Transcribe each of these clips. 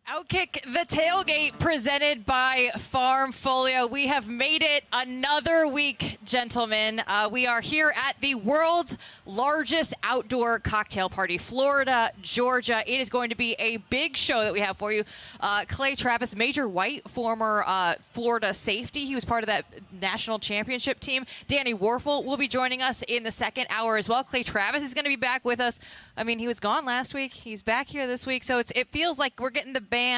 OutKick The Tailgate presented by Farm Folio. We have made it another week, gentlemen. We are here at the world's largest outdoor cocktail party, Florida, Georgia. It is going to be a big show that we have for you. Clay Travis, Major Wright, former Florida safety. He was part of that national championship team. Danny Wuerffel will be joining us in the second hour as well. Clay Travis is going to be back with us. I mean, he was gone last week. He's back here this week. So it feels like we're getting the band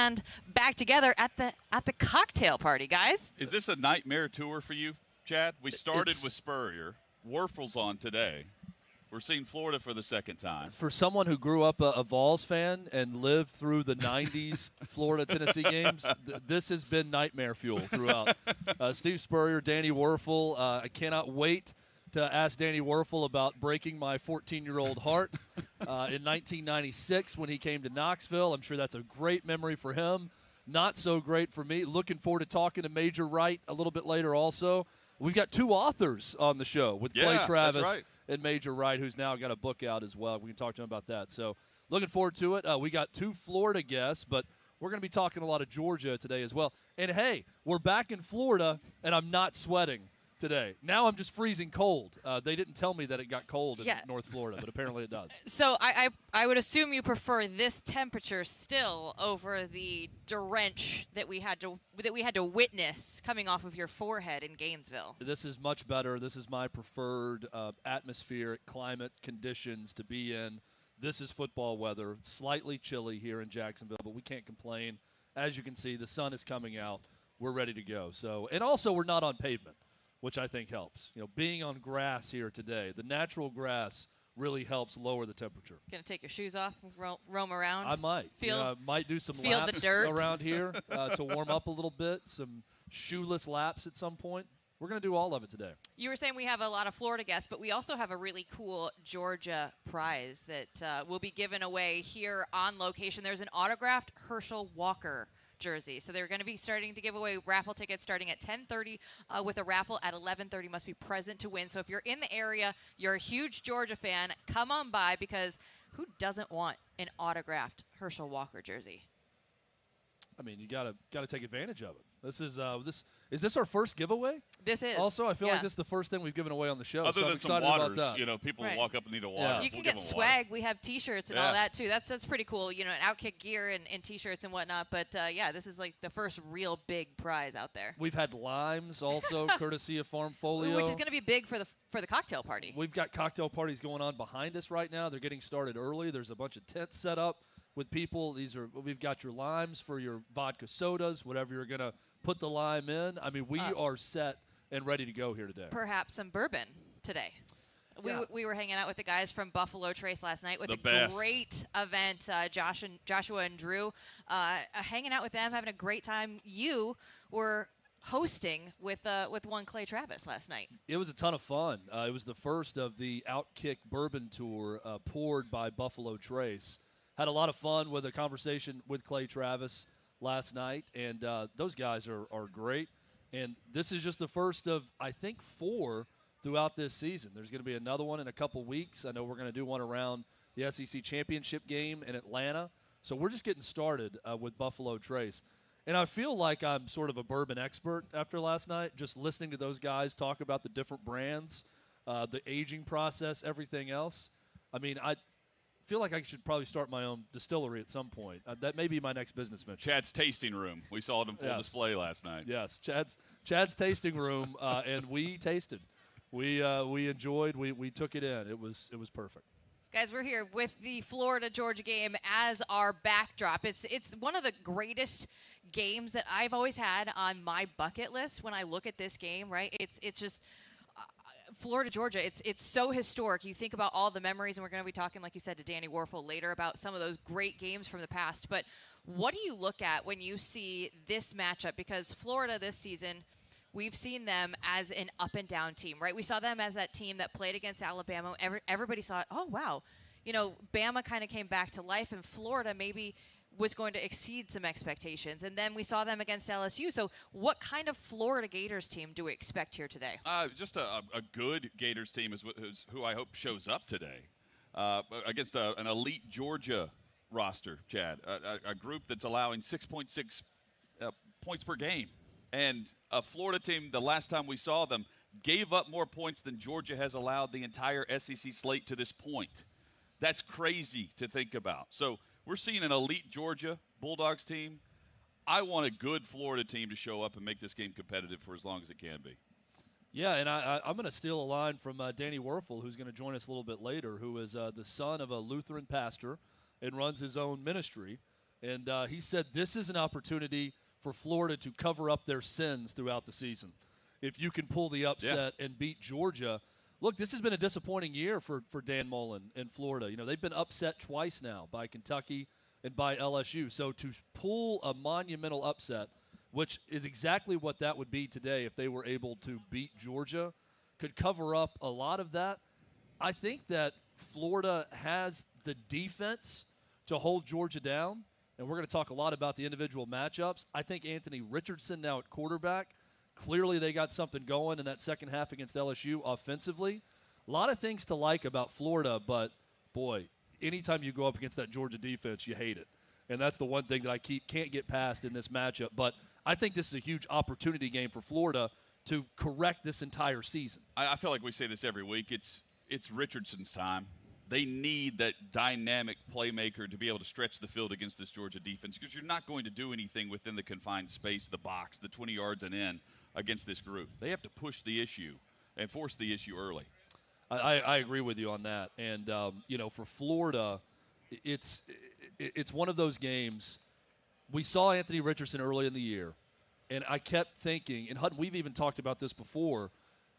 back together at the cocktail party, guys. Is this a nightmare tour for you, Chad? We started with Spurrier. Wuerffel's on today. We're seeing Florida for the second time. For someone who grew up a Vols fan and lived through the 90s Florida-Tennessee games, this has been nightmare fuel throughout. Steve Spurrier, Danny Wuerffel. I cannot wait to ask Danny Wuerffel about breaking my 14-year-old heart in 1996 when he came to Knoxville. I'm sure that's a great memory for him. Not so great for me. Looking forward to talking to Major Wright a little bit later also. We've got two authors on the show with Clay Travis and Major Wright, who's now got a book out as well. We can talk to him about that. So looking forward to it. We got two Florida guests, but we're going to be talking a lot of Georgia today as well. And, hey, we're back in Florida, and I'm not sweating today. Now I'm just freezing cold. They didn't tell me that it got cold in North Florida, but apparently it does. So I would assume you prefer this temperature still over the drench that we had to witness coming off of your forehead in Gainesville. This is much better. This is my preferred atmospheric climate conditions to be in. This is football weather. Slightly chilly here in Jacksonville, but we can't complain. As you can see, the sun is coming out. We're ready to go. So, and also we're not on pavement, which I think helps. You know, being on grass here today, the natural grass really helps lower the temperature. Gonna take your shoes off and roam around? I might. Might do some feel laps the dirt around here to warm up a little bit, some shoeless laps at some point. We're going to do all of it today. You were saying we have a lot of Florida guests, but we also have a really cool Georgia prize that will be given away here on location. There's an autographed Herschel Walker jersey. So they're going to be starting to give away raffle tickets starting at 10:30 with a raffle at 11:30. Must be present to win. So if you're in the area, you're a huge Georgia fan, come on by, because who doesn't want an autographed Herschel Walker jersey? I mean, you gotta take advantage of it. This is this our first giveaway? This is. Also, I feel like this is the first thing we've given away on the show. Other so than some waters, people walk up and need a water. Yeah. You can get swag. We have T-shirts and all that too. That's pretty cool. You know, OutKick gear and T-shirts and whatnot. But this is like the first real big prize out there. We've had limes also, courtesy of Farm Folio, which is going to be big for the cocktail party. We've got cocktail parties going on behind us right now. They're getting started early. There's a bunch of tents set up with people. We've got your limes for your vodka sodas, whatever you're going to put the lime in. I mean, we are set and ready to go here today. Perhaps some bourbon today. We were hanging out with the guys from Buffalo Trace last night with great event. Joshua and Drew hanging out with them, having a great time. You were hosting with one Clay Travis last night. It was a ton of fun. It was the first of the OutKick Bourbon Tour poured by Buffalo Trace. Had a lot of fun with a conversation with Clay Travis last night, and those guys are great. And this is just the first of, I think, 4 throughout this season. There's going to be another one in a couple weeks. I know we're going to do one around the SEC championship game in Atlanta. So we're just getting started with Buffalo Trace. And I feel like I'm sort of a bourbon expert after last night, just listening to those guys talk about the different brands, the aging process, everything else. I mean, I feel like I should probably start my own distillery at some point. That may be my next business venture. Chad's tasting room. We saw it in full display last night. Yes, Chad's tasting room, and we tasted. We enjoyed. We took it in. It was perfect. Guys, we're here with the Florida-Georgia game as our backdrop. It's one of the greatest games that I've always had on my bucket list when I look at this game, right? It's just Florida, Georgia, it's so historic. You think about all the memories, and we're going to be talking, like you said, to Danny Wuerffel later about some of those great games from the past. But what do you look at when you see this matchup? Because Florida this season, we've seen them as an up-and-down team, right? We saw them as that team that played against Alabama. Everybody saw it. Oh, wow. You know, Bama kind of came back to life, and Florida maybe was going to exceed some expectations. And then we saw them against LSU. So what kind of Florida Gators team do we expect here today? Just a good Gators team is who I hope shows up today against an elite Georgia roster, Chad, a group that's allowing 6.6 points per game. And a Florida team, the last time we saw them, gave up more points than Georgia has allowed the entire SEC slate to this point. That's crazy to think about. So we're seeing an elite Georgia Bulldogs team. I want a good Florida team to show up and make this game competitive for as long as it can be. Yeah, and I'm going to steal a line from Danny Wuerffel, who's going to join us a little bit later, who is the son of a Lutheran pastor and runs his own ministry. And he said this is an opportunity for Florida to cover up their sins throughout the season. If you can pull the upset and beat Georgia. Look, this has been a disappointing year for Dan Mullen in Florida. You know, they've been upset twice now by Kentucky and by LSU. So to pull a monumental upset, which is exactly what that would be today if they were able to beat Georgia, could cover up a lot of that. I think that Florida has the defense to hold Georgia down, and we're going to talk a lot about the individual matchups. I think Anthony Richardson now at quarterback, clearly they got something going in that second half against LSU offensively. A lot of things to like about Florida, but, boy, anytime you go up against that Georgia defense, you hate it. And that's the one thing that I can't get past in this matchup. But I think this is a huge opportunity game for Florida to correct this entire season. I feel like we say this every week. It's Richardson's time. They need that dynamic playmaker to be able to stretch the field against this Georgia defense, because you're not going to do anything within the confined space, the box, the 20 yards and in against this group. They have to push the issue and force the issue early. I agree with you on that. And, for Florida, it's one of those games. We saw Anthony Richardson early in the year, and I kept thinking, and Hutton, we've even talked about this before,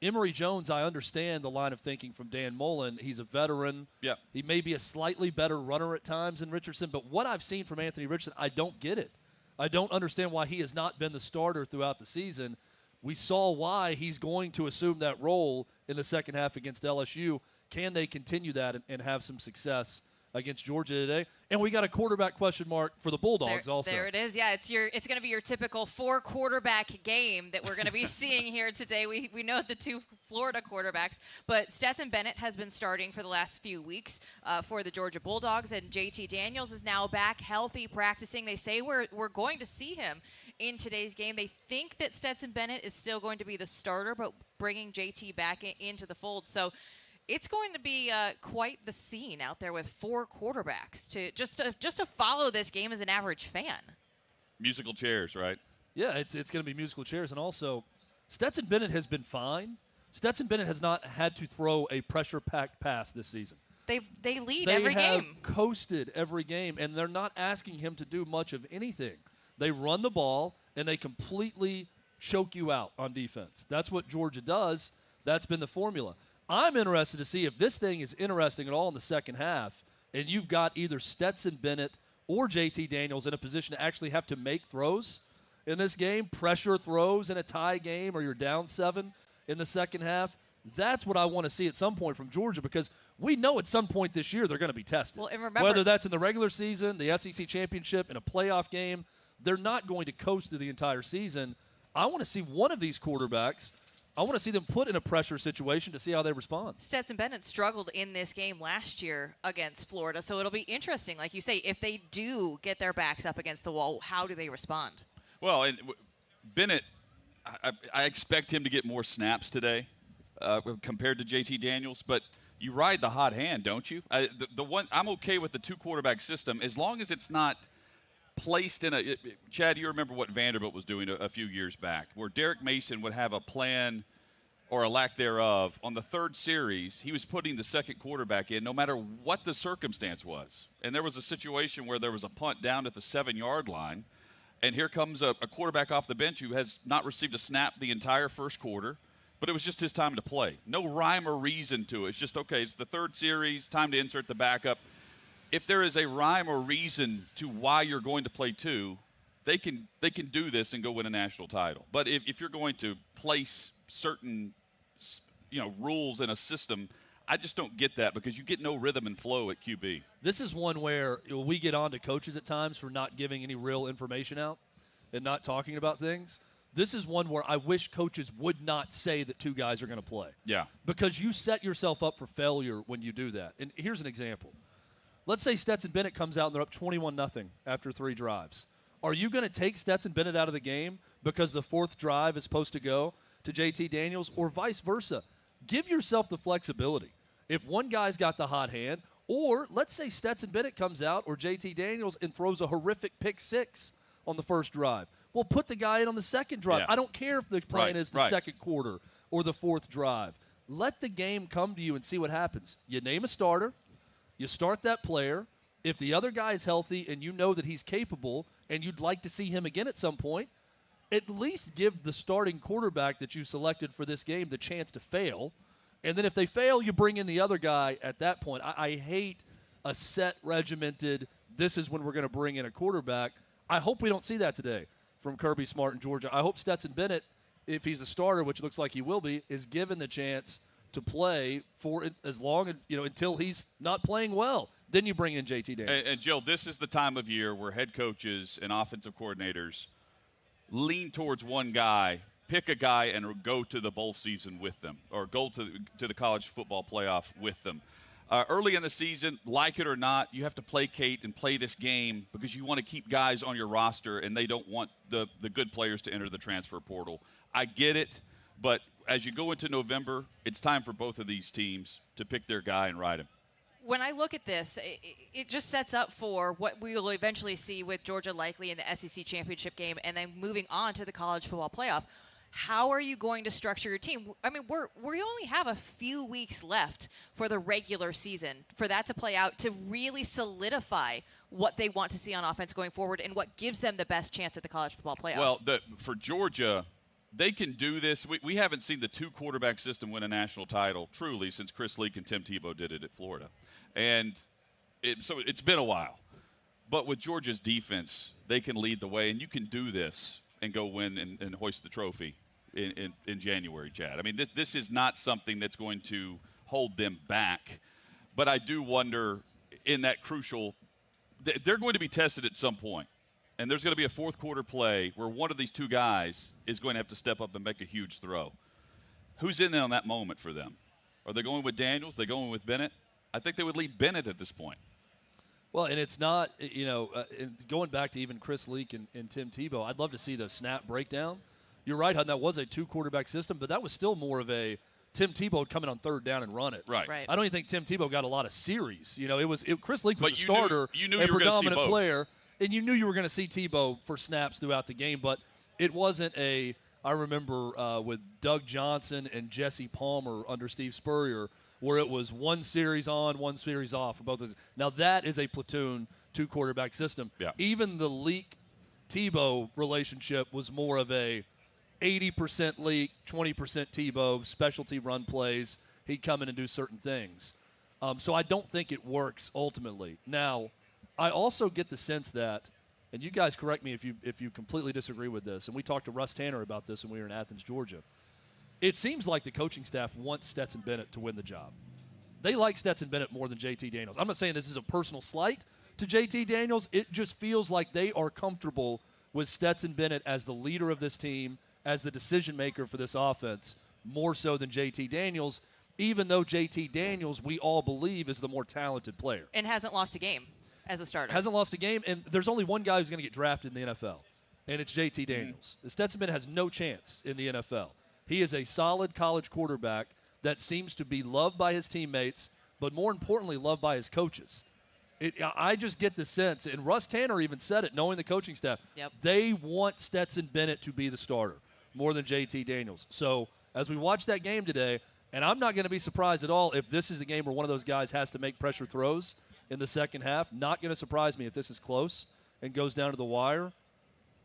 Emory Jones, I understand the line of thinking from Dan Mullen. He's a veteran. Yeah. He may be a slightly better runner at times than Richardson, but what I've seen from Anthony Richardson, I don't get it. I don't understand why he has not been the starter throughout the season. We saw why he's going to assume that role in the second half against LSU. Can they continue that and have some success against Georgia today? And we got a quarterback question mark for the Bulldogs also. There it is. Yeah, it's going to be your typical 4-quarterback game that we're going to be seeing here today. We know the two Florida quarterbacks, but Stetson Bennett has been starting for the last few weeks for the Georgia Bulldogs, and JT Daniels is now back healthy, practicing. They say we're going to see him in today's game. They think that Stetson Bennett is still going to be the starter, but bringing JT back into the fold. So it's going to be quite the scene out there with 4 quarterbacks to just follow this game as an average fan. Musical chairs, right? Yeah, it's going to be musical chairs. And also, Stetson Bennett has been fine. Stetson Bennett has not had to throw a pressure-packed pass this season. They lead every game. They have coasted every game, and they're not asking him to do much of anything. They run the ball, and they completely choke you out on defense. That's what Georgia does. That's been the formula. I'm interested to see if this thing is interesting at all in the second half, and you've got either Stetson Bennett or JT Daniels in a position to actually have to make throws in this game, pressure throws in a tie game, or you're down 7 in the second half. That's what I want to see at some point from Georgia, because we know at some point this year they're going to be tested. Well, and remember, whether that's in the regular season, the SEC championship, in a playoff game, they're not going to coast through the entire season. I want to see one of these quarterbacks. I want to see them put in a pressure situation to see how they respond. Stetson Bennett struggled in this game last year against Florida, so it'll be interesting, like you say, if they do get their backs up against the wall, how do they respond? Well, and Bennett, I expect him to get more snaps today compared to JT Daniels, but you ride the hot hand, don't you? The one I'm okay with the 2-quarterback system as long as it's not placed in a – Chad, you remember what Vanderbilt was doing a few years back, where Derek Mason would have a plan or a lack thereof. On the third series, he was putting the second quarterback in no matter what the circumstance was. And there was a situation where there was a punt down at the 7-yard line, and here comes a quarterback off the bench who has not received a snap the entire first quarter, but it was just his time to play. No rhyme or reason to it. It's just, okay, it's the third series, time to insert the backup. If there is a rhyme or reason to why you're going to play 2, they can do this and go win a national title. But if you're going to place certain rules in a system, I just don't get that because you get no rhythm and flow at QB. This is one where we get on to coaches at times for not giving any real information out and not talking about things. This is one where I wish coaches would not say that two guys are going to play. Yeah. Because you set yourself up for failure when you do that. And here's an example. Let's say Stetson Bennett comes out and they're up 21-0 after 3 drives. Are you going to take Stetson Bennett out of the game because the 4th drive is supposed to go to JT Daniels, or vice versa? Give yourself the flexibility. If one guy's got the hot hand, or let's say Stetson Bennett comes out or JT Daniels and throws a horrific pick 6 on the first drive. Well, put the guy in on the second drive. Yeah. I don't care if the plan is the second quarter or the 4th drive. Let the game come to you and see what happens. You name a starter. You start that player. If the other guy is healthy and you know that he's capable and you'd like to see him again at some point, at least give the starting quarterback that you selected for this game the chance to fail. And then if they fail, you bring in the other guy at that point. I hate a set, regimented, this is when we're going to bring in a quarterback. I hope we don't see that today from Kirby Smart in Georgia. I hope Stetson Bennett, if he's a starter, which looks like he will be, is given the chance to play for as long as, until he's not playing well. Then you bring in JT Daniels. And Jill, this is the time of year where head coaches and offensive coordinators lean towards one guy, pick a guy, and go to the bowl season with them, or go to the college football playoff with them. Early in the season, like it or not, you have to placate and play this game because you want to keep guys on your roster, and they don't want the good players to enter the transfer portal. I get it, but as you go into November, it's time for both of these teams to pick their guy and ride him. When I look at this, it just sets up for what we will eventually see with Georgia likely in the SEC championship game and then moving on to the college football playoff. How are you going to structure your team? I mean, we only have a few weeks left for the regular season for that to play out, to really solidify what they want to see on offense going forward and what gives them the best chance at the college football playoff. Well, for Georgia, they can do this. We haven't seen the 2-quarterback system win a national title, truly, since Chris Leak and Tim Tebow did it at Florida. And so it's been a while. But with Georgia's defense, they can lead the way, and you can do this and go win and hoist the trophy in January, Chad. I mean, this is not something that's going to hold them back. But I do wonder, in that crucial – they're going to be tested at some point. And there's going to be a 4th quarter play where one of these two guys is going to have to step up and make a huge throw. Who's in there on that moment for them? Are they going with Daniels? Are they going with Bennett? I think they would lead Bennett at this point. Well, and it's not, going back to even Chris Leak and Tim Tebow, I'd love to see the snap breakdown. You're right, Hutton, that was a 2-quarterback system, but that was still more of a Tim Tebow would come in on 3rd down and run it. Right. I don't even think Tim Tebow got a lot of series. Chris Leak was a starter, you knew a you were predominant see both. player, and you knew you were going to see Tebow for snaps throughout the game, but it wasn't I remember with Doug Johnson and Jesse Palmer under Steve Spurrier, where it was 1 series on, 1 series off for both of us. Now that is a platoon 2-quarterback system. Yeah. Even the Leak-Tebow relationship was more of a 80% Leak, 20% Tebow, specialty run plays. He'd come in and do certain things. So I don't think it works ultimately. Now, I also get the sense that, and you guys correct me if you completely disagree with this, and we talked to Russ Tanner about this when we were in Athens, Georgia. It seems like the coaching staff wants Stetson Bennett to win the job. They like Stetson Bennett more than JT Daniels. I'm not saying this is a personal slight to JT Daniels. It just feels like they are comfortable with Stetson Bennett as the leader of this team, as the decision maker for this offense, more so than JT Daniels, even though JT Daniels, we all believe, is the more talented player. And hasn't lost a game as a starter. Hasn't lost a game, and there's only one guy who's going to get drafted in the NFL, and it's JT Daniels. Stetson Bennett has no chance in the NFL. He is a solid college quarterback that seems to be loved by his teammates, but more importantly, loved by his coaches. I just get the sense, and Russ Tanner even said it, knowing the coaching staff, they want Stetson Bennett to be the starter more than JT Daniels. So as we watch that game today, and I'm not going to be surprised at all if this is the game where one of those guys has to make pressure throws in the second half. Not going to surprise me if this is close and goes down to the wire.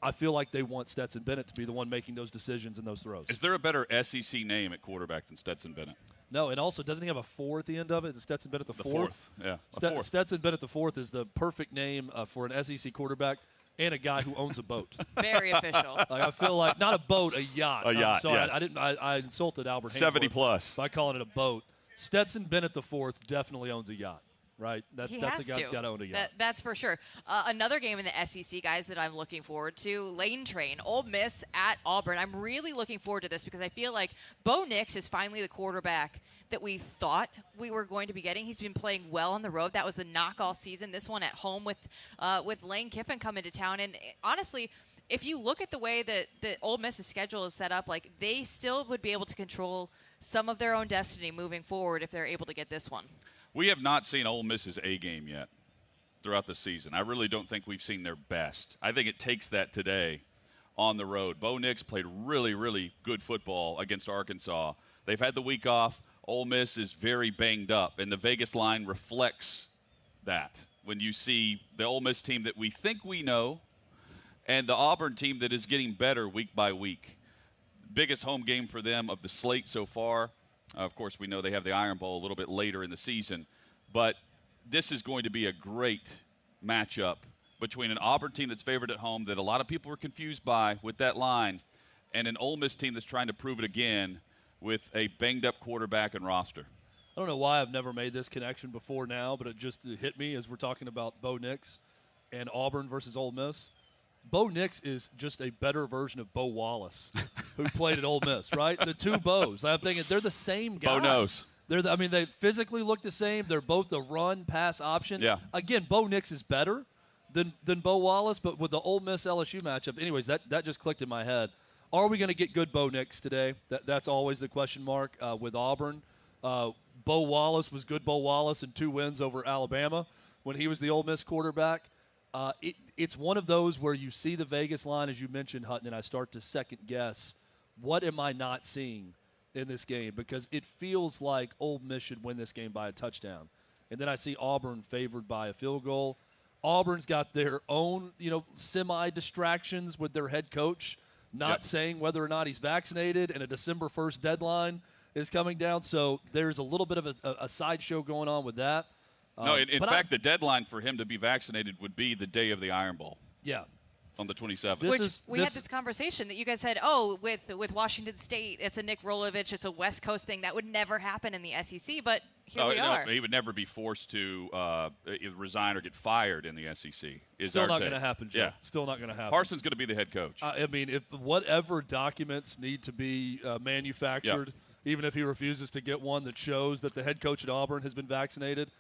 I feel like they want Stetson Bennett to be the one making those decisions and those throws. Is there a better SEC name at quarterback than Stetson Bennett? No, and also, doesn't he have a 4 at the end of it? Is Stetson Bennett the fourth? Yeah, fourth. Stetson Bennett the fourth is the perfect name for an SEC quarterback and a guy who owns a boat. Very official. I feel like, not a boat, a yacht. A yacht, I'm sorry, yes. I insulted Albert Haynesworth 70 plus by calling it a boat. Stetson Bennett IV definitely owns a yacht, right? He That's has a guy's to. got to own a yacht. That's for sure. Another game in the SEC, guys, that I'm looking forward to, Lane Train, Ole Miss at Auburn. I'm really looking forward to this because I feel like Bo Nix is finally the quarterback that we thought we were going to be getting. He's been playing well on the road. That was the knock all season. This one at home with Lane Kiffin coming to town. And honestly, if you look at the way that Ole Miss's schedule is set up, like they still would be able to control some of their own destiny moving forward if they're able to get this one. We have not seen Ole Miss's A game yet throughout the season. I really don't think we've seen their best. I think it takes that today on the road. Bo Nix played really, really good football against Arkansas. They've had the week off. Ole Miss is very banged up, and the Vegas line reflects that. When you see the Ole Miss team that we think we know and the Auburn team that is getting better week by week. Biggest home game for them of the slate so far. Of course, we know they have the Iron Bowl a little bit later in the season. But this is going to be a great matchup between an Auburn team that's favored at home that a lot of people were confused by with that line and an Ole Miss team that's trying to prove it again with a banged-up quarterback and roster. I don't know why I've never made this connection before now, but it just hit me as we're talking about Bo Nix and Auburn versus Ole Miss. Bo Nix is just a better version of Bo Wallace, who played at Ole Miss, right? The two Bo's. I'm thinking they're the same guy. Bo knows. They physically look the same. They're both a run-pass option. Yeah. Again, Bo Nix is better than Bo Wallace, but with the Ole Miss-LSU matchup, anyways, that just clicked in my head. Are we going to get good Bo Nix today? That's always the question mark with Auburn. Bo Wallace was good Bo Wallace in 2 wins over Alabama when he was the Ole Miss quarterback. It's one of those where you see the Vegas line, as you mentioned, Hutton, and I start to second-guess, what am I not seeing in this game? Because it feels like Ole Miss should win this game by a touchdown. And then I see Auburn favored by a field goal. Auburn's got their own, semi-distractions with their head coach not saying whether or not he's vaccinated, and a December 1st deadline is coming down. So there's a little bit of a sideshow going on with that. No, in fact, the deadline for him to be vaccinated would be the day of the Iron Bowl. Yeah. On the 27th. We had this conversation that you guys said, with Washington State, it's a Nick Rolovich, it's a West Coast thing. That would never happen in the SEC, but here we are. He would never be forced to resign or get fired in the SEC. Still not going to happen, Joe. Yeah. Still not going to happen. Parsons going to be the head coach. If whatever documents need to be manufactured, even if he refuses to get one that shows that the head coach at Auburn has been vaccinated,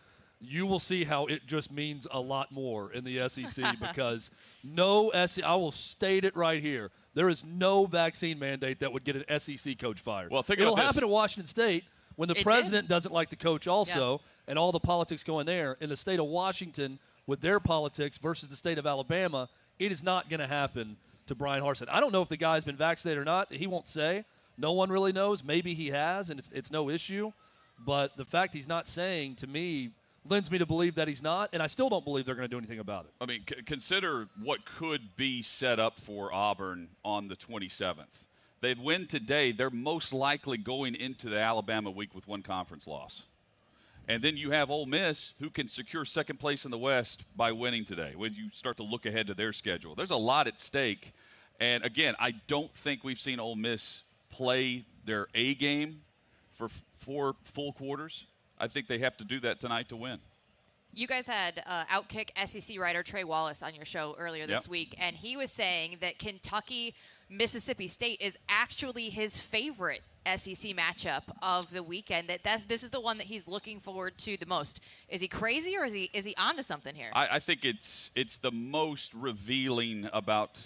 you will see how it just means a lot more in the SEC because I will state it right here. There is no vaccine mandate that would get an SEC coach fired. Well, it'll happen at Washington State when the president doesn't like the coach also and all the politics going there. In the state of Washington with their politics versus the state of Alabama, it is not going to happen to Brian Harsin. I don't know if the guy's been vaccinated or not. He won't say. No one really knows. Maybe he has, and it's no issue. But the fact he's not saying, to me, lends me to believe that he's not, and I still don't believe they're going to do anything about it. I mean, consider what could be set up for Auburn on the 27th. They'd win today, they're most likely going into the Alabama week with 1 conference loss. And then you have Ole Miss, who can secure second place in the West by winning today when you start to look ahead to their schedule. There's a lot at stake. And, again, I don't think we've seen Ole Miss play their A game for 4 full quarters. I think they have to do that tonight to win. You guys had OutKick SEC writer Trey Wallace on your show earlier this week, and he was saying that Kentucky-Mississippi State is actually his favorite SEC matchup of the weekend. This is the one that he's looking forward to the most. Is he crazy, or is he onto something here? I think it's the most revealing about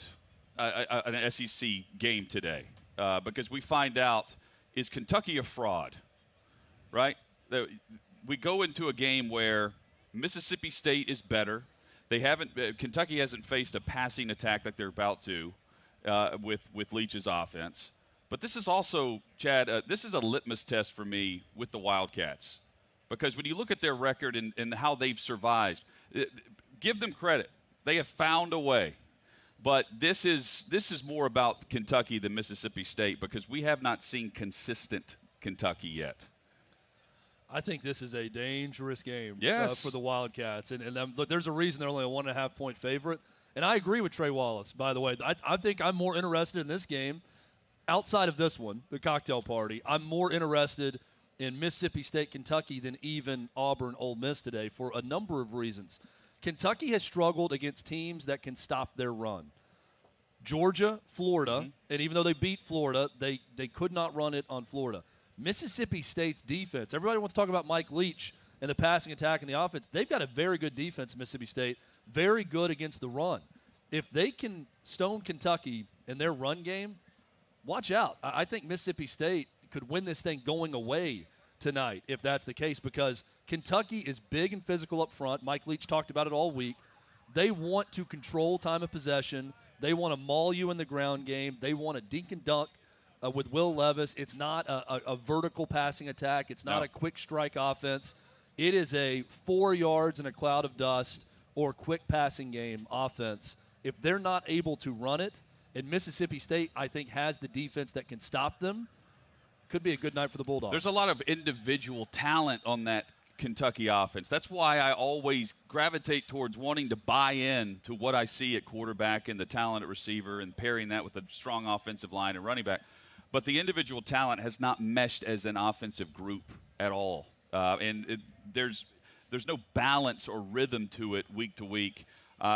an SEC game today because we find out, is Kentucky a fraud, right? We go into a game where Mississippi State is better. Kentucky hasn't faced a passing attack like they're about to with Leach's offense. But this is also, Chad, this is a litmus test for me with the Wildcats. Because when you look at their record and how they've survived, give them credit. They have found a way. But this is more about Kentucky than Mississippi State because we have not seen consistent Kentucky yet. I think this is a dangerous game for the Wildcats. And look, there's a reason they're only a 1.5-point favorite. And I agree with Trey Wallace, by the way. I think I'm more interested in this game outside of this one, the cocktail party. I'm more interested in Mississippi State, Kentucky than even Auburn, Ole Miss today for a number of reasons. Kentucky has struggled against teams that can stop their run. Georgia, Florida, and even though they beat Florida, they could not run it on Florida. Mississippi State's defense, everybody wants to talk about Mike Leach and the passing attack and the offense. They've got a very good defense, Mississippi State, very good against the run. If they can stone Kentucky in their run game, watch out. I think Mississippi State could win this thing going away tonight if that's the case, because Kentucky is big and physical up front. Mike Leach talked about it all week. They want to control time of possession. They want to maul you in the ground game. They want to dink and dunk with Will Levis. It's not a vertical passing attack. It's not a quick strike offense. It is a 4 yards in a cloud of dust or quick passing game offense. If they're not able to run it, and Mississippi State, I think, has the defense that can stop them, could be a good night for the Bulldogs. There's a lot of individual talent on that Kentucky offense. That's why I always gravitate towards wanting to buy in to what I see at quarterback and the talent at receiver and pairing that with a strong offensive line and running back. But the individual talent has not meshed as an offensive group at all. There's no balance or rhythm to it week to week.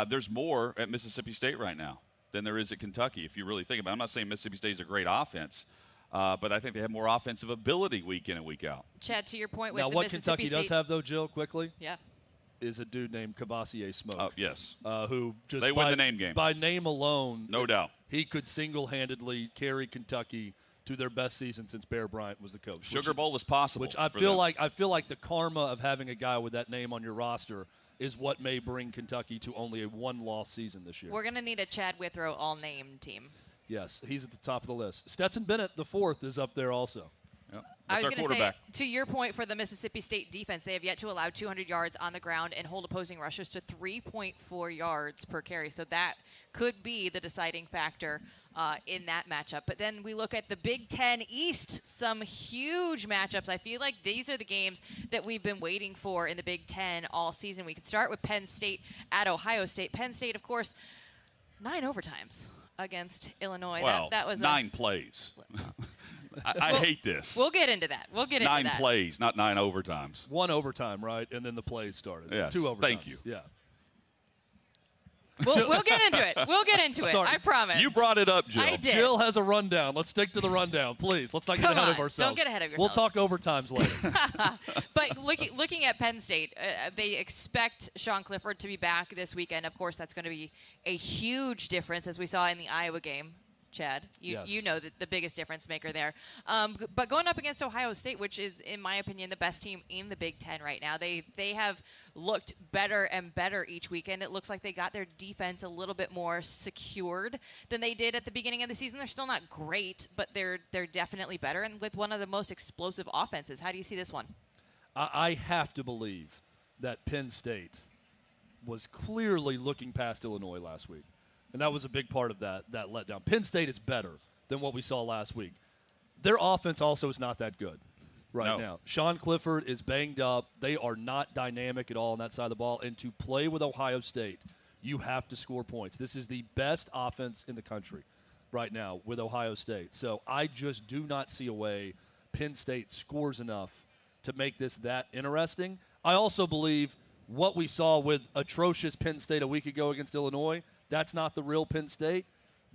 There's more at Mississippi State right now than there is at Kentucky, if you really think about it. I'm not saying Mississippi State is a great offense, but I think they have more offensive ability week in and week out. Chad, to your point with now, the what Mississippi Kentucky State does have, though, Jill, quickly, is a dude named Cavassier Smoke. Oh, yes. Who just they win the name game. By name alone, no doubt. He could single-handedly carry Kentucky to their best season since Bear Bryant was the coach. Sugar Bowl is possible. Which I feel like the karma of having a guy with that name on your roster is what may bring Kentucky to only a one-loss season this year. We're going to need a Chad Withrow all-name team. Yes, he's at the top of the list. Stetson Bennett, the fourth, is up there also. Yep. I was going to say, to your point for the Mississippi State defense, they have yet to allow 200 yards on the ground and hold opposing rushers to 3.4 yards per carry. So that could be the deciding factor in that matchup. But then we look at the Big Ten East, some huge matchups. I feel like these are the games that we've been waiting for in the Big Ten all season. We could start with Penn State at Ohio State. Penn State, of course, 9 overtimes against Illinois. Well, that was 9 plays. I hate this. We'll get into that. 9 plays, not 9 overtimes. 1 overtime, right? And then the plays started. Yes. 2 overtimes. Thank you. Yeah. We'll get into it. We'll get into it. Sorry. I promise. You brought it up, Jill. I did. Jill has a rundown. Let's stick to the rundown, please. Let's not get ahead of ourselves. Don't get ahead of We'll yourself. talk overtimes later. But looking at Penn State, they expect Sean Clifford to be back this weekend. Of course, that's going to be a huge difference, as we saw in the Iowa game. Chad, you know the biggest difference maker there. But going up against Ohio State, which is, in my opinion, the best team in the Big Ten right now, they have looked better and better each weekend. It looks like they got their defense a little bit more secured than they did at the beginning of the season. They're still not great, but they're definitely better, and with one of the most explosive offenses. How do you see this one? I have to believe that Penn State was clearly looking past Illinois last week. And that was a big part of that letdown. Penn State is better than what we saw last week. Their offense also is not that good now. Sean Clifford is banged up. They are not dynamic at all on that side of the ball. And to play with Ohio State, you have to score points. This is the best offense in the country right now with Ohio State. So I just do not see a way Penn State scores enough to make this that interesting. I also believe what we saw with atrocious Penn State a week ago against Illinois, that's not the real Penn State,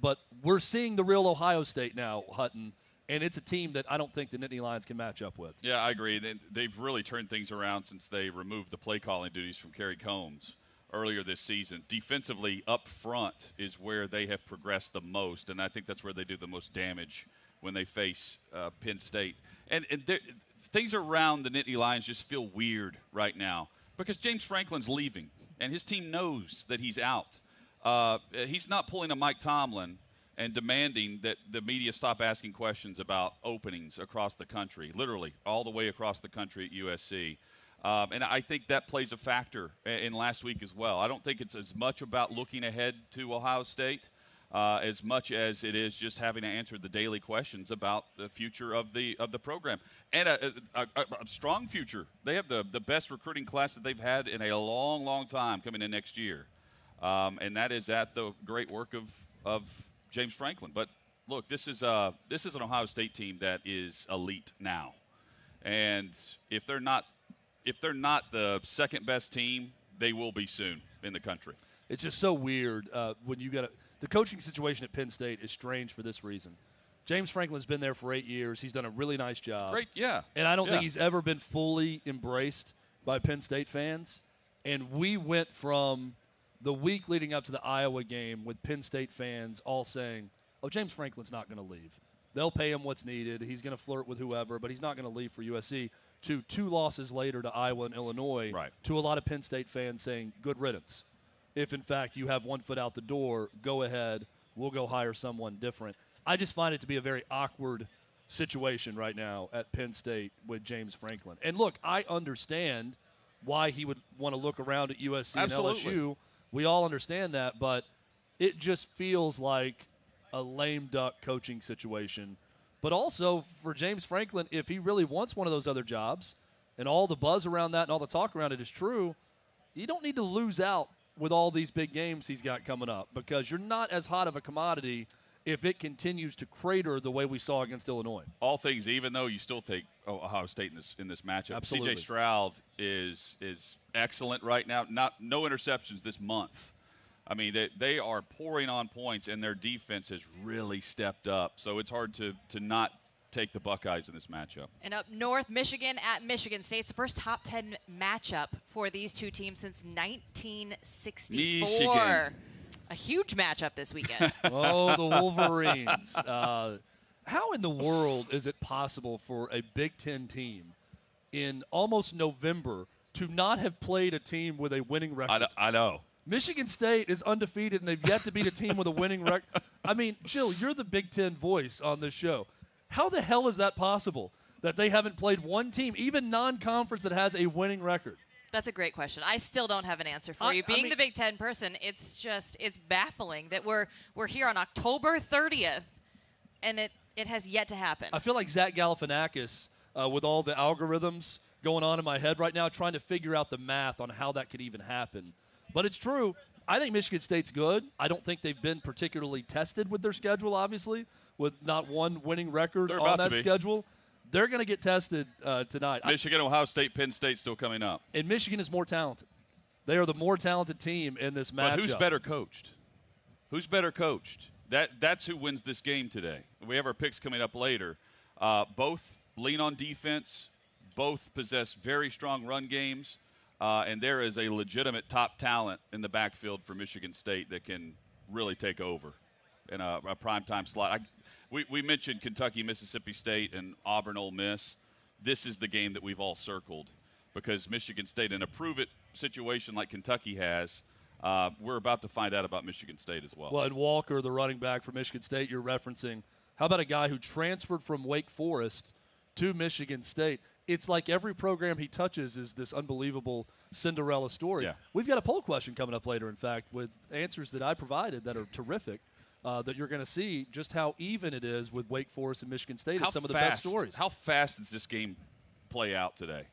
but we're seeing the real Ohio State now, Hutton, and it's a team that I don't think the Nittany Lions can match up with. Yeah, I agree. They've really turned things around since they removed the play calling duties from Kerry Combs earlier this season. Defensively, up front is where they have progressed the most, and I think that's where they do the most damage when they face Penn State. And things around the Nittany Lions just feel weird right now because James Franklin's leaving, and his team knows that he's out. He's not pulling a Mike Tomlin and demanding that the media stop asking questions about openings across the country, literally all the way across the country at USC. And I think that plays a factor in last week as well. I don't think it's as much about looking ahead to Ohio State as much as it is just having to answer the daily questions about the future of the program. And a strong future. They have the best recruiting class that they've had in a long, long time coming in next year. And that is at the great work of James Franklin. But look, this is an Ohio State team that is elite now, And if they're not the second best team, they will be soon in the country. It's just so weird when you got the coaching situation at Penn State is strange for this reason. James Franklin's been there for 8 years. He's done a really nice job. Great, yeah. And I don't think he's ever been fully embraced by Penn State fans. And we went from the week leading up to the Iowa game with Penn State fans all saying, oh, James Franklin's not going to leave. They'll pay him what's needed. He's going to flirt with whoever, but he's not going to leave for USC. To 2 losses later to Iowa and Illinois, to a lot of Penn State fans saying, good riddance. If, in fact, you have one foot out the door, go ahead. We'll go hire someone different. I just find it to be a very awkward situation right now at Penn State with James Franklin. And, look, I understand why he would want to look around at USC and LSU. We all understand that, but it just feels like a lame duck coaching situation. But also for James Franklin, if he really wants one of those other jobs and all the buzz around that and all the talk around it is true, you don't need to lose out with all these big games he's got coming up because you're not as hot of a commodity if it continues to crater the way we saw against Illinois. All things, even though you still take Ohio State in this matchup. Absolutely. C.J. Stroud is excellent right now. No interceptions this month. I mean, they are pouring on points, and their defense has really stepped up. So it's hard to not take the Buckeyes in this matchup. And up north, Michigan at Michigan State. It's the first top 10 matchup for these two teams since 1964. Michigan. A huge matchup this weekend. Oh, the Wolverines. How in the world is it possible for a Big Ten team in almost November to not have played a team with a winning record? I know. Michigan State is undefeated, and they've yet to beat a team with a winning record. I mean, Jill, you're the Big Ten voice on this show. How the hell is that possible that they haven't played one team, even non-conference, that has a winning record? That's a great question. I still don't have an answer for you. Being the Big Ten person, it's baffling that we're here on October 30th, and it has yet to happen. I feel like Zach Galifianakis with all the algorithms going on in my head right now, trying to figure out the math on how that could even happen. But it's true. I think Michigan State's good. I don't think they've been particularly tested with their schedule, obviously, with not one winning record on that schedule. They're going to get tested tonight. Michigan, Ohio State, Penn State still coming up. And Michigan is more talented. They are the more talented team in this matchup. But who's better coached? Who's better coached? That's who wins this game today. We have our picks coming up later. Both lean on defense. Both possess very strong run games. And there is a legitimate top talent in the backfield for Michigan State that can really take over in a primetime slot. We mentioned Kentucky, Mississippi State, and Auburn, Ole Miss. This is the game that we've all circled because Michigan State, in a prove-it situation like Kentucky has, we're about to find out about Michigan State as well. Well, and Walker, the running back for Michigan State, you're referencing. How about a guy who transferred from Wake Forest to Michigan State? It's like every program he touches is this unbelievable Cinderella story. Yeah. We've got a poll question coming up later, in fact, with answers that I provided that are terrific, that you're going to see just how even it is with Wake Forest and Michigan State as some of the best stories. How fast does this game play out today?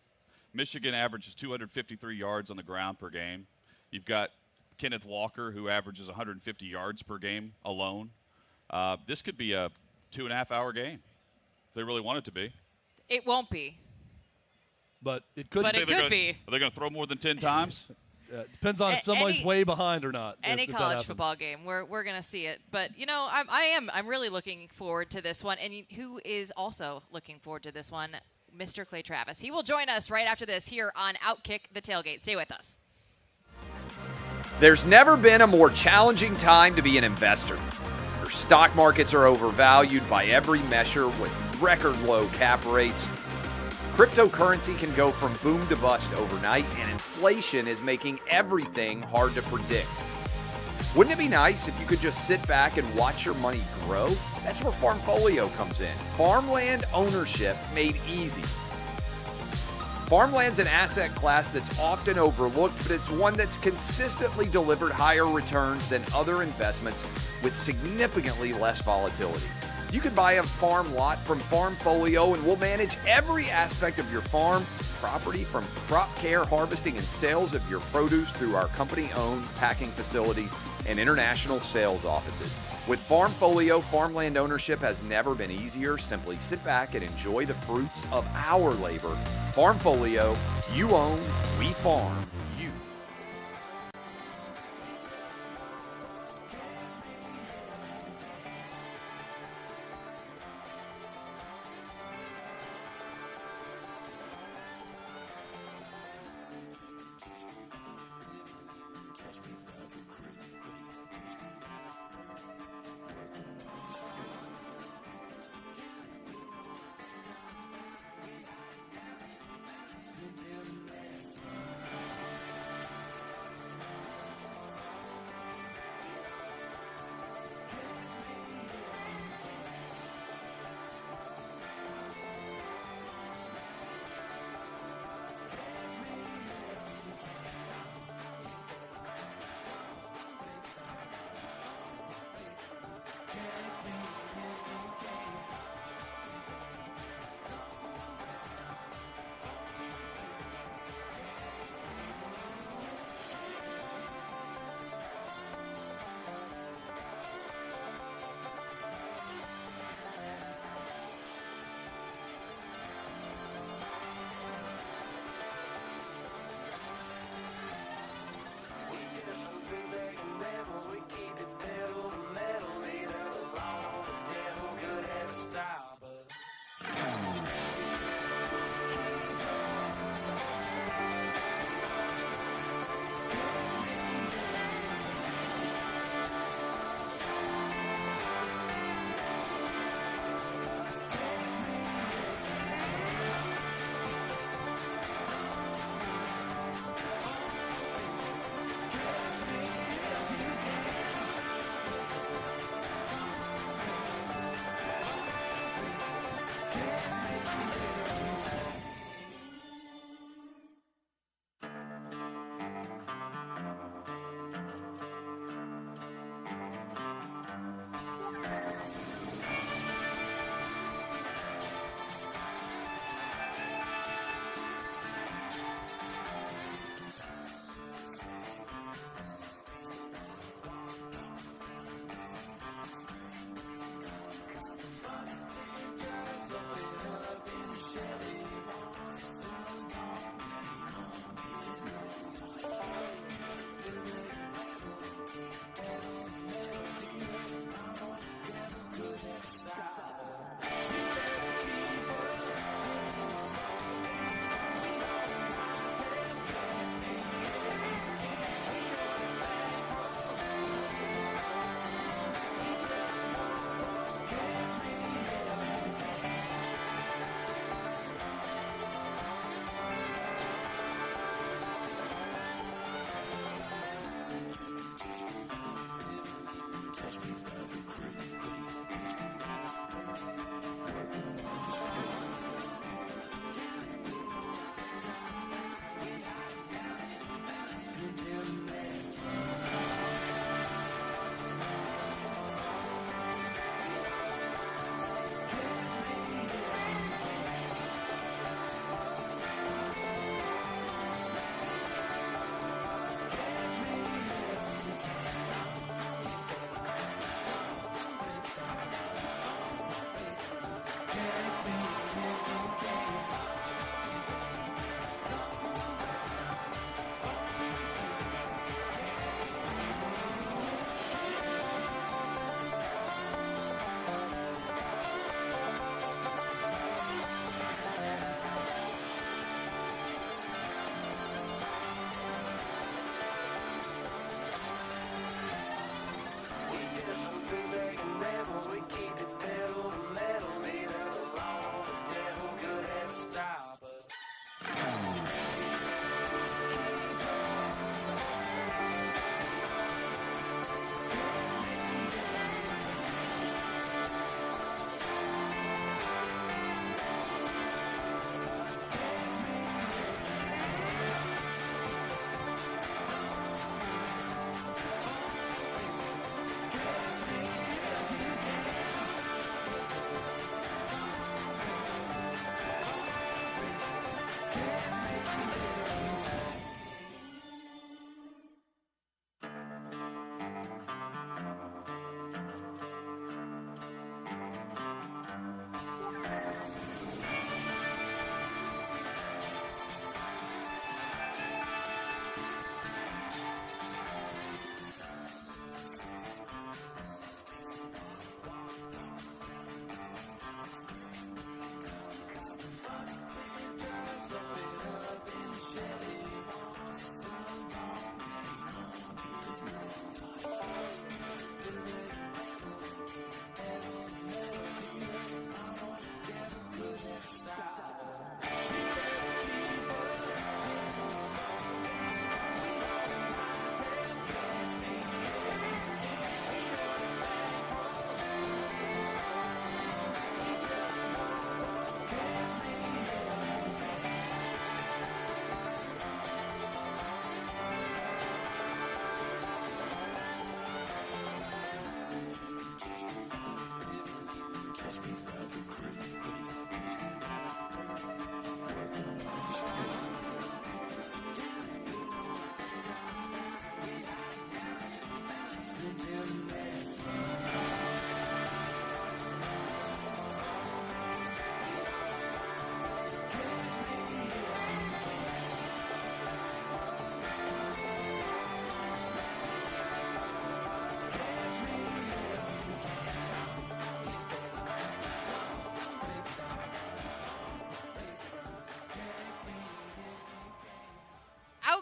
Michigan averages 253 yards on the ground per game. You've got Kenneth Walker, who averages 150 yards per game alone. This could be a 2.5-hour game if they really want it to be. It won't be. But it could be. Are they going to throw more than 10 times? Depends on if someone's way behind or not. Any college football game, we're going to see it. But, I'm really looking forward to this one. And who is also looking forward to this one? Mr. Clay Travis. He will join us right after this here on OutKick The Tailgate. Stay with us. There's never been a more challenging time to be an investor. Your stock markets are overvalued by every measure with record low cap rates. Cryptocurrency can go from boom to bust overnight, and inflation is making everything hard to predict. Wouldn't it be nice if you could just sit back and watch your money grow? That's where Farm Folio comes in. Farmland ownership made easy. Farmland's an asset class that's often overlooked, but it's one that's consistently delivered higher returns than other investments with significantly less volatility. You can buy a farm lot from Farm Folio, and we'll manage every aspect of your farm property, from crop care, harvesting, and sales of your produce through our company-owned packing facilities and international sales offices. With Farm Folio, farmland ownership has never been easier. Simply sit back and enjoy the fruits of our labor. Farm Folio, you own, we farm, you.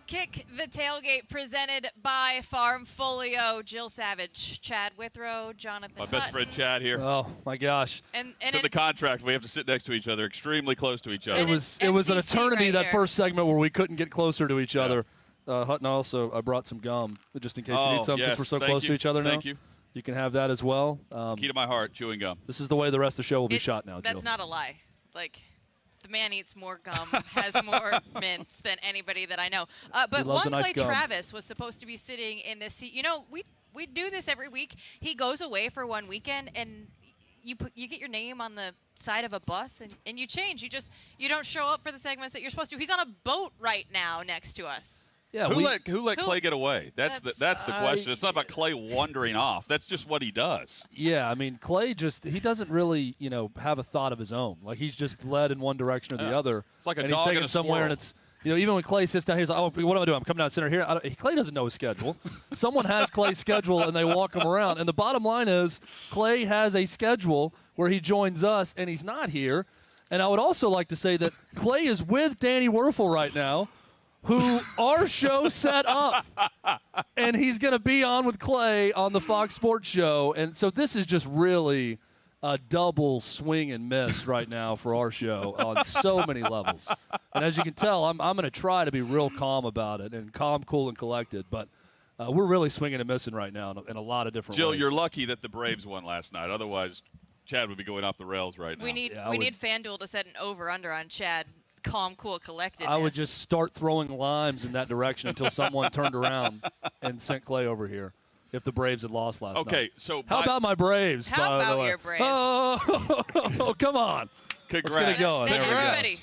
OutKick The Tailgate presented by Farm Folio. Jill Savage, Chad Withrow, Jonathan My best Hutton. friend Chad here. Oh my gosh! And It's in the contract. We have to sit next to each other, extremely close to each other. And It was an MTC eternity right that here. first segment where we couldn't get closer to each other. Hutton, I brought some gum just in case you need some. Yes, Since we're so thank close you. to each other now, Thank you. You can have that as well. Key to my heart, chewing gum. This is the way the rest of the show will be shot now, Jill. That's not a lie. Like, the man eats more gum, has more mints than anybody that I know. But loves a one nice play gum. Travis was supposed to be sitting in this seat. You know, we do this every week. He goes away for one weekend, and you get your name on the side of a bus, and you change. You don't show up for the segments that you're supposed to. He's on a boat right now next to us. Yeah, Who let Clay get away? That's the question. It's not about Clay wandering off. That's just what he does. Yeah, I mean, Clay he doesn't really, have a thought of his own. Like, he's just led in one direction or the other. It's like a and dog he's taken and a somewhere, and squirrel. it's, even when Clay sits down here, he's like, oh, what am I doing? I'm coming down center here. Clay doesn't know his schedule. Someone has Clay's schedule, and they walk him around. And the bottom line is Clay has a schedule where he joins us, and he's not here. And I would also like to say that Clay is with Danny Wuerffel right now, who our show set up, and he's going to be on with Clay on the Fox Sports Show. And so this is just really a double swing and miss right now for our show on so many levels. And as you can tell, I'm going to try to be real calm about it and calm, cool, and collected. But we're really swinging and missing right now in a lot of different Jill, ways. you're lucky that the Braves won last night. Otherwise, Chad would be going off the rails right now. We need Yeah, we need FanDuel to set an over/under on Chad. Calm, cool, collected. I would just start throwing limes in that direction until someone turned around and sent Clay over here if the Braves had lost last night. Okay, so How about my Braves, How by about the way? your Braves? Oh, come on. Congrats. Let's get it going. Thank There we go. everybody.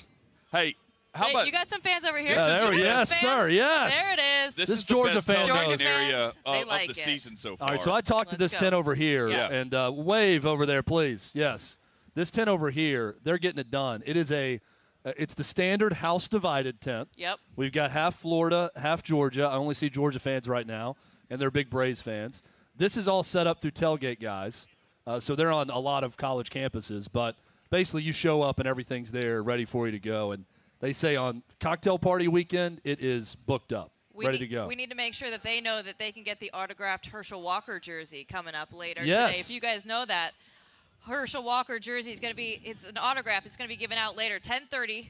Hey, how Hey, about you got some fans over here. Yeah, So there- you got yes, some sir, fans? yes. There it is. this This is Georgia the best fan tailgating knows. area They of like the it. season so far. All right, so I talked to Let's this go. 10 over here, Yeah. and wave over there, please. Yes. This 10 over here, they're getting it done. It is it's the standard house divided tent. Yep. We've got half Florida, half Georgia. I only see Georgia fans right now, and they're big Braves fans. This is all set up through Tailgate guys, so they're on a lot of college campuses. But basically, you show up and everything's there, ready for you to go. And they say on cocktail party weekend, it is booked up, ready to go. We need to make sure that they know that they can get the autographed Herschel Walker jersey coming up later Yes. today. If you guys know that, Herschel Walker jersey is going to be, it's an autograph. It's going to be given out later, 10:30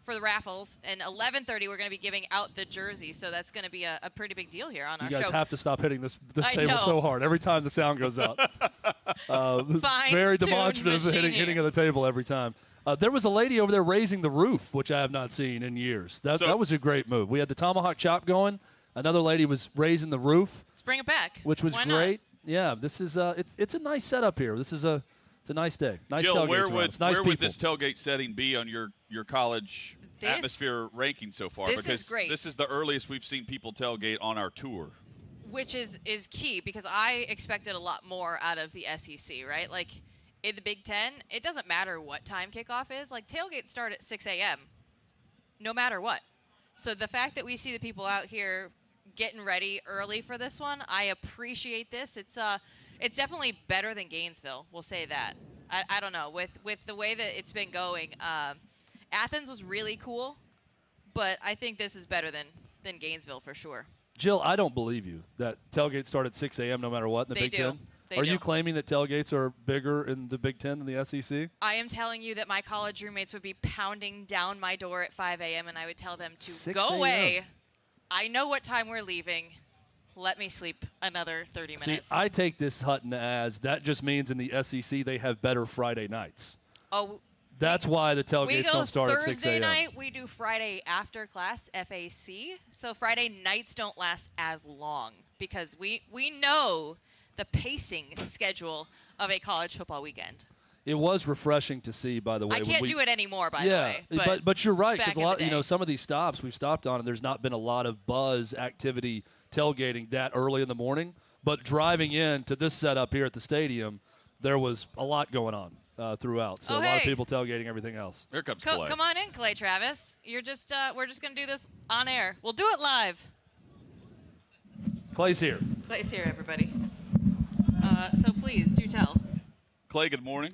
for the raffles, and 11:30 we're going to be giving out the jersey. So that's going to be a pretty big deal here on You our guys show. have to stop hitting this I table know. so hard every time the sound goes out. Very Fine-tuned demonstrative machine hitting here. of the table every time. There was a lady over there raising the roof, which I have not seen in years. That was a great move. We had the tomahawk chop going. Another lady was raising the roof, Let's bring it back. which was Why not? great. Yeah, this is it's a nice setup here. It's a nice day. Nice Jill, tailgates where around. would It's nice where would people. this tailgate setting be on your college This- atmosphere ranking so far? this is Because great. this is the earliest we've seen people tailgate on our tour. Which is key, because I expected a lot more out of the SEC, right? Like, in the Big Ten, it doesn't matter what time kickoff is. Like, tailgates start at 6 a.m., no matter what. So the fact that we see the people out here getting ready early for this one, I appreciate this. It's definitely better than Gainesville, we'll say that. I don't know. With the way that it's been going, Athens was really cool, but I think this is better than Gainesville for sure. Jill, I don't believe you that tailgates start at 6 a.m. no matter what in the They Big do. Ten. They Are do. you claiming that tailgates are bigger in the Big Ten than the SEC? I am telling you that my college roommates would be pounding down my door at 5 a.m. and I would tell them to 6 go a.m.. away. I know what time we're leaving. Let me sleep another 30 See, minutes. I take this, Hutton, as that just means in the SEC they have better Friday nights. oh, That's why the we tailgates go don't start at 6 Thursday a.m. night. We do Friday after class, FAC. So Friday nights don't last as long because we know the pacing schedule of a college football weekend. It was refreshing to see, by the way. I can't do it anymore, by the Yeah, way. but you're right, back because in a lot, the day. some of these stops we've stopped on, and there's not been a lot of buzz activity tailgating that early in the morning. But driving in to this setup here at the stadium, there was a lot going on throughout. So Oh, a lot of hey. people tailgating everything else. Here comes Clay. Come on in, Clay Travis. You're just we're just gonna do this on air. We'll do it live. Clay's here. Clay's here, everybody. So please do tell. Clay, good morning.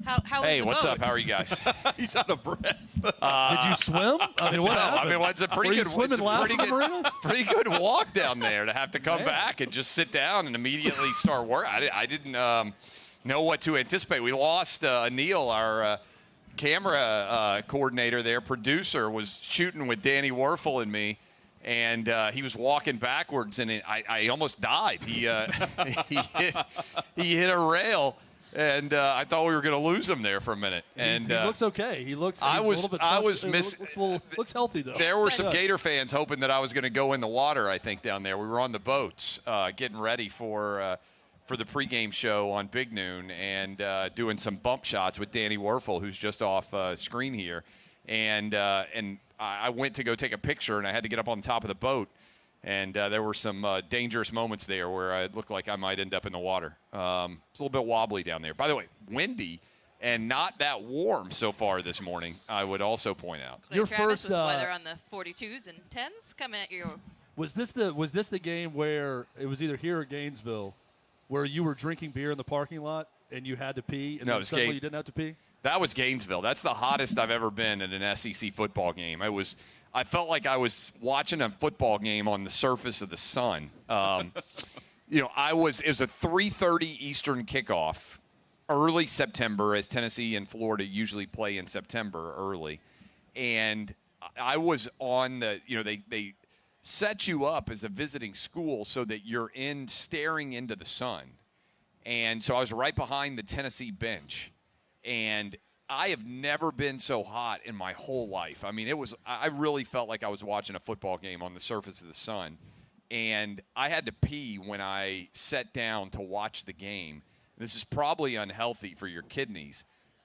How was Hey, the what's boat? up? How are you guys? He's out of breath. Did you swim? I mean, what happened? I mean, it's a pretty Were you good swimming laps in the marina? pretty good walk down there to have to come Man. back and just sit down and immediately start work. I didn't know what to anticipate. We lost Neil, our camera coordinator there, producer, was shooting with Danny Wuerffel and me. And he was walking backwards, and I almost died. He he hit a rail, and I thought we were going to lose him there for a minute. And he looks okay. He looks. I was- A little bit I was looks healthy though. there were some Good. Gator fans hoping that I was going to go in the water. I think down there, we were on the boats getting ready for the pregame show on Big Noon and doing some bump shots with Danny Wuerffel, who's just off screen here, and I went to go take a picture, and I had to get up on top of the boat, and there were some dangerous moments there where it looked like I might end up in the water. It's a little bit wobbly down there. By the way, windy and not that warm so far this morning, I would also point out. Clay Your Travis first, with weather on the 42s and 10s coming at you. Was this the game where it was either here or Gainesville, where you were drinking beer in the parking lot and you had to pee, and No, it then was suddenly you didn't have to pee? That was Gainesville. That's the hottest I've ever been at an SEC football game. I felt like I was watching a football game on the surface of the sun. It was a 3:30 Eastern kickoff, early September, as Tennessee and Florida usually play in September early. And I was on they set you up as a visiting school so that you're staring into the sun. And so I was right behind the Tennessee bench. And I have never been so hot in my whole life. I mean, I really felt like I was watching a football game on the surface of the sun. And I had to pee when I sat down to watch the game. This is probably unhealthy for your kidneys,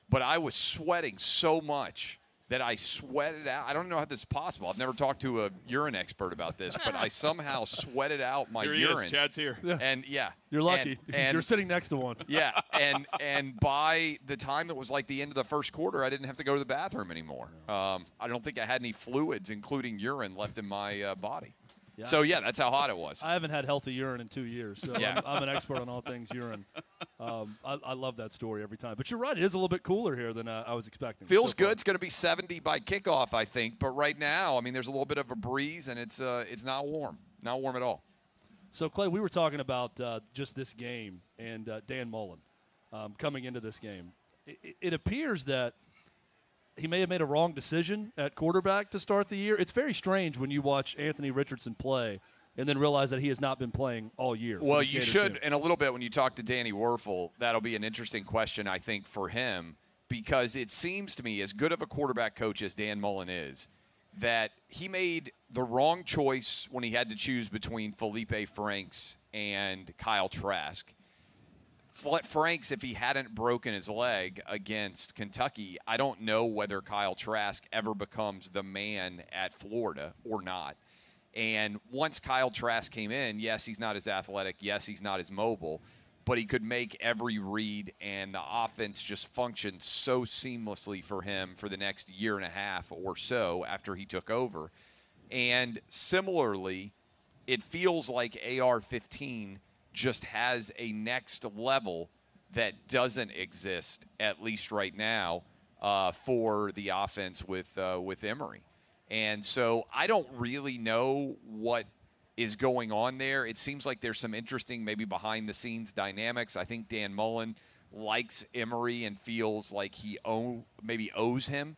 but I was sweating so much that I sweated out. I don't know how this is possible. I've never talked to a urine expert about this, but I somehow sweated out my Here he urine. is. Chad's here. Yeah. And You're lucky. And You're sitting next to one. yeah, and by the time it was like the end of the first quarter, I didn't have to go to the bathroom anymore. I don't think I had any fluids, including urine, left in my body. Yeah. So, yeah, that's how hot it was. I haven't had healthy urine in 2 years, so Yeah. I'm an expert on all things urine. I love that story every time. But you're right, it is a little bit cooler here than I was expecting. Feels so far. good. It's going to be 70 by kickoff, I think. But right now, I mean, there's a little bit of a breeze, and it's not warm. Not warm at all. So, Clay, we were talking about just this game and Dan Mullen coming into this game. It appears that he may have made a wrong decision at quarterback to start the year. It's very strange when you watch Anthony Richardson play and then realize that he has not been playing all year. Well, you should, in a little bit, when you talk to Danny Wuerffel, that'll be an interesting question, I think, for him, because it seems to me, as good of a quarterback coach as Dan Mullen is, that he made the wrong choice when he had to choose between Felipe Franks and Kyle Trask. Franks, if he hadn't broken his leg against Kentucky, I don't know whether Kyle Trask ever becomes the man at Florida or not. And once Kyle Trask came in, yes, he's not as athletic. Yes, he's not as mobile. But he could make every read, and the offense just functioned so seamlessly for him for the next year and a half or so after he took over. And similarly, it feels like AR-15 just has a next level that doesn't exist, at least right now, for the offense with Emory. And so I don't really know what is going on there. It seems like there's some interesting maybe behind-the-scenes dynamics. I think Dan Mullen likes Emory and feels like he maybe owes him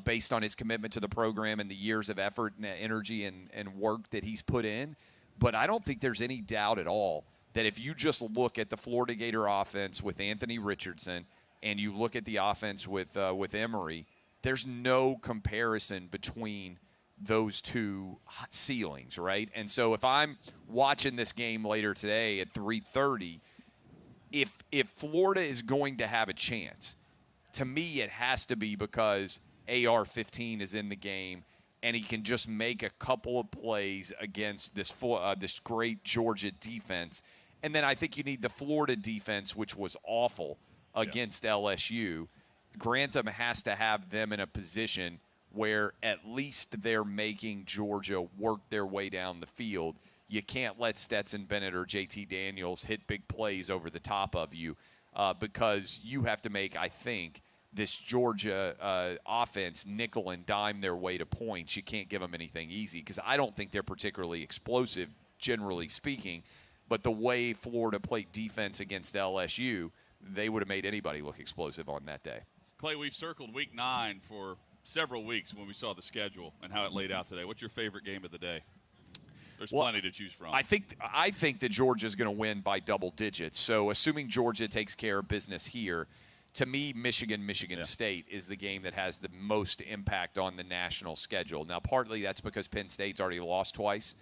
based on his commitment to the program and the years of effort and energy and work that he's put in. But I don't think there's any doubt at all that if you just look at the Florida Gator offense with Anthony Richardson and you look at the offense with Emory, there's no comparison between those two ceilings, right? And so if I'm watching this game later today at 3:30, if Florida is going to have a chance, to me it has to be because AR-15 is in the game and he can just make a couple of plays against this great Georgia defense. And then I think you need the Florida defense, which was awful against LSU. Grantham has to have them in a position where at least they're making Georgia work their way down the field. You can't let Stetson Bennett or JT Daniels hit big plays over the top of you. because you have to make, I think, this Georgia offense nickel and dime their way to points. You can't give them anything easy because I don't think they're particularly explosive, generally speaking. But the way Florida played defense against LSU, they would have made anybody look explosive on that day. Clay, we've circled Week 9 for several weeks when we saw the schedule and how it laid out today. What's your favorite game of the day? There's plenty to choose from. I think that Georgia's going to win by double digits. So assuming Georgia takes care of business here, to me, Michigan State is the game that has the most impact on the national schedule. Now, partly that's because Penn State's already lost twice.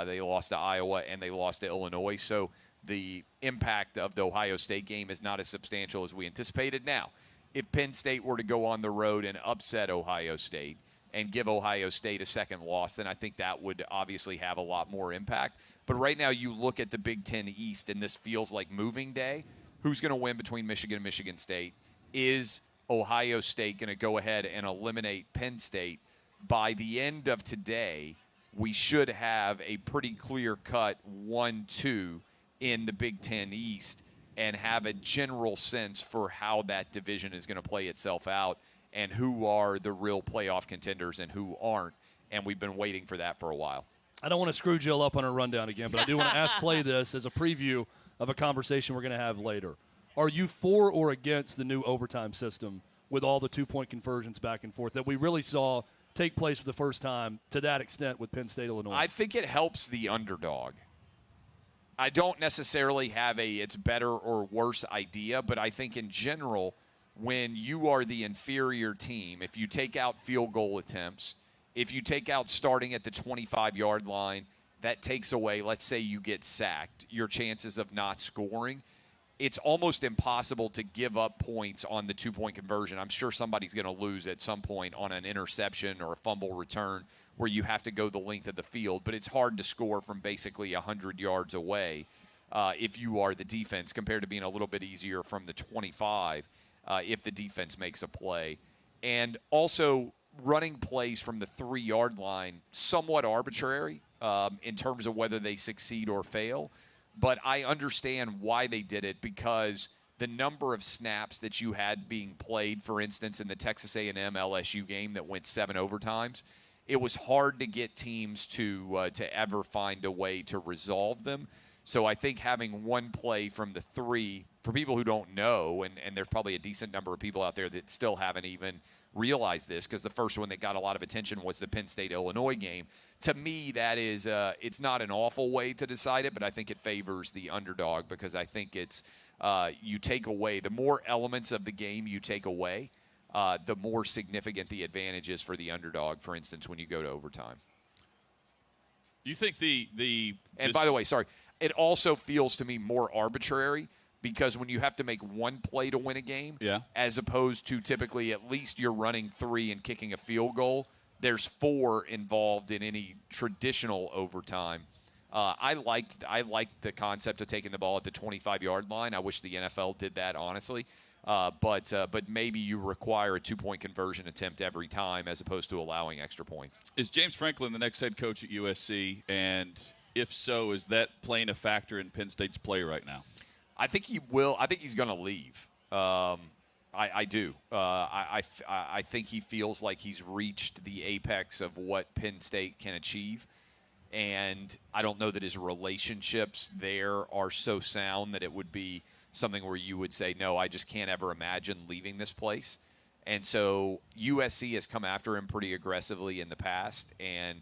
They lost to Iowa and they lost to Illinois. So the impact of the Ohio State game is not as substantial as we anticipated. Now, if Penn State were to go on the road and upset Ohio State and give Ohio State a second loss, then I think that would obviously have a lot more impact. But right now you look at the Big Ten East, and this feels like moving day. Who's going to win between Michigan and Michigan State? Is Ohio State going to go ahead and eliminate Penn State? By the end of today, we should have a pretty clear-cut 1-2 in the Big Ten East and have a general sense for how that division is going to play itself out and who are the real playoff contenders and who aren't. And we've been waiting for that for a while. I don't want to screw Jill up on her rundown again, but I do want to ask Clay this as a preview of a conversation we're going to have later. Are you for or against the new overtime system with all the two-point conversions back and forth that we really saw take place for the first time to that extent with Penn State, Illinois? I think it helps the underdog. I don't necessarily have a it's better or worse idea, but I think in general, when you are the inferior team, if you take out field goal attempts, if you take out starting at the 25-yard line, that takes away, let's say you get sacked, your chances of not scoring. It's almost impossible to give up points on the two-point conversion. I'm sure somebody's going to lose at some point on an interception or a fumble return where you have to go the length of the field, but it's hard to score from basically 100 yards away if you are the defense, compared to being a little bit easier from the 25 if the defense makes a play. And also running plays from the 3-yard line, somewhat arbitrary in terms of whether they succeed or fail. But I understand why they did it, because the number of snaps that you had being played, for instance, in the Texas A&M LSU game that went 7 overtimes, it was hard to get teams to ever find a way to resolve them. So I think having one play from the 3, for people who don't know, and there's probably a decent number of people out there that still haven't even realized this, because the first one that got a lot of attention was the Penn State-Illinois game. To me, that is it's not an awful way to decide it, but I think it favors the underdog, because I think it's you take away, the more elements of the game you take away, the more significant the advantage is for the underdog, for instance, when you go to overtime. You think And by the way, sorry, it also feels to me more arbitrary, because when you have to make one play to win a game, as opposed to typically at least you're running 3 and kicking a field goal, there's 4 involved in any traditional overtime. I liked the concept of taking the ball at the 25-yard line. I wish the NFL did that, honestly. But maybe you require a 2-point conversion attempt every time as opposed to allowing extra points. Is James Franklin the next head coach at USC? And if so, is that playing a factor in Penn State's play right now? I think he will. I think he's going to leave. I do. I think he feels like he's reached the apex of what Penn State can achieve. And I don't know that his relationships there are so sound that it would be something where you would say, no, I just can't ever imagine leaving this place. And so USC has come after him pretty aggressively in the past, and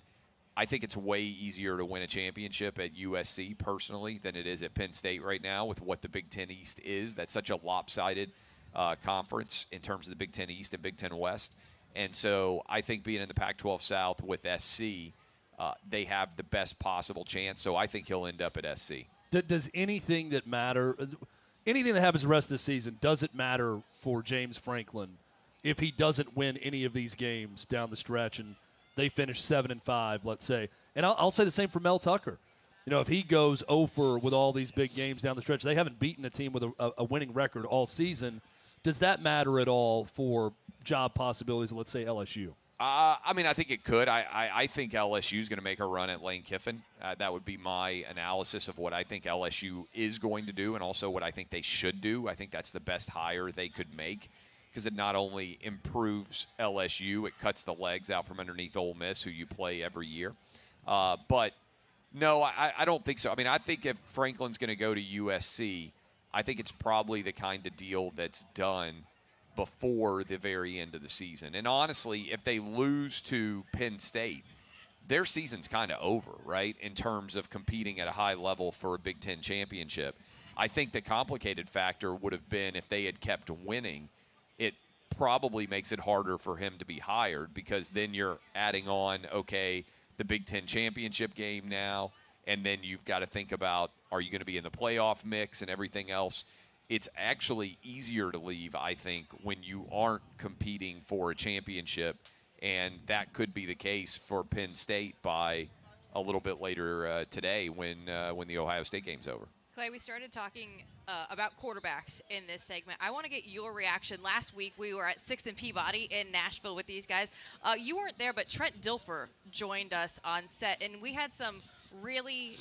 I think it's way easier to win a championship at USC personally than it is at Penn State right now with what the Big Ten East is. That's such a lopsided conference in terms of the Big Ten East and Big Ten West. And so I think being in the Pac-12 South with SC, they have the best possible chance. So I think he'll end up at SC. Does anything that matter, anything that happens the rest of the season, does it matter for James Franklin if he doesn't win any of these games down the stretch and they finish 7-5, let's say? And I'll say the same for Mel Tucker. You know, if he goes over with all these big games down the stretch, they haven't beaten a team with a winning record all season. Does that matter at all for job possibilities, let's say LSU? I mean, I think it could. I think LSU is going to make a run at Lane Kiffin. That would be my analysis of what I think LSU is going to do and also what I think they should do. I think that's the best hire they could make because it not only improves LSU, it cuts the legs out from underneath Ole Miss, who you play every year. But, no, I don't think so. I mean, I think if Franklin's going to go to USC, I think it's probably the kind of deal that's done before the very end of the season. And honestly, if they lose to Penn State, their season's kind of over, right, in terms of competing at a high level for a Big Ten championship. I think the complicated factor would have been if they had kept winning, it probably makes it harder for him to be hired because then you're adding on, okay, the Big Ten championship game now, and then you've got to think about, are you going to be in the playoff mix and everything else? It's actually easier to leave, I think, when you aren't competing for a championship, and that could be the case for Penn State by a little bit later today when the Ohio State game's over. Clay, we started talking about quarterbacks in this segment. I want to get your reaction. Last week, we were at 6th and Peabody in Nashville with these guys. You weren't there, but Trent Dilfer joined us on set, and we had some really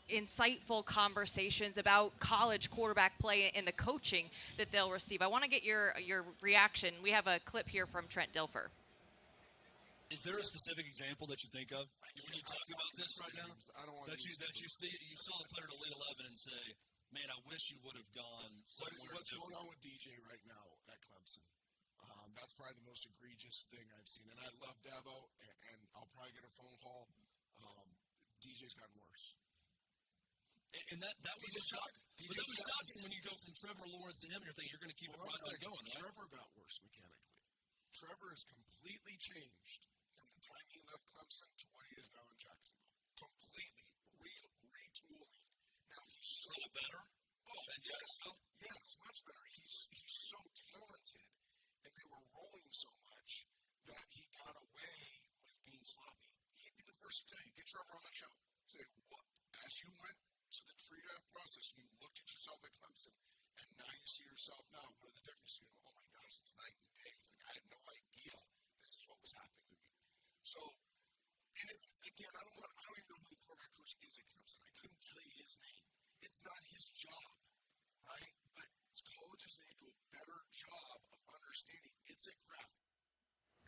insightful conversations about college quarterback play and the coaching that they'll receive. I want to get your reaction. We have a clip here from Trent Dilfer. Is there a specific example that you think of when you talk about this right now? That you see, you saw the player to lead 11 and say, "Man, I wish you would have gone somewhere." What's going on with DJ right now at Clemson? That's probably the most egregious thing I've seen. And I love Tebow, and I'll probably get a phone call. DJ's gotten worse. And that was a shock. But that was shocking when you go from Trevor Lawrence to him. You're thinking you're going to keep it right on going. Right? Trevor got worse mechanically. Trevor has completely changed from the time he left Clemson to what he is now in Jacksonville. Completely retooling. Now he's so better. Oh, yes, much better. He's so talented, and they were rolling so much that he got away with being sloppy. He'd be the first to tell you, get Trevor on the show. Say, what? As you went to the pre-draft process, and you looked at yourself at Clemson, and now you see yourself now. What are the differences? You go, oh my gosh, it's night and day. It's like I had no idea this is what was happening to me. So, and it's again, I don't even know who the quarterback coach is at Clemson. I couldn't tell you his name. It's not his job, right? But colleges need to do a better job of understanding it's a craft.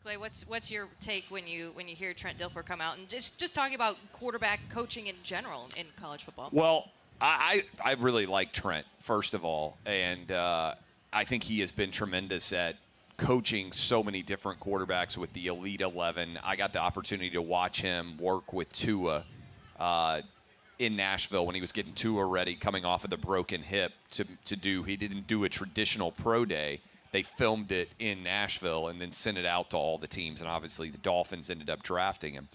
Clay, what's your take when you hear Trent Dilfer come out and just talking about quarterback coaching in general in college football? Well, I really like Trent, first of all, and I think he has been tremendous at coaching so many different quarterbacks with the Elite 11. I got the opportunity to watch him work with Tua in Nashville when he was getting Tua ready, coming off of the broken hip to do. He didn't do a traditional pro day. They filmed it in Nashville and then sent it out to all the teams, and obviously the Dolphins ended up drafting him.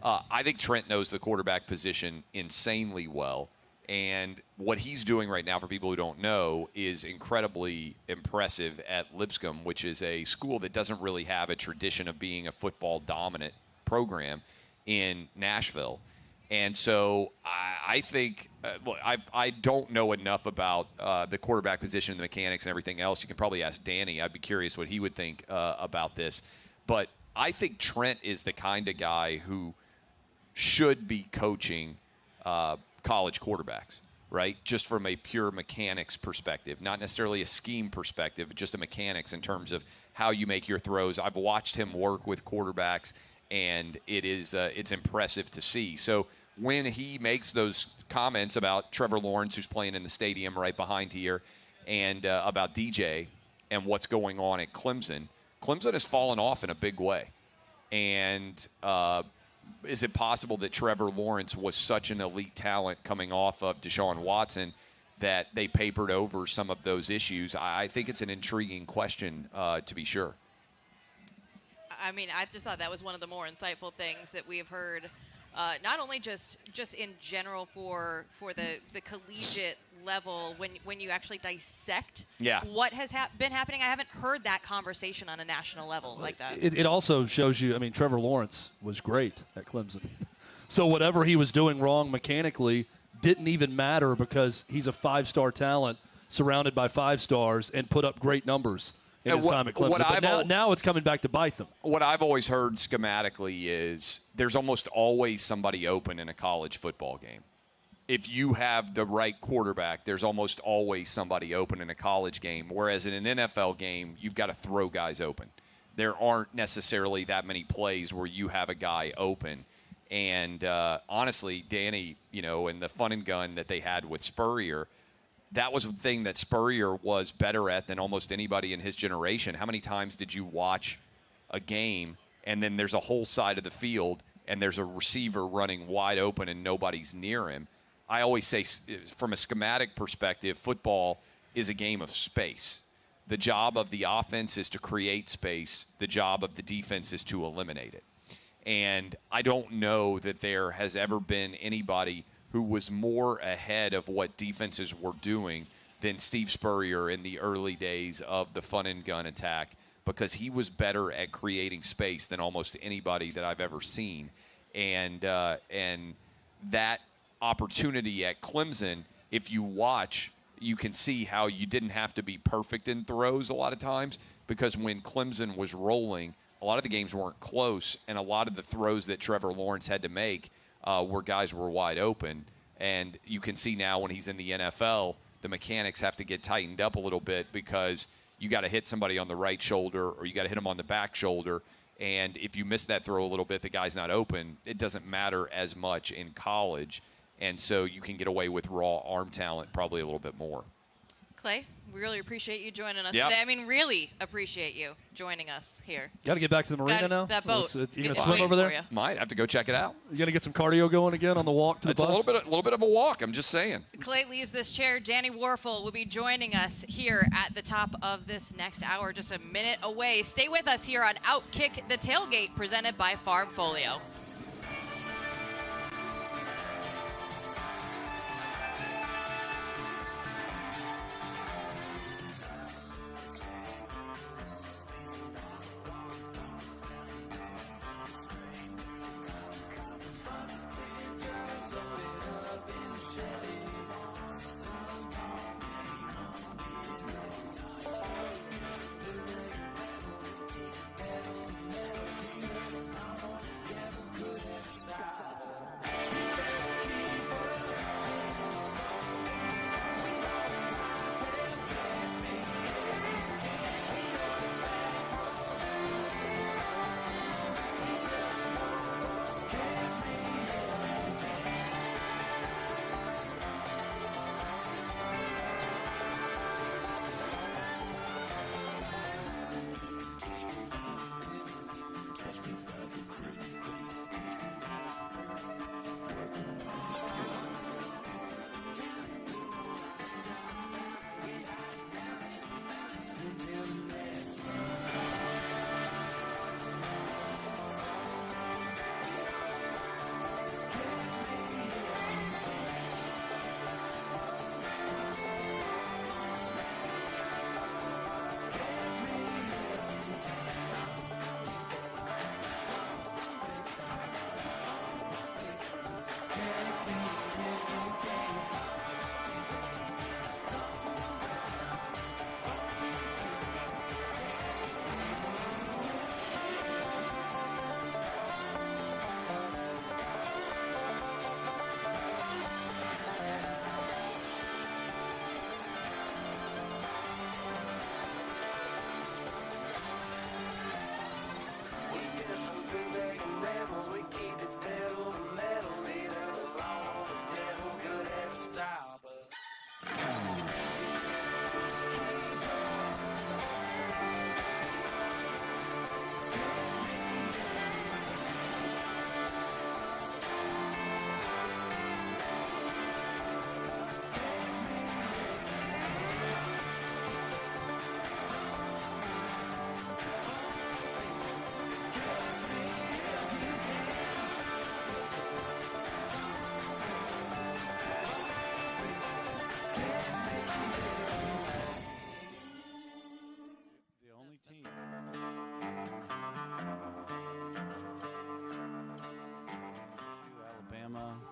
I think Trent knows the quarterback position insanely well, and what he's doing right now, for people who don't know, is incredibly impressive at Lipscomb, which is a school that doesn't really have a tradition of being a football-dominant program in Nashville. And so I think, look, I don't know enough about the quarterback position, the mechanics, and everything else. You can probably ask Danny. I'd be curious what he would think about this. But I think Trent is the kind of guy who should be coaching college quarterbacks, right? Just from a pure mechanics perspective, not necessarily a scheme perspective, but just a mechanics in terms of how you make your throws. I've watched him work with quarterbacks, and it's impressive to see. So when he makes those comments about Trevor Lawrence, who's playing in the stadium right behind here, and about DJ and what's going on at Clemson, Clemson has fallen off in a big way. And is it possible that Trevor Lawrence was such an elite talent coming off of Deshaun Watson that they papered over some of those issues? I think it's an intriguing question, to be sure. I mean, I just thought that was one of the more insightful things that we have heard, not only just in general for the collegiate level when you actually dissect what has been happening. I haven't heard that conversation on a national level like that. It also shows you, I mean, Trevor Lawrence was great at Clemson. So whatever he was doing wrong mechanically didn't even matter because he's a five-star talent surrounded by five stars and put up great numbers in his time at Clemson. But now it's coming back to bite them. What I've always heard schematically is there's almost always somebody open in a college football game. If you have the right quarterback, there's almost always somebody open in a college game, whereas in an NFL game, you've got to throw guys open. There aren't necessarily that many plays where you have a guy open. And honestly, Danny, and the fun and gun that they had with Spurrier, that was the thing that Spurrier was better at than almost anybody in his generation. How many times did you watch a game and then there's a whole side of the field and there's a receiver running wide open and nobody's near him? I always say, from a schematic perspective, football is a game of space. The job of the offense is to create space. The job of the defense is to eliminate it. And I don't know that there has ever been anybody who was more ahead of what defenses were doing than Steve Spurrier in the early days of the fun and gun attack, because he was better at creating space than almost anybody that I've ever seen. And that opportunity at Clemson, if you watch, you can see how you didn't have to be perfect in throws a lot of times, because when Clemson was rolling, a lot of the games weren't close, and a lot of the throws that Trevor Lawrence had to make where guys were wide open. And you can see now when he's in the NFL, the mechanics have to get tightened up a little bit, because you got to hit somebody on the right shoulder or you got to hit him on the back shoulder. And if you miss that throw a little bit, the guy's not open. It doesn't matter as much in college. And so you can get away with raw arm talent probably a little bit more. Clay, we really appreciate you joining us Yep. today. I mean, really appreciate you joining us here. Got to get back to the marina now? That boat. You going to It's swim waiting over for there? you. Might have to go check it out. You going to get some cardio going again on the walk to the It's bus? a little bit of a walk, I'm just saying. Clay leaves this chair. Danny Wuerffel will be joining us here at the top of this next hour, just a minute away. Stay with us here on OutKick The Tailgate, presented by Farm Folio.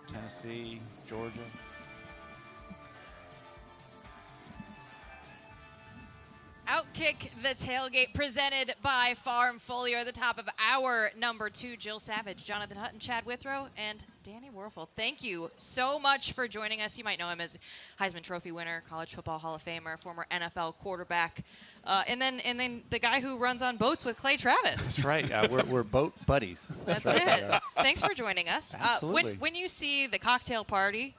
Tennessee, Georgia. OutKick The Tailgate, presented by Farm Folio. At the top of hour number 2, Jill Savage, Jonathan Hutton, Chad Withrow, and Danny Wuerffel. Thank you so much for joining us. You might know him as Heisman Trophy winner, College Football Hall of Famer, former NFL quarterback, and then the guy who runs on boats with Clay Travis. That's right. We're boat buddies. That's right. it. Thanks for joining us. Absolutely. When you see the cocktail party,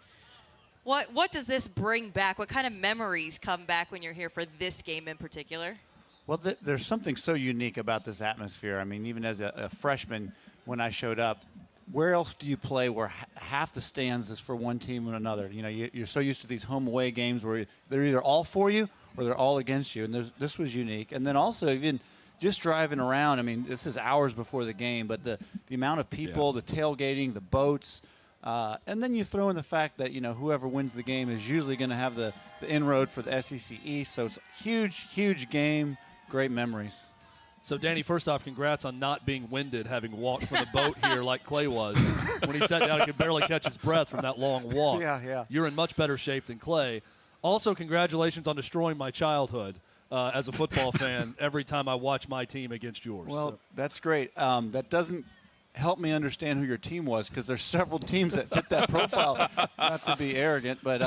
what does this bring back? What kind of memories come back when you're here for this game in particular? Well, there's something so unique about this atmosphere. I mean, even as a freshman, when I showed up, where else do you play where half the stands is for one team and another? You know, you're so used to these home-away games where they're either all for you or they're all against you, and this was unique. And then also, even just driving around, I mean, this is hours before the game, but the amount of people, the tailgating, the boats, and then you throw in the fact that, you know, whoever wins the game is usually going to have the inroad for the SEC East. So it's a huge game, great memories. So, Danny, first off, congrats on not being winded, having walked from the boat here like Clay was. When he sat down, he could barely catch his breath from that long walk. Yeah. You're in much better shape than Clay. Also, congratulations on destroying my childhood as a football fan every time I watch my team against yours. Well, that's great. That doesn't help me understand who your team was, because there's several teams that fit that profile. Not to be arrogant, but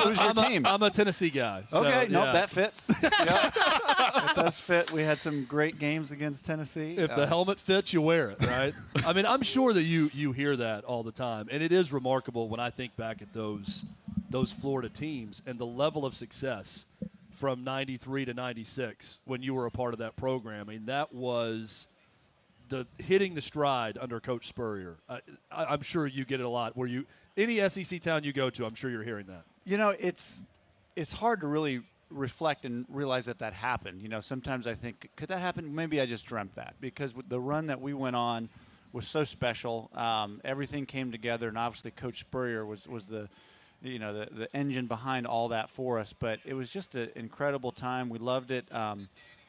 who's your team? I'm a Tennessee guy. So, okay, no, yeah. that fits. It does fit. We had some great games against Tennessee. If the helmet fits, you wear it, right? I mean, I'm sure that you hear that all the time, and it is remarkable when I think back at those Florida teams and the level of success from 93 to 96 when you were a part of that program. I mean, that was hitting the stride under Coach Spurrier. I'm sure you get it a lot. Any SEC town you go to, I'm sure you're hearing that. You know, it's hard to really reflect and realize that happened. You know, sometimes I think, could that happen? Maybe I just dreamt that, because the run that we went on was so special. Everything came together, and obviously Coach Spurrier was the engine behind all that for us. But it was just an incredible time. We loved it.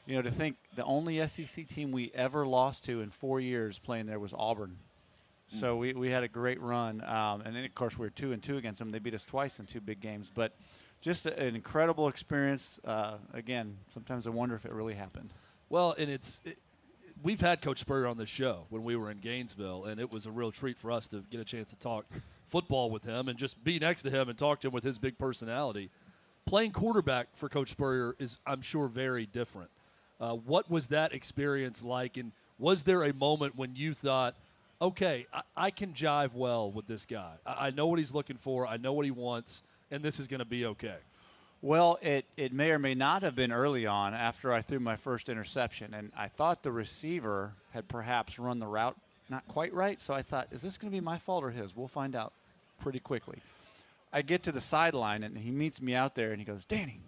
You know, to think the only SEC team we ever lost to in 4 years playing there was Auburn. So we had a great run. And then, of course, we were 2-2 against them. They beat us twice in 2 big games. But just an incredible experience. Again, sometimes I wonder if it really happened. Well, and we've had Coach Spurrier on this show when we were in Gainesville, and it was a real treat for us to get a chance to talk football with him and just be next to him and talk to him with his big personality. Playing quarterback for Coach Spurrier is, I'm sure, very different. What was that experience like, and was there a moment when you thought, okay, I can jive well with this guy. I know what he's looking for. I know what he wants, and this is going to be okay? Well, it may or may not have been early on after I threw my first interception, and I thought the receiver had perhaps run the route not quite right, so I thought, is this going to be my fault or his? We'll find out pretty quickly. I get to the sideline, and he meets me out there, and he goes, Danny,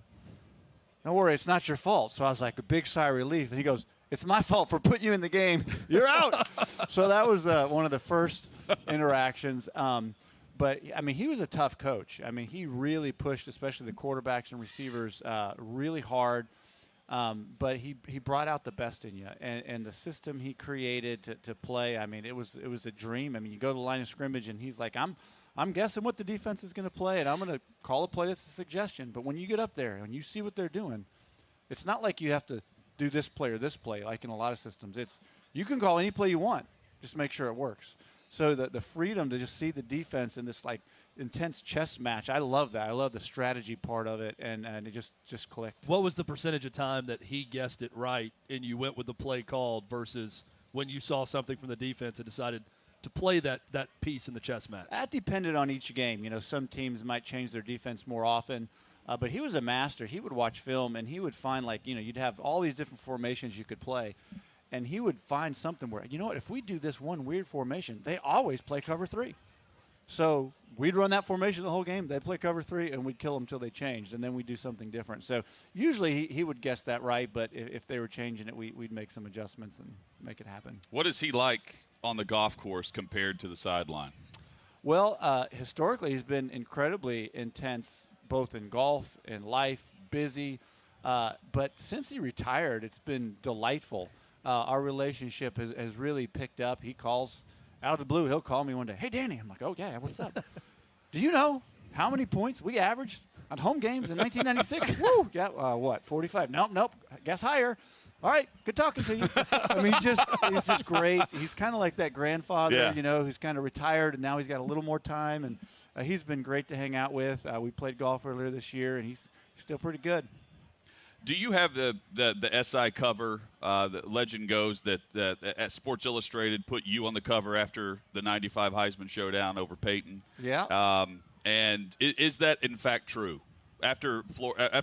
don't worry, it's not your fault. So I was like, a big sigh of relief. And he goes, it's my fault for putting you in the game. You're out. So that was one of the first interactions. But, I mean, he was a tough coach. I mean, he really pushed, especially the quarterbacks and receivers, really hard. But he brought out the best in you. And the system he created to play, I mean, it was a dream. I mean, you go to the line of scrimmage, and he's like, I'm guessing what the defense is going to play, and I'm going to call a play that's a suggestion. But when you get up there and you see what they're doing, it's not like you have to do this play or this play like in a lot of systems. It's you can call any play you want, just make sure it works. So the freedom to just see the defense in this like intense chess match, I love that. I love the strategy part of it, and it just clicked. What was the percentage of time that he guessed it right and you went with the play called versus when you saw something from the defense and decided to play that piece in the chess match? That depended on each game. You know, some teams might change their defense more often, but he was a master. He would watch film, and he would find, like, you know, you'd have all these different formations you could play, and he would find something where, you know what, if we do this one weird formation, they always play cover 3. So we'd run that formation the whole game. They'd play cover 3, and we'd kill them until they changed, and then we'd do something different. So usually he would guess that right, but if they were changing it, we'd make some adjustments and make it happen. What is he like on the golf course compared to the sideline? Well, historically, he's been incredibly intense, both in golf and life, busy. But since he retired, it's been delightful. Our relationship has really picked up. He calls out of the blue. He'll call me one day. Hey, Danny. I'm like, oh, yeah, what's up? Do you know how many points we averaged On home games in 1996? Woo! Yeah, what, 45? Nope. Guess higher. All right, good talking to you. I mean, he's just great. He's kind of like that grandfather, who's kind of retired, and now he's got a little more time. And he's been great to hang out with. We played golf earlier this year, and he's still pretty good. Do you have the SI cover? The legend goes that Sports Illustrated put you on the cover after the 95 Heisman Showdown over Peyton. Yeah. And is that, in fact, true? After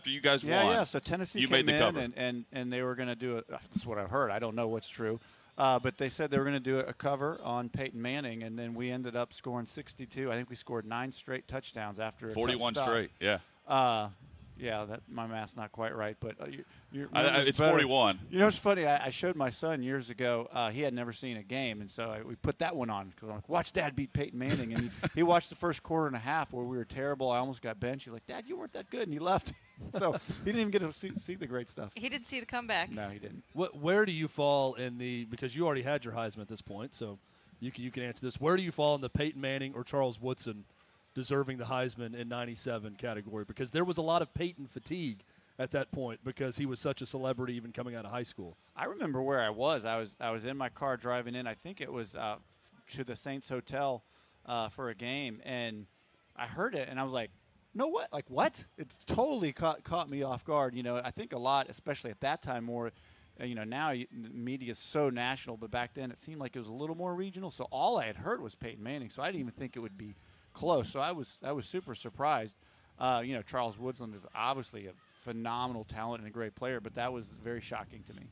you guys won, yeah. So Tennessee you came made the cover. and they were going to do it. This is what I've heard. I don't know what's true, but they said they were going to do a cover on Peyton Manning, and then we ended up scoring 62. I think we scored 9 straight touchdowns after a 41 tough stop. straight. Yeah. Yeah, that my math's not quite right, but it's better. 41. You know, it's funny. I showed my son years ago. He had never seen a game, and so we put that one on because I'm like, watch Dad beat Peyton Manning, and he watched the first quarter and a half where we were terrible. I almost got benched. He's like, Dad, you weren't that good, and he left. So he didn't even get to see the great stuff. He didn't see the comeback. No, he didn't. Where do you fall in because you already had your Heisman at this point, so you can answer this. Where do you fall in the Peyton Manning or Charles Woodson deserving the Heisman in 97 category? Because there was a lot of Peyton fatigue at that point because he was such a celebrity even coming out of high school. I remember where I was. I was in my car driving in. I think it was to the Saints Hotel for a game, and I heard it, and I was like, no, what? Like, what? It's totally caught me off guard. I think a lot, especially at that time, more now the media is so national, but back then it seemed like it was a little more regional. So all I had heard was Peyton Manning, so I didn't even think it would be close. So I was super surprised. Charles Woodson is obviously a phenomenal talent and a great player, but that was very shocking to me.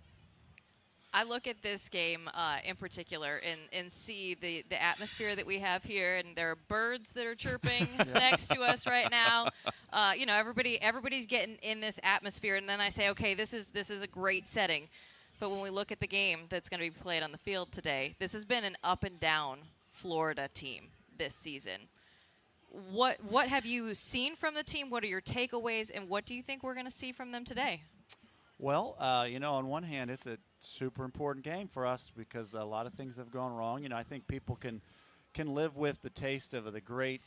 I look at this game in particular and see the atmosphere that we have here, and there are birds that are chirping next to us right now. Everybody's getting in this atmosphere, and then I say, okay, this is a great setting. But when we look at the game that's going to be played on the field today, this has been an up and down Florida team this season. What have you seen from the team? What are your takeaways, and what do you think we're going to see from them today? Well, on one hand, it's a super important game for us because a lot of things have gone wrong. I think people can live with the taste of the great,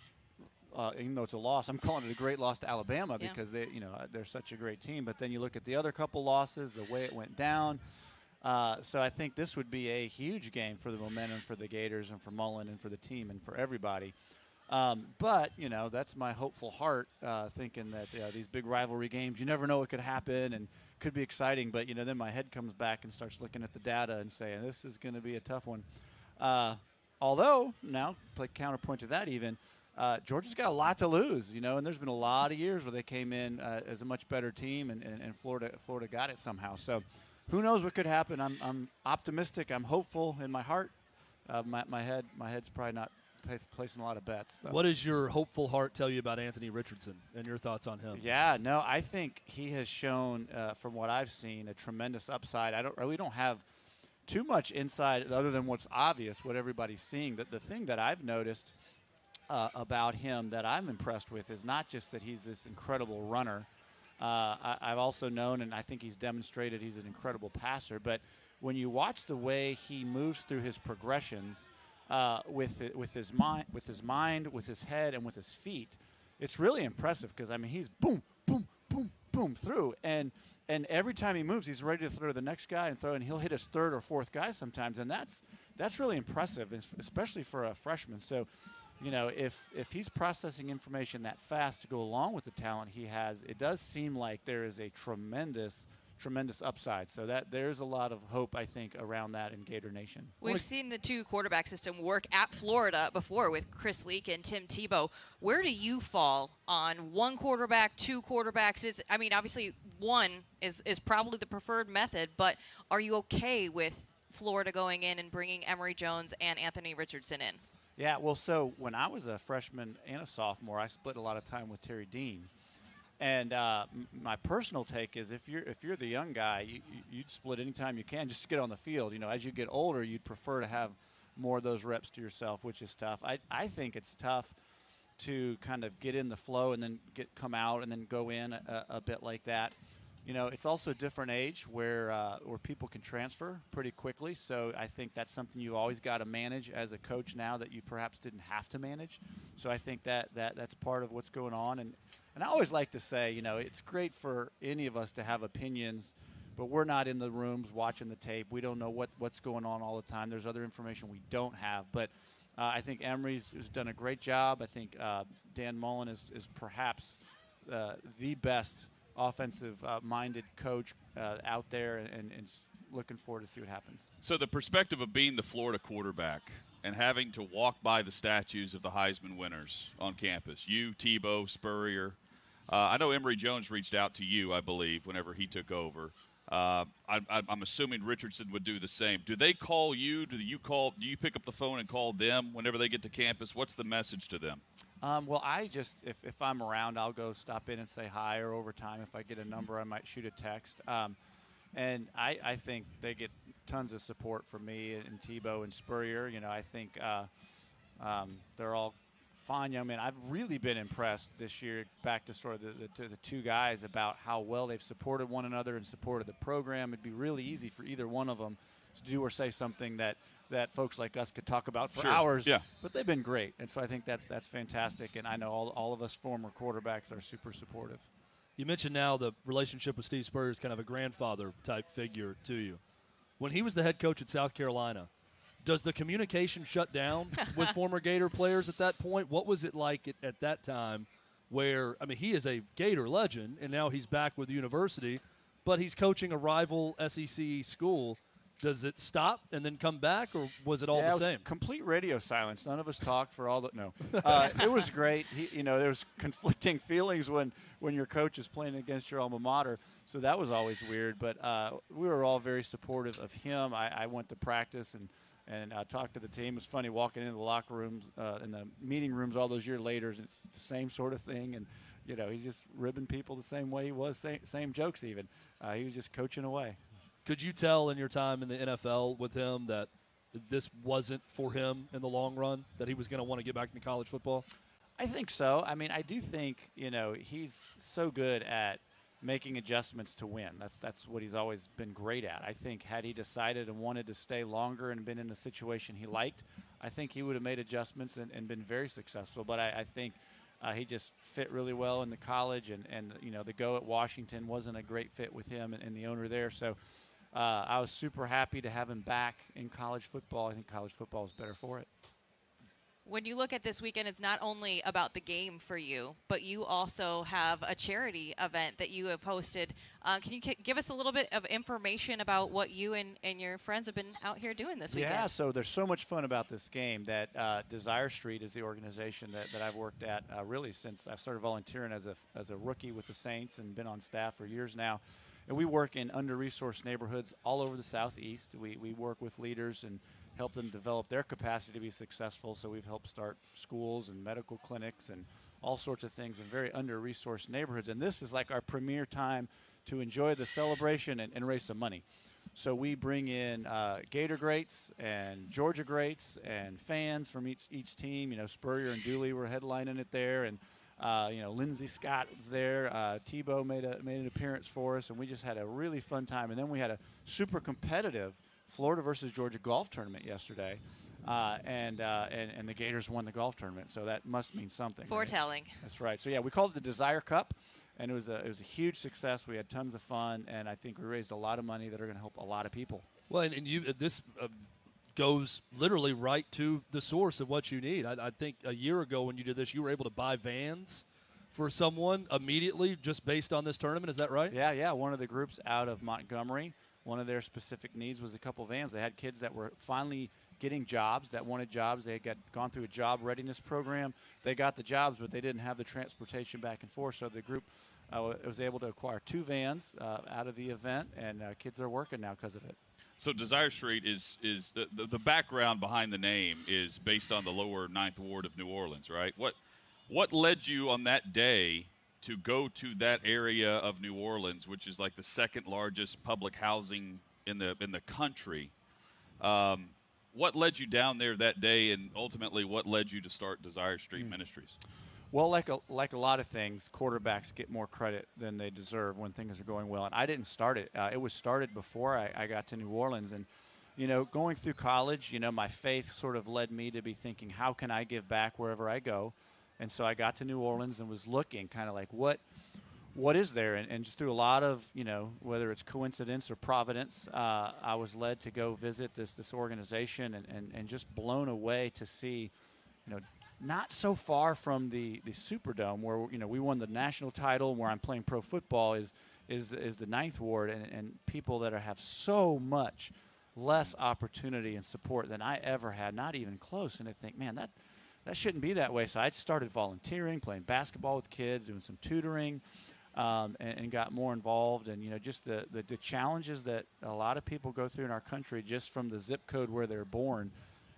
even though it's a loss. I'm calling it a great loss to Alabama because they're such a great team. But then you look at the other couple losses, the way it went down. So I think this would be a huge game for the momentum for the Gators and for Mullen and for the team and for everybody. But that's my hopeful heart, thinking that these big rivalry games, you never know what could happen and could be exciting. But, then my head comes back and starts looking at the data and saying this is going to be a tough one. Although, now, play counterpoint to that even, Georgia's got a lot to lose, and there's been a lot of years where they came in as a much better team and Florida got it somehow. So who knows what could happen. I'm optimistic. I'm hopeful in my heart. My head's probably not placing a lot of bets. So. What does your hopeful heart tell you about Anthony Richardson and your thoughts on him? Yeah, no, I think he has shown, from what I've seen, a tremendous upside. I really don't have too much insight other than what's obvious, what everybody's seeing. The thing that I've noticed about him that I'm impressed with is not just that he's this incredible runner. I've also known, and I think he's demonstrated he's an incredible passer. But when you watch the way he moves through his progressions, with his mind, with his head, and with his feet, it's really impressive because he's boom, boom, boom, boom through, and every time he moves, he's ready to throw to the next guy and he'll hit his third or fourth guy sometimes, and that's really impressive, especially for a freshman. So, if he's processing information that fast to go along with the talent he has, it does seem like there is a tremendous upside. So that there's a lot of hope, I think, around that in Gator Nation. We've seen the 2 quarterback system work at Florida before with Chris Leak and Tim Tebow. Where do you fall on 1 quarterback, 2 quarterbacks? Obviously 1 is probably the preferred method, but are you okay with Florida going in and bringing Emory Jones and Anthony Richardson in? Yeah, well, so when I was a freshman and a sophomore, I split a lot of time with Terry Dean. And my personal take is if you're the young guy, you'd split anytime you can just to get on the field. As you get older, you'd prefer to have more of those reps to yourself, which is tough. I think it's tough to kind of get in the flow and then come out and then go in a bit like that. It's also a different age where people can transfer pretty quickly. So I think that's something you always got to manage as a coach now that you perhaps didn't have to manage. So I think that's part of what's going on. And I always like to say, it's great for any of us to have opinions, but we're not in the rooms watching the tape. We don't know what's going on all the time. There's other information we don't have. But I think Emery's has done a great job. I think Dan Mullen is perhaps the best offensive-minded coach out there, and looking forward to see what happens. So the perspective of being the Florida quarterback and having to walk by the statues of the Heisman winners on campus, you, Tebow, Spurrier. I know Emory Jones reached out to you, I believe, whenever he took over. I'm assuming Richardson would do the same. Do they call you? Do you pick up the phone and call them whenever they get to campus? What's the message to them? Well, I just, if I'm around, I'll go stop in and say hi, or over time, if I get a number, I might shoot a text. And I think they get tons of support from me and Tebow and Spurrier. I think they're all fine young men. I've really been impressed this year, back to sort of the two guys, about how well they've supported one another and supported the program. It'd be really easy for either one of them to do or say something that folks like us could talk about for hours. Yeah. But they've been great, and so I think that's fantastic. And I know all of us former quarterbacks are super supportive. You mentioned now the relationship with Steve Spurrier is kind of a grandfather-type figure to you. When he was the head coach at South Carolina, does the communication shut down with former Gator players at that point? What was it like at that time where, he is a Gator legend, and now he's back with the university, but he's coaching a rival SEC school. Does it stop and then come back, or was it all the same? Complete radio silence. None of us talked for all the – no. It was great. There was conflicting feelings when your coach is playing against your alma mater, so that was always weird. But we were all very supportive of him. I went to practice and talked to the team. It was funny walking into the locker rooms, in the meeting rooms all those years later, and it's the same sort of thing. And, he's just ribbing people the same way he was, same jokes even. He was just coaching away. Could you tell in your time in the NFL with him that this wasn't for him in the long run, that he was going to want to get back into college football? I think so. I do think, he's so good at making adjustments to win. That's what he's always been great at. I think had he decided and wanted to stay longer and been in a situation he liked, I think he would have made adjustments and been very successful. But I think he just fit really well in the college, and the go at Washington wasn't a great fit with him and the owner there. So I was super happy to have him back in college football. I think college football is better for it. When you look at this weekend, it's not only about the game for you, but you also have a charity event that you have hosted. Can you give us a little bit of information about what you and your friends have been out here doing this weekend? Yeah, so there's so much fun about this game that Desire Street is the organization that I've worked at really since I started volunteering as a rookie with the Saints and been on staff for years now. And we work in under-resourced neighborhoods all over the Southeast. We work with leaders and help them develop their capacity to be successful. So we've helped start schools and medical clinics and all sorts of things in very under-resourced neighborhoods. And this is like our premier time to enjoy the celebration and raise some money. So we bring in Gator greats and Georgia greats and fans from each team. Spurrier and Dooley were headlining it there, and Lindsey Scott was there. Tebow made an appearance for us, and we just had a really fun time. And then we had a super competitive Florida versus Georgia golf tournament yesterday, and the Gators won the golf tournament, so that must mean something. Foretelling. Right? That's right. So yeah, we called it the Desire Cup, and it was a huge success. We had tons of fun, and I think we raised a lot of money that are going to help a lot of people. Well, and this goes literally right to the source of what you need. I think a year ago when you did this, you were able to buy vans for someone immediately just based on this tournament. Is that right? Yeah. One of the groups out of Montgomery, one of their specific needs was a couple vans. They had kids that were finally getting jobs, that wanted jobs. They had gone through a job readiness program. They got the jobs, but they didn't have the transportation back and forth. So the group was able to acquire 2 vans out of the event, and kids are working now because of it. So Desire Street is the background behind the name is based on the lower 9th Ward of New Orleans, right? What led you on that day to go to that area of New Orleans, which is like the second largest public housing in the country? What led you down there that day, and ultimately what led you to start Desire Street Ministries? Well, like a lot of things, quarterbacks get more credit than they deserve when things are going well. And I didn't start it. It was started before I got to New Orleans. And, going through college, my faith sort of led me to be thinking, how can I give back wherever I go? And so I got to New Orleans and was looking kind of like what is there? And just through a lot of, whether it's coincidence or providence, I was led to go visit this organization and just blown away to see, not so far from the Superdome where, we won the national title and where I'm playing pro football is the Ninth Ward and people that have so much less opportunity and support than I ever had, not even close. And I think, man, that shouldn't be that way. So I started volunteering, playing basketball with kids, doing some tutoring, and got more involved. And, just the challenges that a lot of people go through in our country just from the zip code where they're born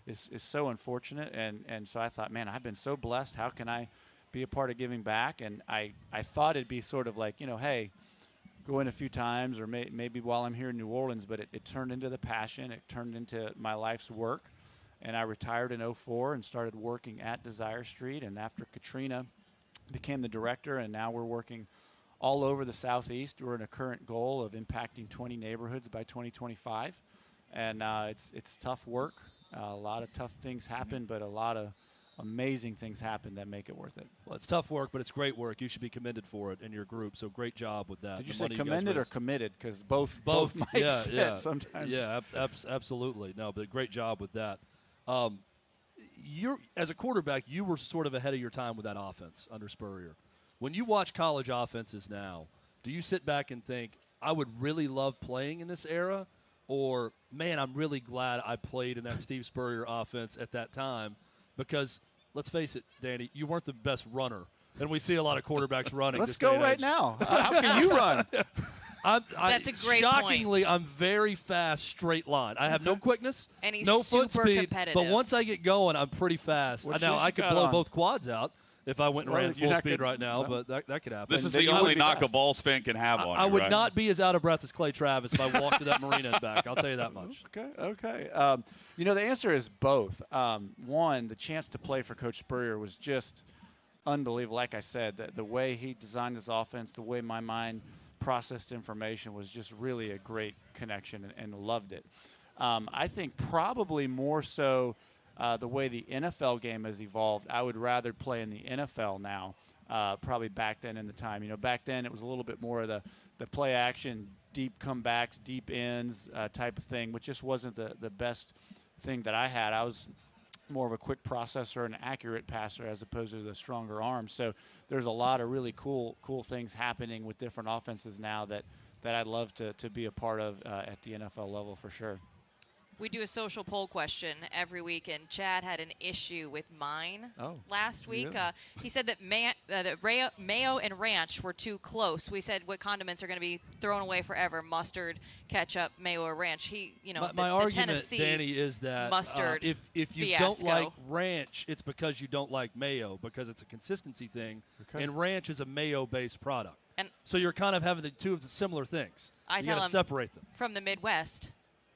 is so unfortunate. And so I thought, man, I've been so blessed. How can I be a part of giving back? And I thought it'd be sort of like, hey, go in a few times or maybe while I'm here in New Orleans, but it turned into the passion. It turned into my life's work. And I retired in 2004 and started working at Desire Street. And after Katrina, became the director, and now we're working all over the Southeast. We're in a current goal of impacting 20 neighborhoods by 2025. And it's tough work. A lot of tough things happen, but a lot of amazing things happen that make it worth it. Well, it's tough work, but it's great work. You should be commended for it in your group. So great job with that. Did you say commended or committed? Because both might fit sometimes. Yeah, absolutely. No, but great job with that. You're as a quarterback, you were sort of ahead of your time with that offense under Spurrier. When you watch college offenses now, do you sit back and think, I would really love playing in this era? Or, man, I'm really glad I played in that Steve Spurrier offense at that time? Because, let's face it, Danny, you weren't the best runner. And we see a lot of quarterbacks running. Let's go right now. How can you run? That's a great shockingly, point. I'm very fast, straight line. I have no quickness, And he's no foot super speed. competitive. But once I get going, I'm pretty fast. What Now, shoes I you could got blow on? both quads out if I went and Well, ran you're full not speed gonna- right now, no. but that could happen. This is then the you would only be knock a fast. Balls fan can have on I you, would right? not be as out of breath as Clay Travis if I walked to that marina and back. I'll tell you that much. Okay. The answer is both. One, the chance to play for Coach Spurrier was just unbelievable. Like I said, the way he designed his offense, the way my mind processed information was just really a great connection and loved it. I think probably more so the way the NFL game has evolved. I would rather play in the NFL now, probably back then in the time. Back then it was a little bit more of the play action, deep comebacks, deep ends type of thing, which just wasn't the best thing that I had. I was more of a quick processor and accurate passer as opposed to the stronger arm. So there's a lot of really cool things happening with different offenses now that I'd love to be a part of at the NFL level for sure. We do a social poll question every week, and Chad had an issue with mine last week. really? He said that mayo and ranch were too close. We said what condiments are going to be thrown away forever: mustard, ketchup, mayo, or ranch. My the argument, Tennessee Danny, is that mustard if you fiasco. don't like ranch, it's because you don't like mayo, because it's a consistency thing, and ranch is a mayo-based product. And so you're kind of having the two of the similar things. I You tell gotta him separate them. from the Midwest,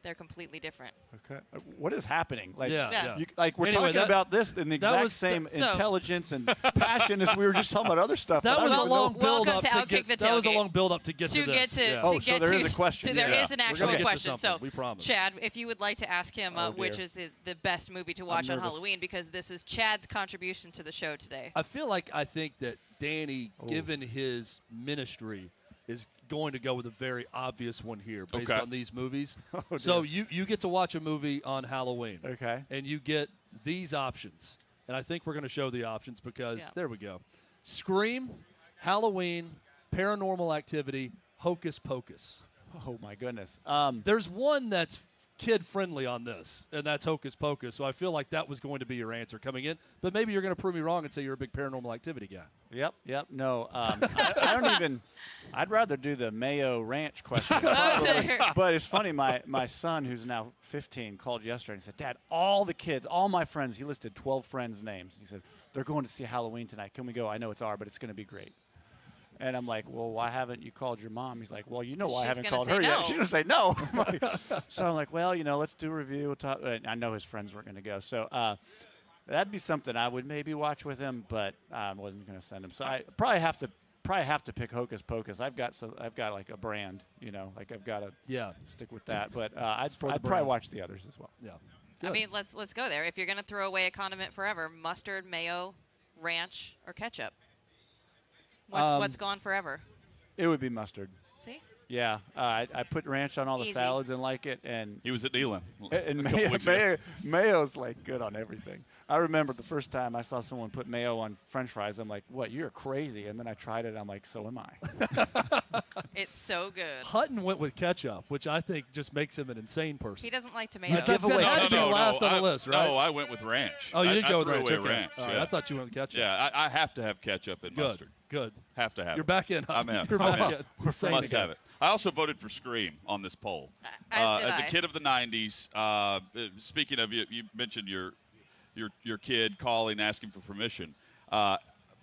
they're completely different. Okay. What is happening? Like, Yeah. we're Anyway, talking about this in the that exact was- same so- intelligence and passion as we were just talking about other stuff. That but I was a don't know- long build welcome up to to OutKick get. the That was a Tailgate. long build up to get To to get this. to, yeah. to Oh, get so there to, is a question. So there Yeah. is an We're gonna actual get to question. So something, we promise. Chad, if you would like to ask him which dear. is the best movie to watch on nervous. Halloween, because this is Chad's contribution to the show today. I think that Danny, given his ministry, is going to go with a very obvious one here based Okay. on these movies. Oh, So dear. you get to watch a movie on Halloween. Okay. And you get these options. And I think we're going to show the options because, Yeah. there we go. Scream, Halloween, Paranormal Activity, Hocus Pocus. Oh my goodness. There's one that's kid-friendly on this, and that's Hocus Pocus. So I feel like that was going to be your answer coming in. But maybe you're going to prove me wrong and say you're a big Paranormal Activity guy. Yep. No, I don't even. I'd rather do the mayo ranch question. probably. But it's funny. My son, who's now 15, called yesterday and said, "Dad, all the kids, all my friends." He listed 12 friends' names. He said, "They're going to see Halloween tonight. Can we go? I know it's R, but it's going to be great." And I'm like, "Well, why haven't you called your mom?" He's like, "Well, you know why I She's haven't gonna called say her no. yet." She's going to say no. I'm like- so I'm like, "Well, let's do a review." We'll talk. And I know his friends weren't going to go. So that'd be something I would maybe watch with him, but I wasn't going to send him. So I probably have to pick Hocus Pocus. I've got like a brand, like I've got to stick with that. But I'd probably brand. watch the others as well. Yeah. I mean, let's go there. If you're going to throw away a condiment forever, mustard, mayo, ranch or ketchup? What's gone forever? It would be mustard. See? Yeah, I put ranch on all the Easy. salads and like it, and He was at Neyland. and a couple weeks ago. mayo's like good on everything. I remember the first time I saw someone put mayo on French fries. I'm like, "What? You're crazy!" And then I tried it. I'm like, "So am I." It's so good. Hutton went with ketchup, which I think just makes him an insane person. He doesn't like tomatoes. Give away. How did you last on the list, right? No, I went with ranch. Oh, you I did go with threw ranch. away Okay. ranch. All right, Yeah. I thought you went with ketchup. Yeah, I have to have ketchup and Good. mustard. Good. Have to have You're it. back in. I'm in. You're I'm back in. in. We're saying Must again. have it. I also voted for Scream on this poll. As did a I. kid of the 90s, speaking of, you mentioned your kid calling, asking for permission.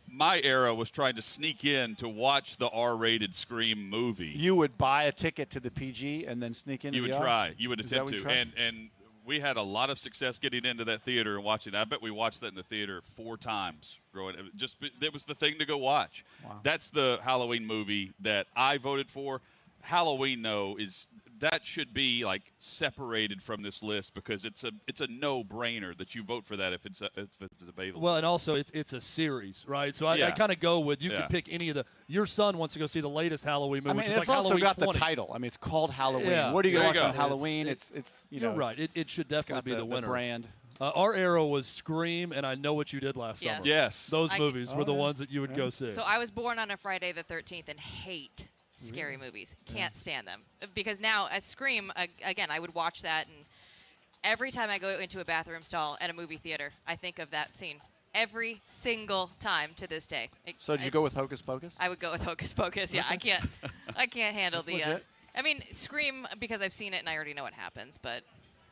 My era was trying to sneak in to watch the R-rated Scream movie. You would buy a ticket to the PG and then sneak into You would the R? try. You would Is that attempt what you to. tried? And we had a lot of success getting into that theater and watching that. I bet we watched that in the theater 4 times growing up. It was the thing to go watch. Wow. That's the Halloween movie that I voted for. Halloween, though, that should be like separated from this list because it's a no-brainer that you vote for that if it's available. Well, and also it's a series, right? So I Yeah. kind of go with you Yeah. can pick any of the. Your son wants to go see the latest Halloween movie, I mean, which is it's like also Halloween got 20. the title. I mean, it's called Halloween. Yeah. What are you There going to you watch go. on Halloween? It's You're right. it's- It should it's definitely got be the winner. brand. Our era was Scream, and I Know What You Did Last Yes. summer. Yes. Those I- movies were the yeah. ones that you would go see. So I was born on a Friday the 13th and hate scary movies. Can't stand them. Because now at Scream, again, I would watch that, and every time I go into a bathroom stall at a movie theater, I think of that scene. Every single time to this day. So did you go with Hocus Pocus? I would go with Hocus Pocus. Yeah, I can't handle That's the. legit. I mean, Scream because I've seen it and I already know what happens, but.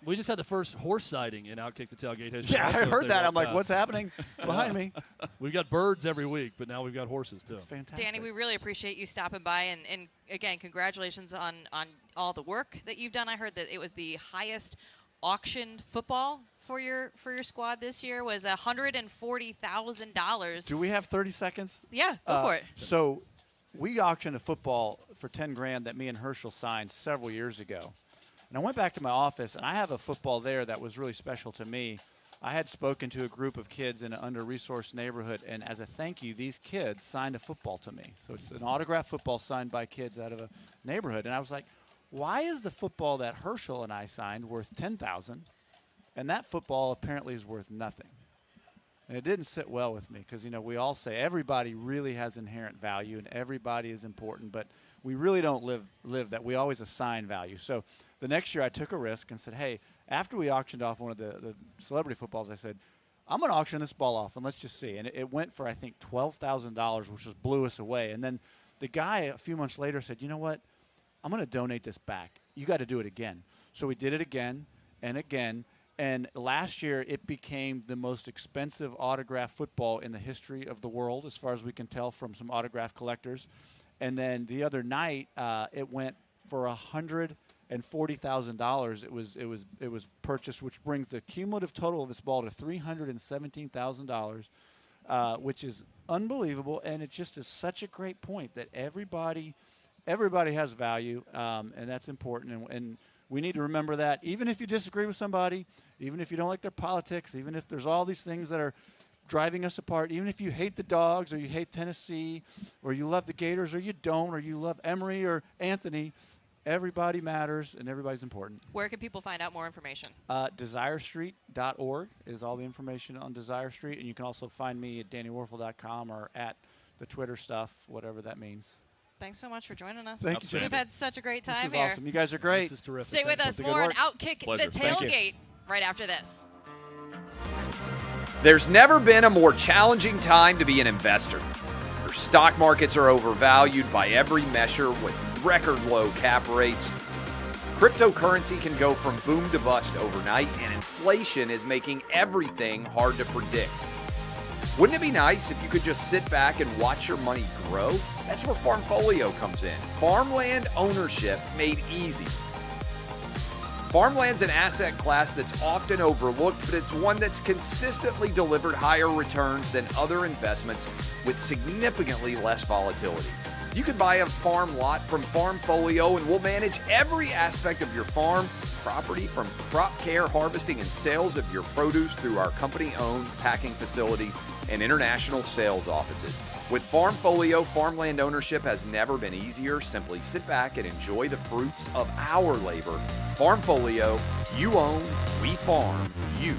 we just had the first horse sighting in Outkick the Tailgate history. Yeah, Also, I if heard they that. were I'm like, up what's past. happening behind me? We've got birds every week, but now we've got horses too. It's fantastic. Danny, we really appreciate you stopping by, and again, congratulations on all the work that you've done. I heard that it was the highest auctioned football for your squad this year was $140,000. Do we have 30 seconds? Yeah, go for it. So we auctioned a football for $10,000 that me and Herschel signed several years ago. And I went back to my office, and I have a football there that was really special to me. I had spoken to a group of kids in an under-resourced neighborhood, and as a thank you, these kids signed a football to me. So it's an autographed football signed by kids out of a neighborhood. And I was like, why is the football that Herschel and I signed worth $10,000, and that football apparently is worth nothing? And it didn't sit well with me because, we all say everybody really has inherent value and everybody is important, but we really don't live that. We always assign value. So the next year I took a risk and said, hey, after we auctioned off one of the celebrity footballs, I said, I'm going to auction this ball off and let's just see. And it went for, I think, $12,000, which just blew us away. And then the guy a few months later said, you know what? I'm going to donate this back. You got to do it again. So we did it again and again. And last year, it became the most expensive autographed football in the history of the world, as far as we can tell from some autograph collectors. And then the other night, it went for $140,000. It was purchased, which brings the cumulative total of this ball to $317,000, which is unbelievable. And it just is such a great point that everybody has value, and that's important. And we need to remember that even if you disagree with somebody, even if you don't like their politics, even if there's all these things that are driving us apart, even if you hate the Dogs or you hate Tennessee or you love the Gators or you don't, or you love Emory or Anthony, everybody matters and everybody's important. Where can people find out more information? DesireStreet.org is all the information on Desire Street, and you can also find me at DannyWuerffel.com or at the Twitter stuff, whatever that means. Thanks so much for joining us. Thank you. We've had such a great time This is here. awesome. You guys are great. This is terrific. Stay with Thank us you. more on work. Outkick Pleasure. the Thank you. Tailgate right after this. There's never been a more challenging time to be an investor. Your stock markets are overvalued by every measure with record low cap rates. Cryptocurrency can go from boom to bust overnight, and inflation is making everything hard to predict. Wouldn't it be nice if you could just sit back and watch your money grow? That's where Farm Folio comes in. Farmland ownership made easy. Farmland's an asset class that's often overlooked, but it's one that's consistently delivered higher returns than other investments with significantly less volatility. You can buy a farm lot from Farm Folio, and we'll manage every aspect of your farm property, from crop care, harvesting, and sales of your produce through our company-owned packing facilities and international sales offices. With Farm Folio, farmland ownership has never been easier. Simply sit back and enjoy the fruits of our labor. Farm Folio, you own, we farm, you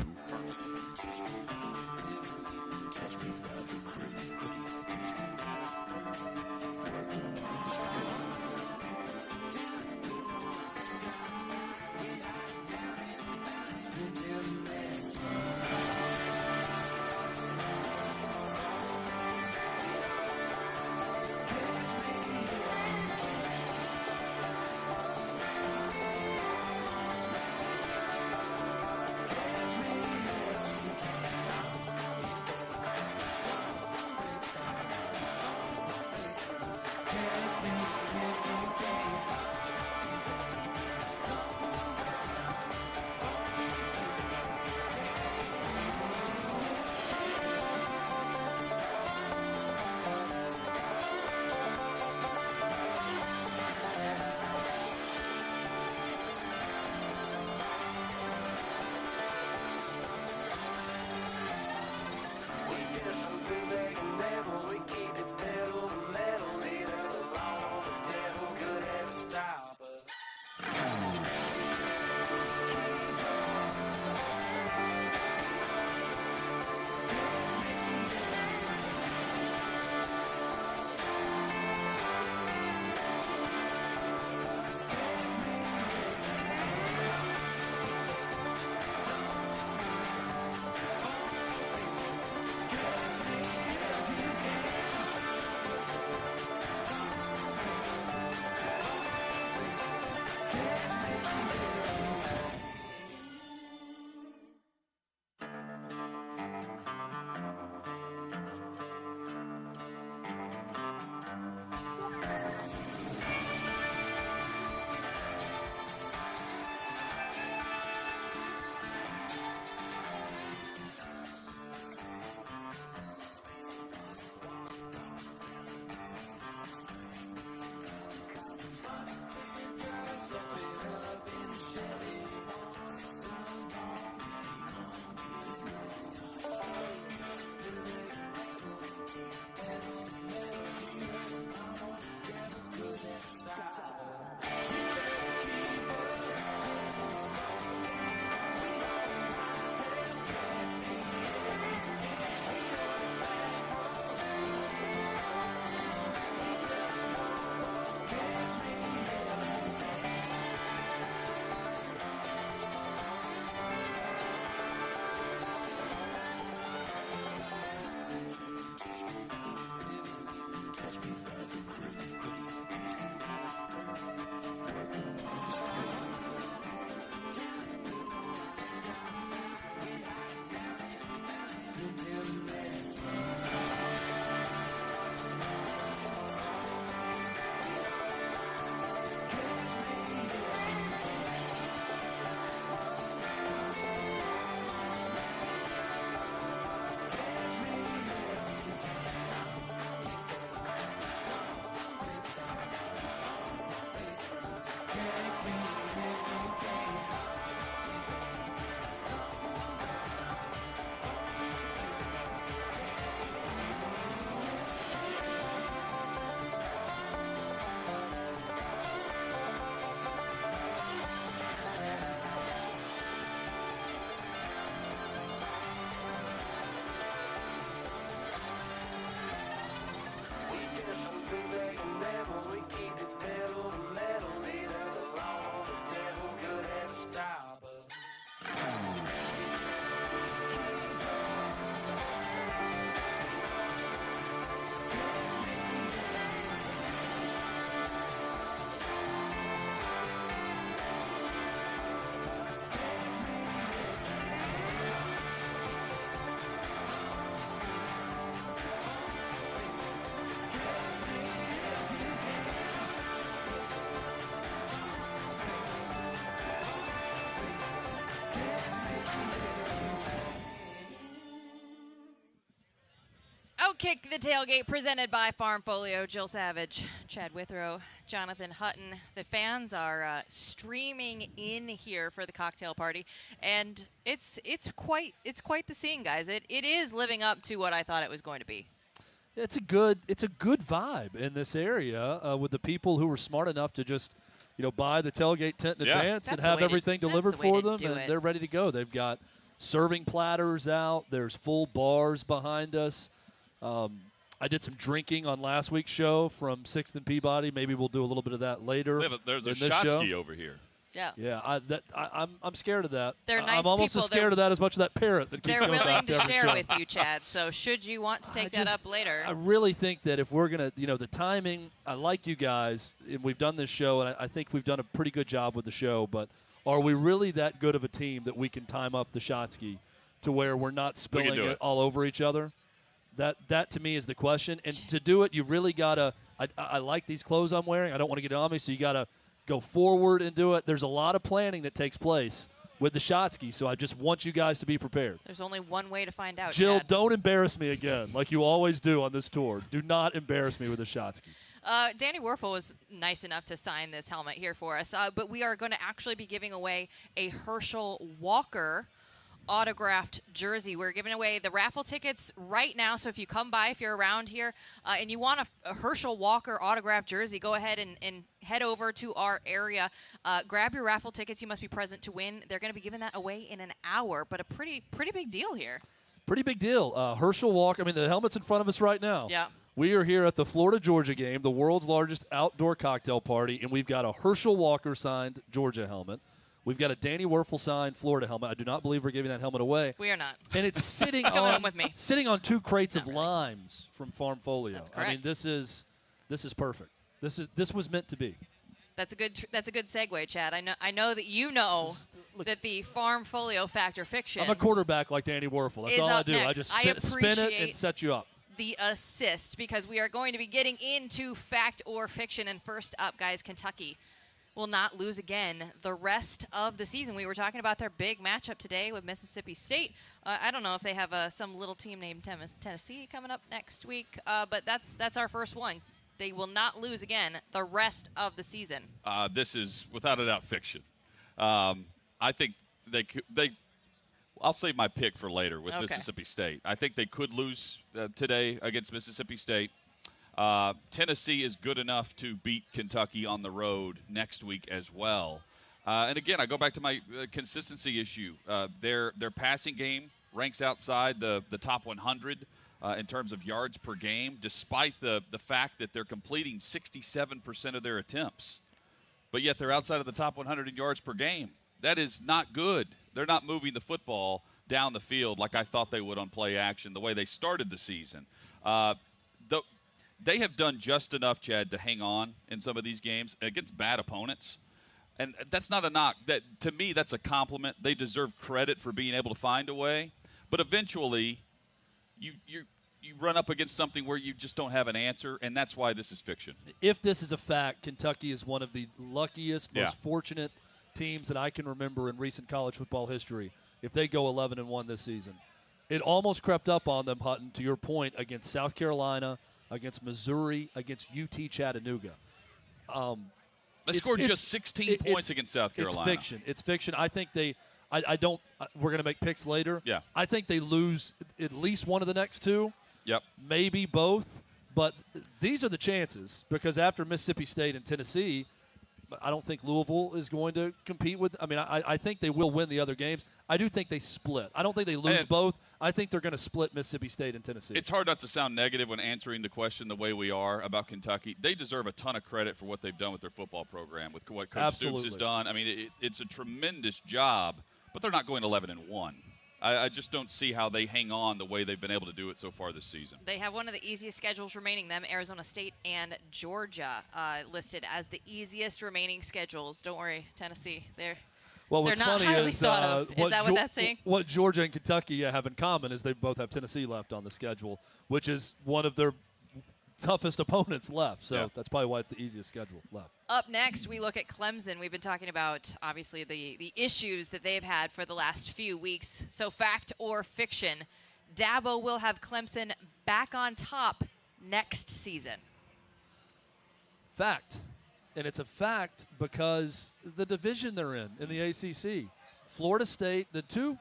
OutKick The Tailgate presented by Farm Folio. Jill Savage, Chad Withrow, Jonathan Hutton. The fans are streaming in here for the cocktail party, and it's quite the scene, guys. It is living up to what I thought it was going to be. It's a good vibe in this area with the people who were smart enough to just buy the tailgate tent in advance and have everything delivered for them, and they're ready to go. They've got serving platters out. There's full bars behind us. I did some drinking on last week's show from 6th and Peabody. Maybe we'll do a little bit of that later. There's a shotsky over here. Yeah. I'm scared of that. They're nice I'm almost people. as scared of that as much of that parrot that keeps They're going willing back to every share show. with you, Chad. So should you want to take that up later? I really think that if we're going to, the timing, I like you guys, and we've done this show, and I think we've done a pretty good job with the show, but are we really that good of a team that we can time up the shotsky to where we're not spilling it all over each other? That to me is the question. And to do it, you really got to – I like these clothes I'm wearing. I don't want to get on me, so you got to go forward and do it. There's a lot of planning that takes place with the shotsky, so I just want you guys to be prepared. There's only one way to find out, Jill, Chad. don't embarrass me again like you always do on this tour. Do not embarrass me with the shotsky. Danny Wuerffel was nice enough to sign this helmet here for us, but we are going to actually be giving away a Herschel Walker autographed jersey. We're giving away the raffle tickets right now, so if you come by, if you're around here, and you want a Herschel Walker autographed jersey, go ahead and head over to our area. Grab your raffle tickets. You must be present to win. They're going to be giving that away in an hour, but a pretty big deal here. Pretty big deal. Herschel Walker, the helmet's in front of us right now. Yeah. We are here at the Florida-Georgia game, the world's largest outdoor cocktail party, and we've got a Herschel Walker signed Georgia helmet. We've got a Danny Wuerffel signed Florida helmet. I do not believe we're giving that helmet away. We are not. And it's sitting sitting on 2 crates of limes from Farm Folio. That's correct. This is perfect. This was meant to be. That's a good segue, Chad. I know that you know that the Farm Folio Fact or Fiction. I'm a quarterback like Danny Wuerffel. That's all I do. Next. I just spin it and set you up. The assist, because we are going to be getting into Fact or Fiction. And first up, guys, Kentucky will not lose again the rest of the season. We were talking about their big matchup today with Mississippi State. I don't know if they have some little team named Tennessee coming up next week, but that's our first one. They will not lose again the rest of the season. This is, without a doubt, fiction. I think I'll save my pick for later with Mississippi State. I think they could lose today against Mississippi State. Tennessee is good enough to beat Kentucky on the road next week as well. And again, I go back to my consistency issue. Their passing game ranks outside the top 100 in terms of yards per game, despite the fact that they're completing 67% of their attempts. But yet they're outside of the top 100 in yards per game. That is not good. They're not moving the football down the field like I thought they would on play action, the way they started the season. They have done just enough, Chad, to hang on in some of these games against bad opponents. And that's not a knock. To me, that's a compliment. They deserve credit for being able to find a way. But eventually, you run up against something where you just don't have an answer, and that's why this is fiction. If this is a fact, Kentucky is one of the luckiest, most fortunate teams that I can remember in recent college football history if they go 11-1 this season. It almost crept up on them, Hutton, to your point, against South Carolina, against Missouri, against UT Chattanooga. They scored just 16 points against South Carolina. It's fiction. I think I don't – we're going to make picks later. Yeah. I think they lose at least one of the next 2. Yep. Maybe both. But these are the chances, because after Mississippi State and Tennessee, I don't think Louisville is going to compete with – I think they will win the other games. I do think they split. I don't think they lose both. I think they're going to split Mississippi State and Tennessee. It's hard not to sound negative when answering the question the way we are about Kentucky. They deserve a ton of credit for what they've done with their football program, with what Coach Stoops has done. It's a tremendous job, but they're not going 11-1. I just don't see how they hang on the way they've been able to do it so far this season. They have one of the easiest schedules remaining, them, Arizona State and Georgia, listed as the easiest remaining schedules. Don't worry, Tennessee, they're what's not funny highly is, thought of. Is that what that's saying? What Georgia and Kentucky have in common is they both have Tennessee left on the schedule, which is one of their toughest opponents left. So that's probably why it's the easiest schedule left. Up next, we look at Clemson. We've been talking about, obviously, the issues that they've had for the last few weeks. So fact or fiction, Dabo will have Clemson back on top next season. Fact. And it's a fact because the division they're in the ACC. Florida State, the two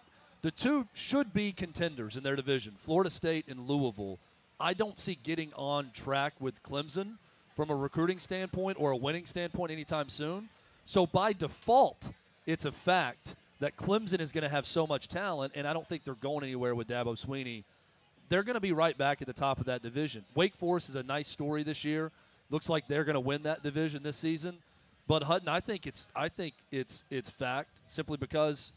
should be contenders in their division, Florida State and Louisville. I don't see getting on track with Clemson from a recruiting standpoint or a winning standpoint anytime soon. So by default, it's a fact that Clemson is going to have so much talent, and I don't think they're going anywhere with Dabo Swinney. They're going to be right back at the top of that division. Wake Forest is a nice story this year. Looks like they're going to win that division this season. But Hutton, I think it's fact simply because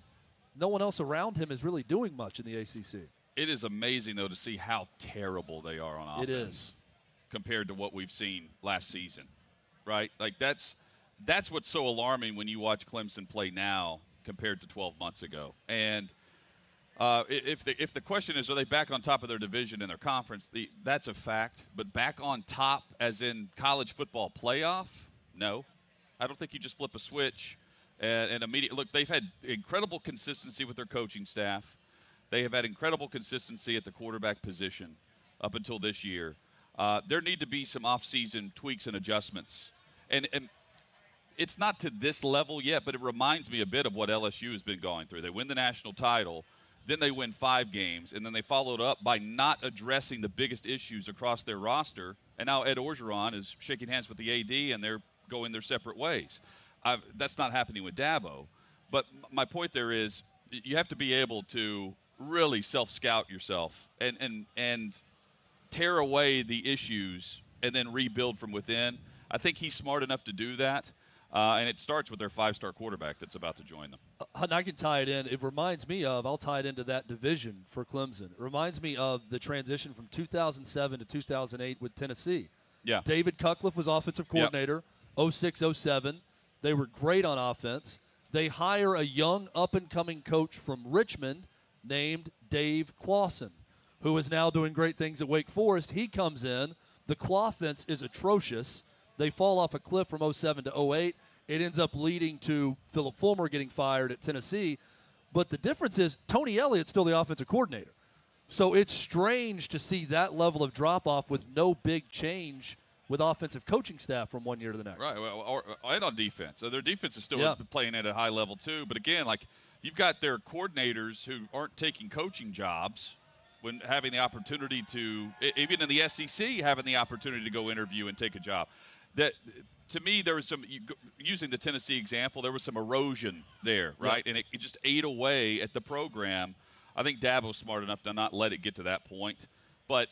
no one else around him is really doing much in the ACC. It is amazing, though, to see how terrible they are on offense. It is. Compared to what we've seen last season, right? Like that's what's so alarming when you watch Clemson play now compared to 12 months ago. And if the question is, are they back on top of their division in their conference, that's a fact. But back on top as in college football playoff, no. I don't think you just flip a switch and immediately – look, they've had incredible consistency with their coaching staff. They have had incredible consistency at the quarterback position up until this year. There need to be some off-season tweaks and adjustments. And it's not to this level yet, but it reminds me a bit of what LSU has been going through. They win the national title, then they win 5 games, and then they followed up by not addressing the biggest issues across their roster. And now Ed Orgeron is shaking hands with the AD, and they're going their separate ways. That's not happening with Dabo. But my point there is you have to be able to really self-scout yourself and tear away the issues and then rebuild from within. I think he's smart enough to do that, and it starts with their 5-star quarterback that's about to join them. And I can tie it in. It reminds me of, I'll tie it into that division for Clemson. It reminds me of the transition from 2007 to 2008 with Tennessee. Yeah. David Cutcliffe was offensive coordinator, 06-07. They were great on offense. They hire a young up-and-coming coach from Richmond named Dave Clawson, who is now doing great things at Wake Forest. He comes in. The Clawfence is atrocious. They fall off a cliff from 07 to 08. It ends up leading to Philip Fulmer getting fired at Tennessee. But the difference is Tony Elliott's still the offensive coordinator. So it's strange to see that level of drop-off with no big change with offensive coaching staff from one year to the next. Right, and on defense. So their defense is still playing at a high level too. But again, like you've got their coordinators who aren't taking coaching jobs when having the opportunity to, even in the SEC, having the opportunity to go interview and take a job. That, to me, there was some, using the Tennessee example, there was some erosion there, right? And it just ate away at the program. I think Dabo's smart enough to not let it get to that point. But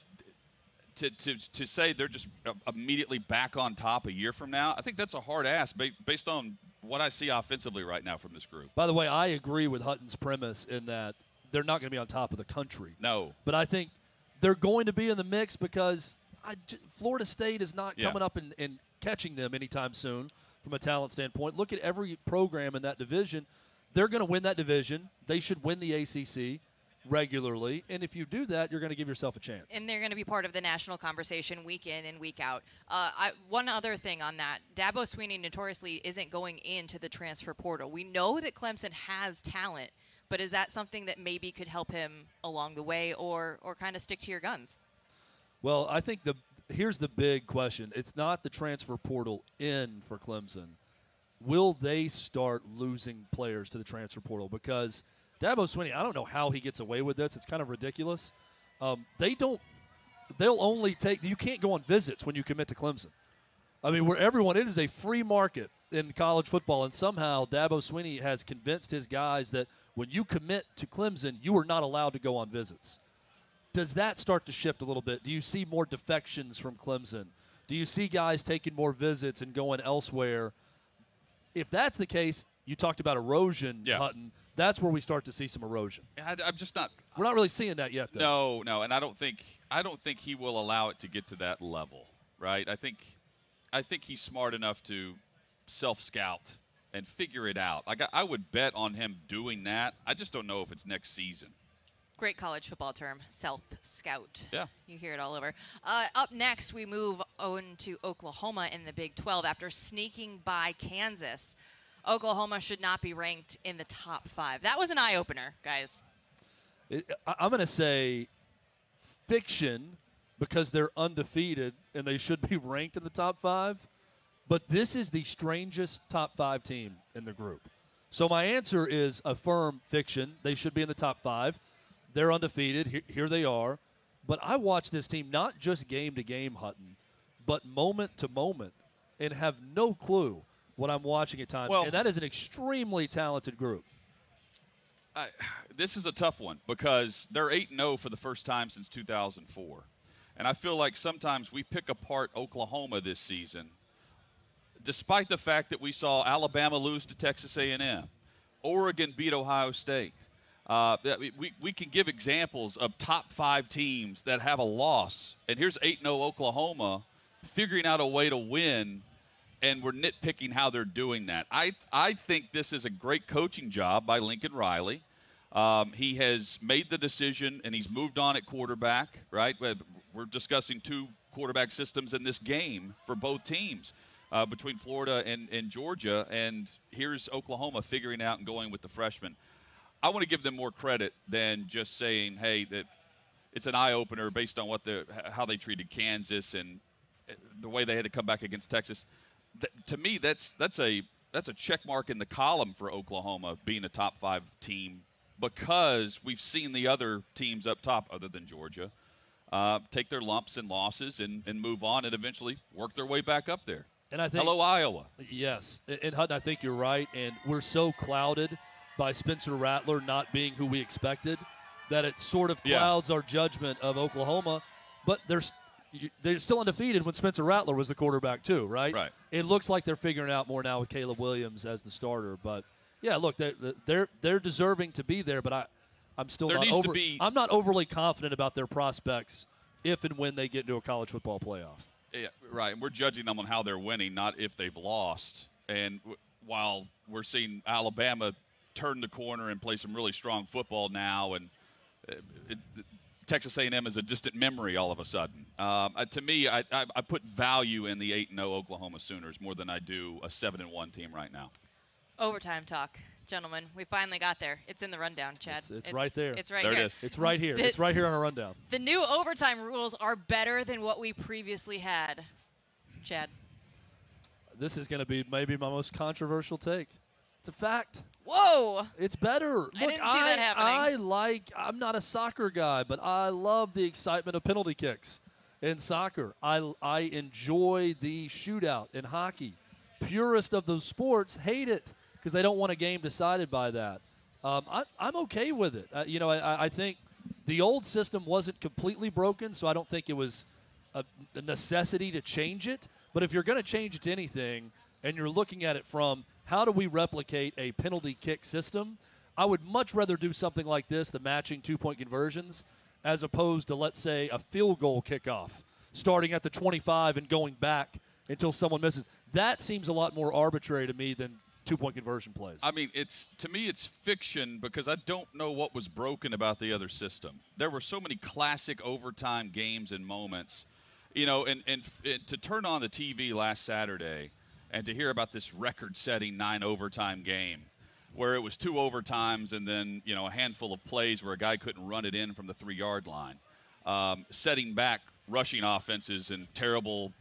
to say they're just immediately back on top a year from now, I think that's a hard ask based on what I see offensively right now from this group. By the way, I agree with Hutton's premise in that they're not going to be on top of the country. No. But I think they're going to be in the mix because Florida State is not coming up and catching them anytime soon from a talent standpoint. Look at every program in that division. They're going to win that division. They should win the ACC regularly, and if you do that, you're going to give yourself a chance. And they're going to be part of the national conversation week in and week out. One other thing on that, Dabo Swinney notoriously isn't going into the transfer portal. We know that Clemson has talent, but is that something that maybe could help him along the way or kind of stick to your guns? Well, I think here's the big question. It's not the transfer portal in for Clemson. Will they start losing players to the transfer portal? Because Dabo Swinney, I don't know how he gets away with this. It's kind of ridiculous. They'll only take – you can't go on visits when you commit to Clemson. I mean, it is a free market in college football, and somehow Dabo Swinney has convinced his guys that when you commit to Clemson, you are not allowed to go on visits. Does that start to shift a little bit? Do you see more defections from Clemson? Do you see guys taking more visits and going elsewhere? If that's the case, you talked about erosion, Hutton. That's where we start to see some erosion. I'm just not. We're not really seeing that yet, though. No, and I don't think he will allow it to get to that level, right? I think he's smart enough to self-scout and figure it out. I would bet on him doing that. I just don't know if it's next season. Great college football term, self-scout. Yeah. You hear it all over. Up next, we move on to Oklahoma in the Big 12 after sneaking by Kansas. Oklahoma should not be ranked in the top 5. That was an eye-opener, guys. I'm going to say fiction because they're undefeated and they should be ranked in the top 5. But this is the strangest top 5 team in the group. So my answer is a firm fiction. They should be in the top 5. They're undefeated. Here they are. But I watch this team not just game to game, Hutton, but moment to moment, and have no clue what I'm watching at times. Well, and that is an extremely talented group. This is a tough one because they're 8-0 for the first time since 2004. And I feel like sometimes we pick apart Oklahoma this season, despite the fact that we saw Alabama lose to Texas A&M, Oregon beat Ohio State. We can give examples of top 5 teams that have a loss. And here's 8-0 Oklahoma figuring out a way to win, and we're nitpicking how they're doing that. I think this is a great coaching job by Lincoln Riley. He has made the decision, and he's moved on at quarterback, right? We're discussing 2 quarterback systems in this game for both teams between Florida and Georgia, and here's Oklahoma figuring out and going with the freshman. I want to give them more credit than just saying, hey, that it's an eye-opener based on how they treated Kansas and the way they had to come back against Texas. To me, that's a check mark in the column for Oklahoma being a top 5 team, because we've seen the other teams up top, other than Georgia, take their lumps and losses and move on and eventually work their way back up there. And I think, hello, Iowa. Yes. And Hutton, I think you're right. And we're so clouded by Spencer Rattler not being who we expected that it sort of clouds our judgment of Oklahoma. But they're still undefeated when Spencer Rattler was the quarterback too, right? Right. It looks like they're figuring out more now with Caleb Williams as the starter. But, yeah, look, they're deserving to be there, but I'm still I'm not overly confident about their prospects if and when they get into a college football playoff. Yeah, right. And we're judging them on how they're winning, not if they've lost. And while we're seeing Alabama turn the corner and play some really strong football now, and Texas A&M is a distant memory all of a sudden. To me, I put value in the 8-0 Oklahoma Sooners more than I do a 7-1 team right now. Overtime talk, gentlemen. We finally got there. It's in the rundown, Chad. It's right there. It's right there here. It is. It's right here. It's right here on our rundown. The new overtime rules are better than what we previously had, Chad. This is going to be maybe my most controversial take. It's a fact. Whoa! It's better. Look, I didn't see that happening. I'm not a soccer guy, but I love the excitement of penalty kicks in soccer. I enjoy the shootout in hockey. Purist of those sports hate it because they don't want a game decided by that. I'm okay with it. I think the old system wasn't completely broken, so I don't think it was a necessity to change it. But if you're going to change it to anything, and you're looking at it from how do we replicate a penalty kick system, I would much rather do something like this, the matching 2-point conversions, as opposed to, let's say, a field goal kickoff, starting at the 25 and going back until someone misses. That seems a lot more arbitrary to me than 2-point conversion plays. I mean, to me, it's fiction because I don't know what was broken about the other system. There were so many classic overtime games and moments, and to turn on the TV last Saturday and to hear about this record-setting 9 overtime game where it was 2 overtimes and then, a handful of plays where a guy couldn't run it in from the 3-yard line, setting back rushing offenses and terrible,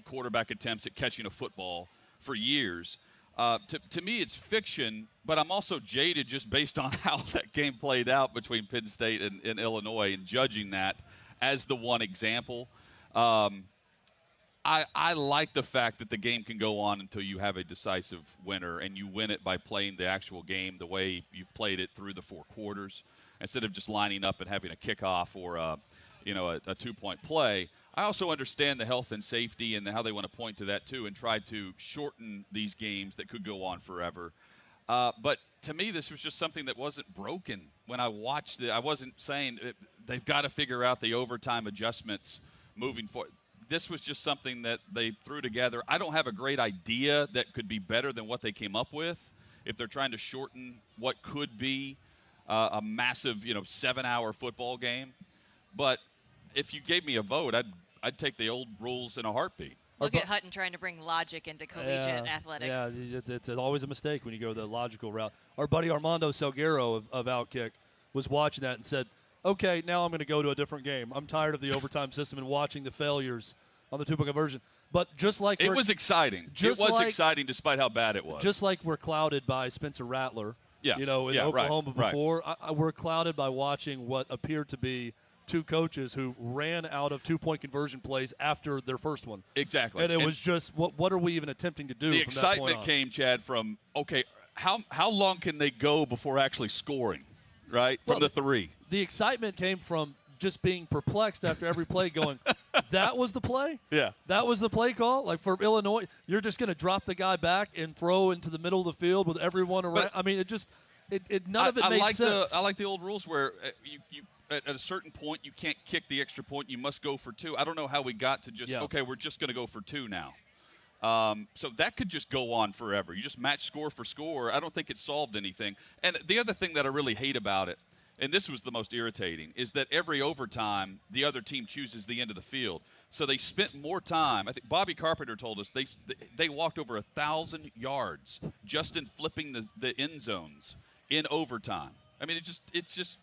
quarterback attempts at catching a football for years. To me, it's fiction, but I'm also jaded just based on how that game played out between Penn State and Illinois and judging that as the one example. I like the fact that the game can go on until you have a decisive winner, and you win it by playing the actual game the way you've played it through the 4 quarters instead of just lining up and having a kickoff or a 2-point play. I also understand the health and safety and how they want to point to that too and try to shorten these games that could go on forever. But to me, this was just something that wasn't broken when I watched it. I wasn't saying they've got to figure out the overtime adjustments moving forward. This was just something that they threw together. I don't have a great idea that could be better than what they came up with if they're trying to shorten what could be a massive, 7-hour football game. But if you gave me a vote, I'd take the old rules in a heartbeat. Look at Hutton trying to bring logic into collegiate athletics. Yeah, it's always a mistake when you go the logical route. Our buddy Armando Salguero of OutKick was watching that and said, okay, now I'm going to go to a different game. I'm tired of the overtime system and watching the failures on the two-point conversion. But just like it was exciting. It was exciting despite how bad it was. Just like we're clouded by Spencer Rattler, in Oklahoma before, we're clouded by watching what appeared to be two coaches who ran out of two-point conversion plays after their first one. Exactly. And it was just, what are we even attempting to do the from that point on? excitement came, Chad, from, okay, how long can they go before actually scoring, right, from the three? The excitement came from just being perplexed after every play going, that was the play? Yeah. That was the play call? Like for Illinois, you're just going to drop the guy back and throw into the middle of the field with everyone around? I mean, none of it made sense. I like the old rules where you at a certain point you can't kick the extra point. You must go for two. I don't know how we got to just, okay, we're just going to go for two now. So that could just go on forever. You just match score for score. I don't think it solved anything. And the other thing that I really hate about it, and this was the most irritating, is that every overtime the other team chooses the end of the field. So they spent more time. I think Bobby Carpenter told us they walked over 1,000 yards just in flipping the end zones in overtime. I mean, it's just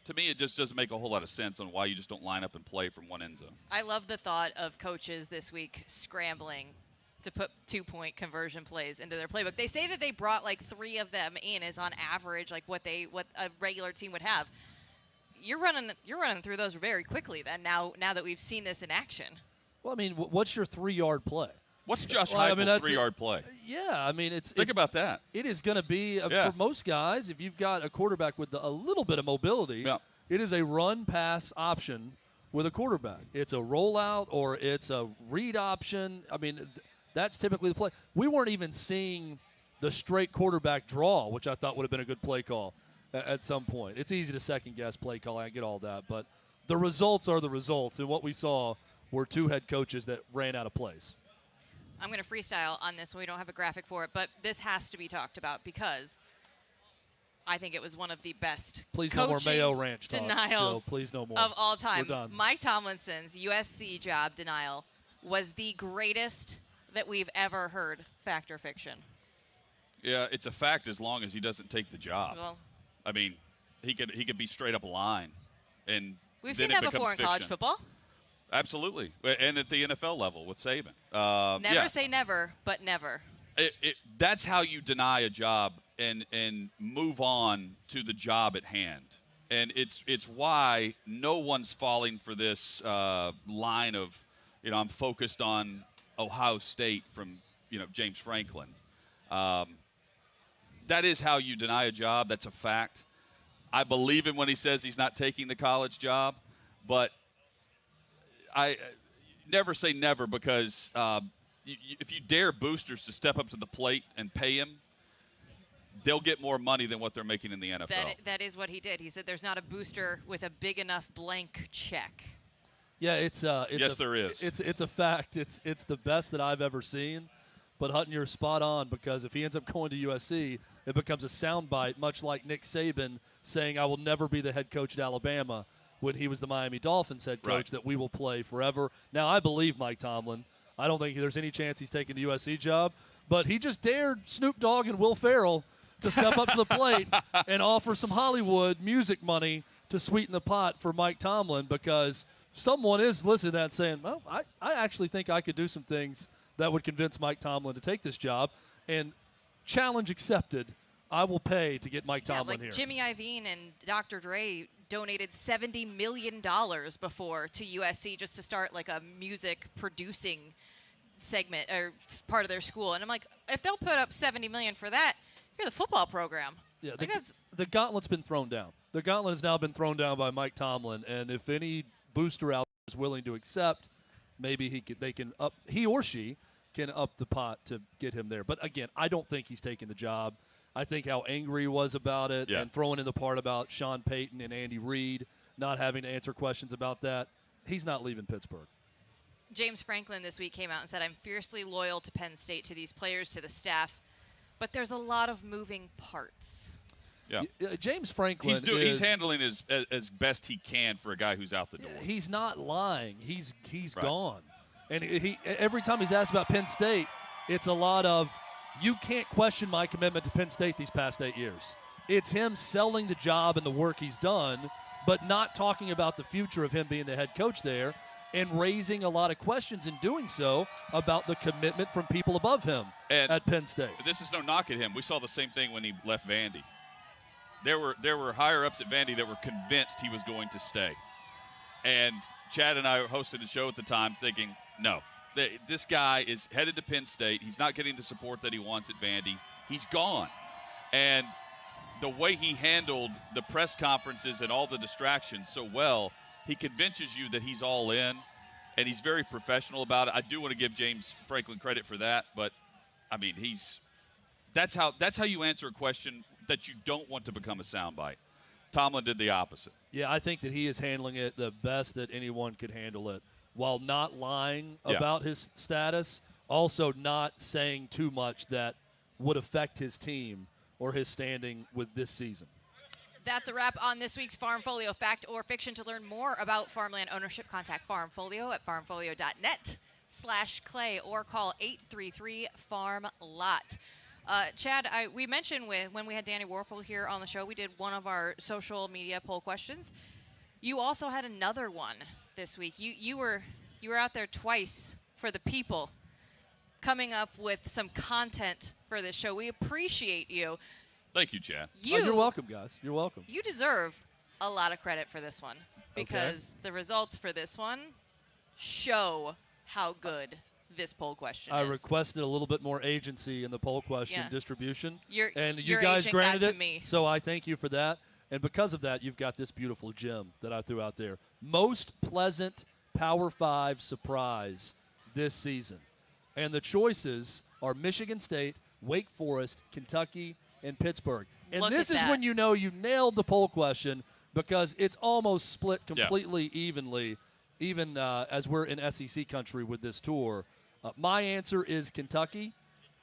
to me, it just doesn't make a whole lot of sense on why you just don't line up and play from one end zone. I love the thought of coaches this week scrambling to put two-point conversion plays into their playbook. They say that they brought like 3 of them in as on average like what a regular team would have. You're running through those very quickly then now that we've seen this in action. Well, I mean, what's your 3-yard play? What's Josh Heupel's 3-yard play? Yeah, I mean, think about that. It is going to be for most guys. If you've got a quarterback with a little bit of mobility, it is a run-pass option with a quarterback. It's a rollout or it's a read option. I mean, that's typically the play. We weren't even seeing the straight quarterback draw, which I thought would have been a good play call at some point. It's easy to second-guess play calling. I get all that, but the results are the results, and what we saw were 2 head coaches that ran out of plays. I'm going to freestyle on this one. We don't have a graphic for it, but this has to be talked about because I think it was one of the best please no more Mayo Ranch denials please no more. of all time. We're done. Mike Tomlinson's USC job denial was the greatest that we've ever heard, fact or fiction. Yeah, it's a fact as long as he doesn't take the job. Well, I mean, he could be straight up a line, and we've seen that before in college football. Absolutely, and at the NFL level with Saban. Never say never, but never. That's how you deny a job and move on to the job at hand. And it's why no one's falling for this line of, I'm focused on Ohio State from, James Franklin. That is how you deny a job. That's a fact. I believe him when he says he's not taking the college job, but I never say never because if you dare boosters to step up to the plate and pay him, they'll get more money than what they're making in the NFL. That is what he did. He said there's not a booster with a big enough blank check. Yeah, there is. It's a fact. It's the best that I've ever seen. But Hutton, you're spot on because if he ends up going to USC, it becomes a soundbite, much like Nick Saban saying, "I will never be the head coach at Alabama," when he was the Miami Dolphins head coach, that we will play forever. Now, I believe Mike Tomlin. I don't think there's any chance he's taking the USC job, but he just dared Snoop Dogg and Will Ferrell to step up to the plate and offer some Hollywood music money to sweeten the pot for Mike Tomlin because someone is listening to that and saying, well, I actually think I could do some things that would convince Mike Tomlin to take this job. And challenge accepted. I will pay to get Mike Tomlin here. Jimmy Iovine and Dr. Dre donated $70 million before to USC just to start like a music producing segment or part of their school. And I'm like, if they'll put up $70 million for that, you're the football program. Yeah, the gauntlet's been thrown down. The gauntlet has now been thrown down by Mike Tomlin. And if any booster out there is willing to accept, maybe he or she can up the pot to get him there. But again, I don't think he's taking the job. I think how angry he was about it and throwing in the part about Sean Payton and Andy Reid not having to answer questions about that, he's not leaving Pittsburgh. James Franklin this week came out and said, I'm fiercely loyal to Penn State, to these players, to the staff, but there's a lot of moving parts. Yeah. James Franklin he's handling as best he can for a guy who's out the door. He's not lying. He's gone. And he every time he's asked about Penn State, it's a lot of, you can't question my commitment to Penn State these past 8 years. It's him selling the job and the work he's done but not talking about the future of him being the head coach there and raising a lot of questions in doing so about the commitment from people above him at Penn State. This is no knock at him. We saw the same thing when he left Vandy. There were higher-ups at Vandy that were convinced he was going to stay. And Chad and I hosted the show at the time thinking, no, this guy is headed to Penn State. He's not getting the support that he wants at Vandy. He's gone. And the way he handled the press conferences and all the distractions so well, he convinces you that he's all in, and he's very professional about it. I do want to give James Franklin credit for that, but, I mean, that's how you answer a question that you don't want to become a soundbite. Tomlin did the opposite. Yeah, I think that he is handling it the best that anyone could handle it, while not lying about his status, also not saying too much that would affect his team or his standing with this season. That's a wrap on this week's Farm Folio Fact or Fiction. To learn more about farmland ownership, contact Farm Folio at farmfolio.net/clay or call 833-FARM-LOT. Chad, we mentioned when we had Danny Wuerffel here on the show, we did one of our social media poll questions. You also had another one this week. You were out there twice for the people, coming up with some content for this show. We appreciate you. Thank you, Chad. You're welcome, guys. You're welcome. You deserve a lot of credit for this one because the results for this one show how good this poll question I is. requested a little bit more agency in the poll question distribution, and you you're guys aging granted that it, to me. so I thank you for that. And because of that, you've got this beautiful gem that I threw out there. Most pleasant Power 5 surprise this season. And the choices are Michigan State, Wake Forest, Kentucky, and Pittsburgh. And this is when you know you nailed the poll question because it's almost split completely evenly, even as we're in SEC country with this tour. My answer is Kentucky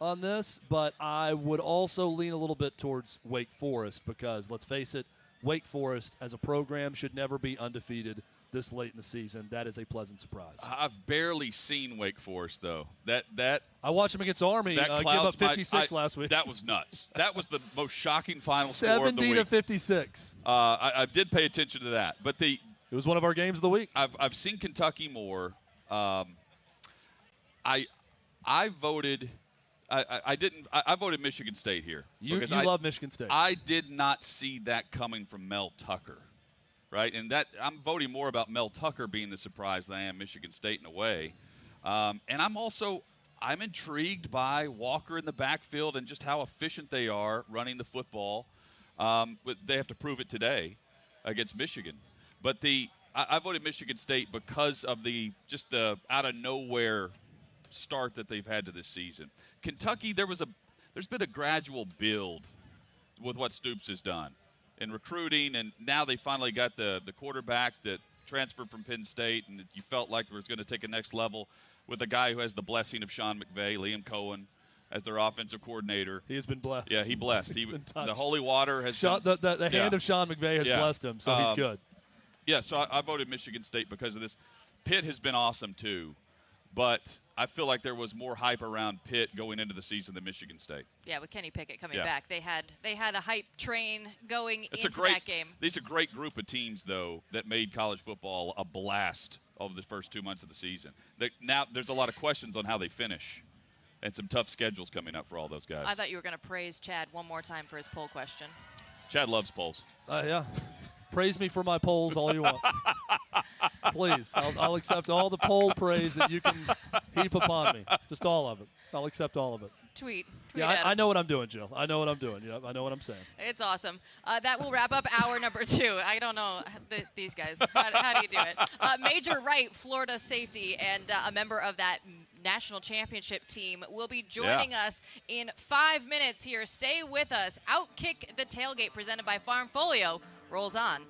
on this, but I would also lean a little bit towards Wake Forest because, let's face it, Wake Forest as a program should never be undefeated this late in the season. That is a pleasant surprise. I've barely seen Wake Forest, though. That I watched them against Army give up 56 last week. That was nuts. That was the most shocking final score of the week. 70-56. I did pay attention to that, but it was one of our games of the week. I've seen Kentucky more. I voted. I voted Michigan State here. You love Michigan State. I did not see that coming from Mel Tucker, right? And that I'm voting more about Mel Tucker being the surprise than I am Michigan State in a way. And I'm intrigued by Walker in the backfield and just how efficient they are running the football. But they have to prove it today against Michigan. But I voted Michigan State because of the out of nowhere start that they've had to this season. Kentucky, there's been a gradual build with what Stoops has done in recruiting, and now they finally got the quarterback that transferred from Penn State, and you felt like it was going to take a next level with a guy who has the blessing of Sean McVay, Liam Cohen, as their offensive coordinator. He has been blessed. Yeah, he blessed. The holy water has the hand of Sean McVay has blessed him, so he's good. Yeah, so I voted Michigan State because of this. Pitt has been awesome too, but I feel like there was more hype around Pitt going into the season than Michigan State. Yeah, with Kenny Pickett coming back, they had a hype train going into that game. These are a great group of teams, though, that made college football a blast over the first 2 months of the season. Now there's a lot of questions on how they finish, and some tough schedules coming up for all those guys. I thought you were going to praise Chad one more time for his poll question. Chad loves polls. Yeah. Praise me for my polls all you want. Please. I'll accept all the poll praise that you can heap upon me. Just all of it. I'll accept all of it. Tweet yeah, I know what I'm doing, Jill. I know what I'm doing. Yeah, I know what I'm saying. It's awesome. That will wrap up hour number 2. I don't know these guys. How do you do it? Major Wright, Florida safety, and a member of that national championship team will be joining us in 5 minutes here. Stay with us. OutKick the Tailgate, presented by Farm Folio, rolls on.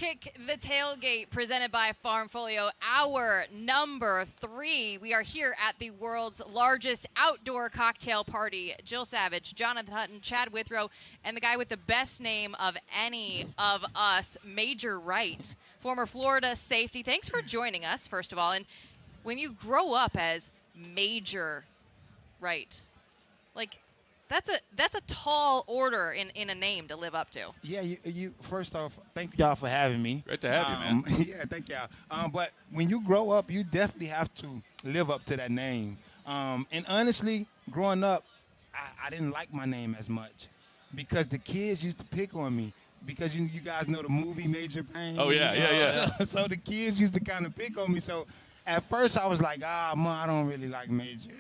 OutKick The Tailgate, presented by Farm Folio. Hour number 3. We are here at the world's largest outdoor cocktail party. Jill Savage, Jonathan Hutton, Chad Withrow, and the guy with the best name of any of us, Major Wright, former Florida safety. Thanks for joining us, first of all. And when you grow up as Major Wright, like, that's a tall order in a name to live up to. Yeah, you first off, thank y'all for having me. Great to have you, man. Yeah, thank y'all. But when you grow up, you definitely have to live up to that name. And honestly, growing up, I didn't like my name as much because the kids used to pick on me. Because you guys know the movie Major Pain. Oh, yeah. So the kids used to kind of pick on me. So at first I was like, Mom, I don't really like Major.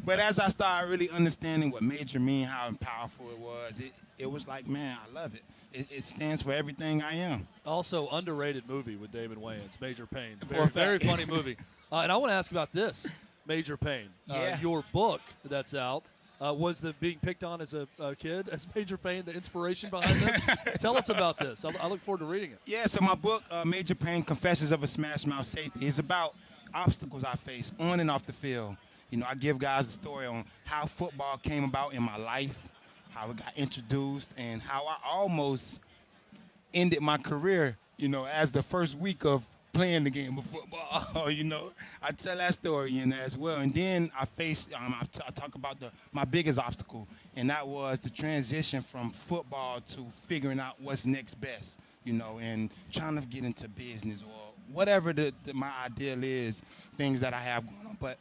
But as I started really understanding what Major mean, how powerful it was, it was like, man, I love it. It stands for everything I am. Also, underrated movie with Damon Wayans, Major Pain. For a Very fact. funny movie. And I want to ask about this, Major Pain. Yeah. Your book that's out. Was the being picked on as a kid, as Major Pain, the inspiration behind this? Tell us about this. I look forward to reading it. Yeah, so my book, Major Pain, Confessions of a Smash Mouth Safety, is about obstacles I face on and off the field. You know, I give guys the story on how football came about in my life, how it got introduced, and how I almost ended my career, you know, as the first week of playing the game of football. You know, I tell that story in there as well. And then I I talk about my biggest obstacle, and that was the transition from football to figuring out what's next best, you know, and trying to get into business or whatever my ideal is, things that I have going on. But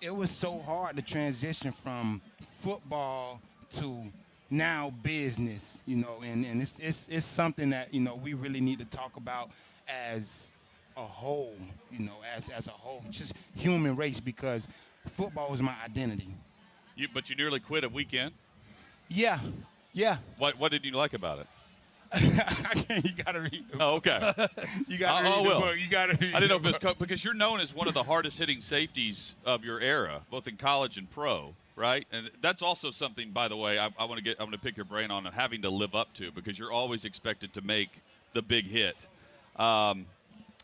it was so hard to transition from football to now business, you know, and it's something that, you know, we really need to talk about as a whole, you know, as a whole, just human race, because football is my identity. But you nearly quit a weekend. Yeah. What did you like about it? You gotta read the book. Oh, okay. You gotta read the book. You gotta read. I didn't know if it's because you're known as one of the hardest hitting safeties of your era, both in college and pro, right? And that's also something, by the way, I'm gonna pick your brain on having to live up to, because you're always expected to make the big hit.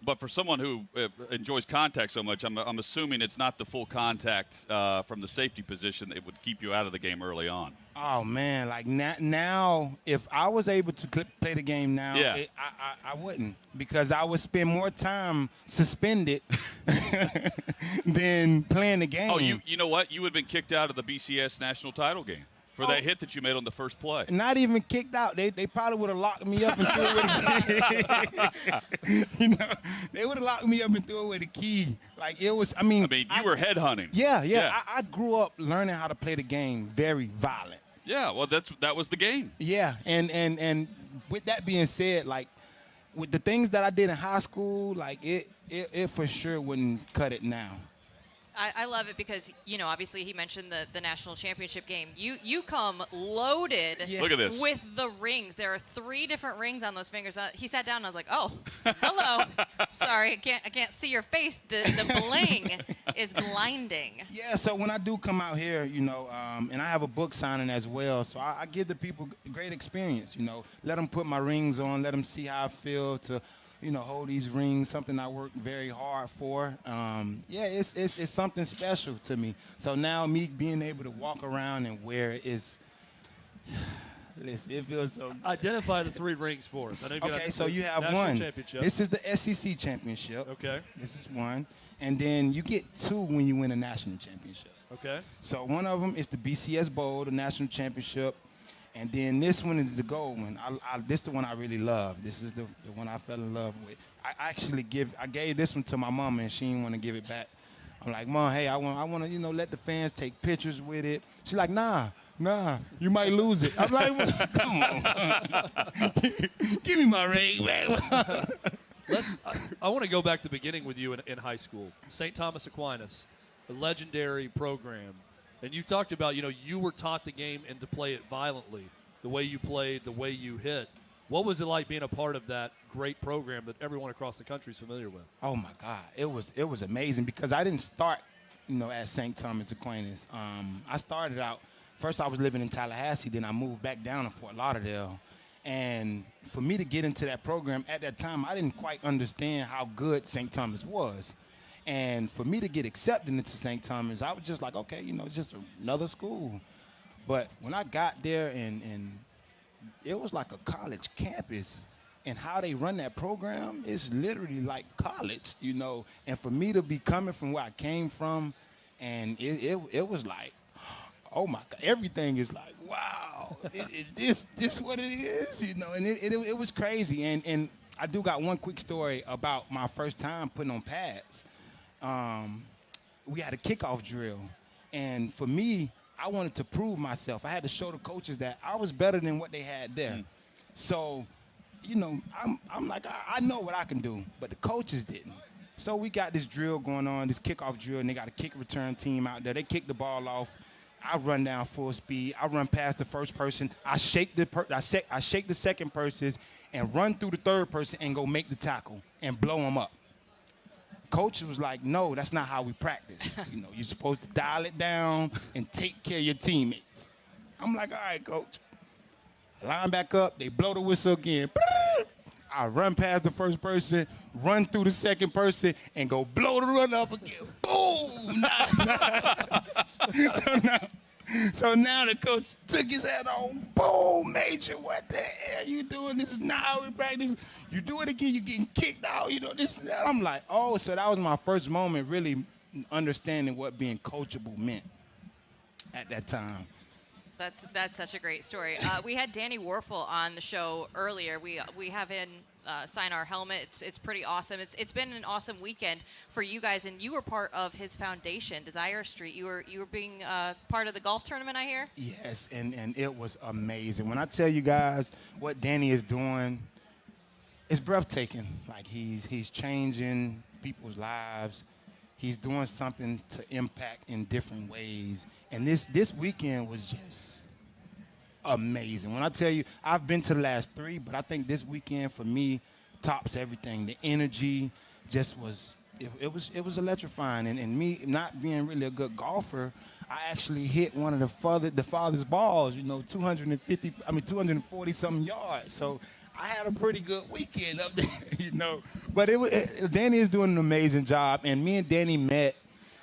But for someone who enjoys contact so much, I'm assuming it's not the full contact from the safety position that would keep you out of the game early on. Oh, man, like now, if I was able to play the game now, Yeah. I wouldn't, because I would spend more time suspended than playing the game. Oh, you know what? You would have been kicked out of the BCS national title game for that hit that you made on the first play. Not even kicked out. They probably would have locked me up and threw away the key. You know, they would have locked me up and threw away the key. Like, it was, I mean, you were headhunting. Yeah. I grew up learning how to play the game very violent. Yeah, well, that was the game. Yeah, and with that being said, like, with the things that I did in high school, like, it for sure wouldn't cut it now. I love it because, you know, obviously he mentioned the national championship game. You come loaded Look at this. with the rings. There are 3 different rings on those fingers. He sat down and I was like, oh, hello. Sorry, I can't see your face. The bling is blinding. Yeah, so when I do come out here, you know, and I have a book signing as well, so I give the people a great experience, you know. Let them put my rings on, let them see how I feel to, you know, hold these rings, something I worked very hard for. It's something special to me. So now me being able to walk around and wear it is, listen, it feels so good. Identify the 3 rings for us. I know you Okay, so you have national one. championship. This is the SEC championship. Okay. This is one. And then you get 2 when you win a national championship. Okay. So one of them is the BCS Bowl, the national championship. And then this one is the gold one. This is the one I really love. This is the one I fell in love with. I gave this one to my mama, and she didn't want to give it back. I'm like, Mom, hey, I want to, you know, let the fans take pictures with it. She's like, nah, you might lose it. I'm like, well, come on. Give me my ring, man. I want to go back to the beginning with you in high school. St. Thomas Aquinas, a legendary program. And you talked about, you know, you were taught the game and to play it violently, the way you played, the way you hit. What was it like being a part of that great program that everyone across the country is familiar with? Oh, my God. It was amazing because I didn't start, you know, at St. Thomas Aquinas. I started out, first I was living in Tallahassee, then I moved back down to Fort Lauderdale. And for me to get into that program at that time, I didn't quite understand how good St. Thomas was. And for me to get accepted into St. Thomas, I was just like, okay, it's just another school. But when I got there and it was like a college campus, and how they run that program is literally like college, And for me to be coming from where I came from, and it was like, oh my God, everything is like, wow, this what it is, And it was crazy. And I do got one quick story about my first time putting on pads. We had a kickoff drill, and for me, I wanted to prove myself. I had to show the coaches that I was better than what they had there. So, I'm like, I know what I can do, but the coaches didn't. So we got this drill going on, this kickoff drill, and they got a kick return team out there. They kick the ball off. I run down full speed. I run past the first person. I shake the second person and run through the third person and go make the tackle and blow them up. Coach was like, no, that's not how we practice. You're supposed to dial it down and take care of your teammates. I'm like, all right, coach. I line back up. They blow the whistle again. I run past the first person, run through the second person, and go blow the run up again. Boom! So now the coach took his hat on. Boom, Major, what the hell you doing? This is not how we practice. You do it again, you're getting kicked out. This and that. I'm like, oh, so that was my first moment really understanding what being coachable meant at that time. That's such a great story. We had Danny Wuerffel on the show earlier. We have him sign our helmet. It's pretty awesome. It's been an awesome weekend for you guys, and you were part of his foundation, Desire Street. You were being part of the golf tournament, I hear. Yes, and it was amazing. When I tell you guys what Danny is doing, it's breathtaking. Like he's changing people's lives. He's doing something to impact in different ways. And this weekend was just amazing. When I tell you, I've been to the last 3, but I think this weekend for me tops everything. The energy just was, it was electrifying. And me not being really a good golfer, I actually hit one of the farthest balls, 240 something yards. So I had a pretty good weekend up there, But Danny is doing an amazing job. And me and Danny met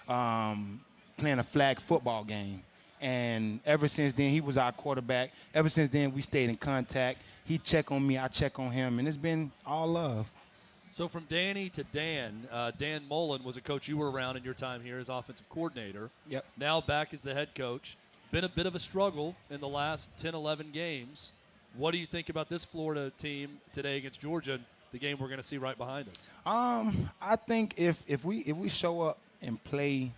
playing a flag football game. And ever since then, he was our quarterback. Ever since then, we stayed in contact. He check on me, I check on him. And it's been all love. So from Danny to Dan, Dan Mullen was a coach you were around in your time here as offensive coordinator. Yep. Now back as the head coach. Been a bit of a struggle in the last 10, 11 games. What do you think about this Florida team today against Georgia, the game we're going to see right behind us? I think if we show up and play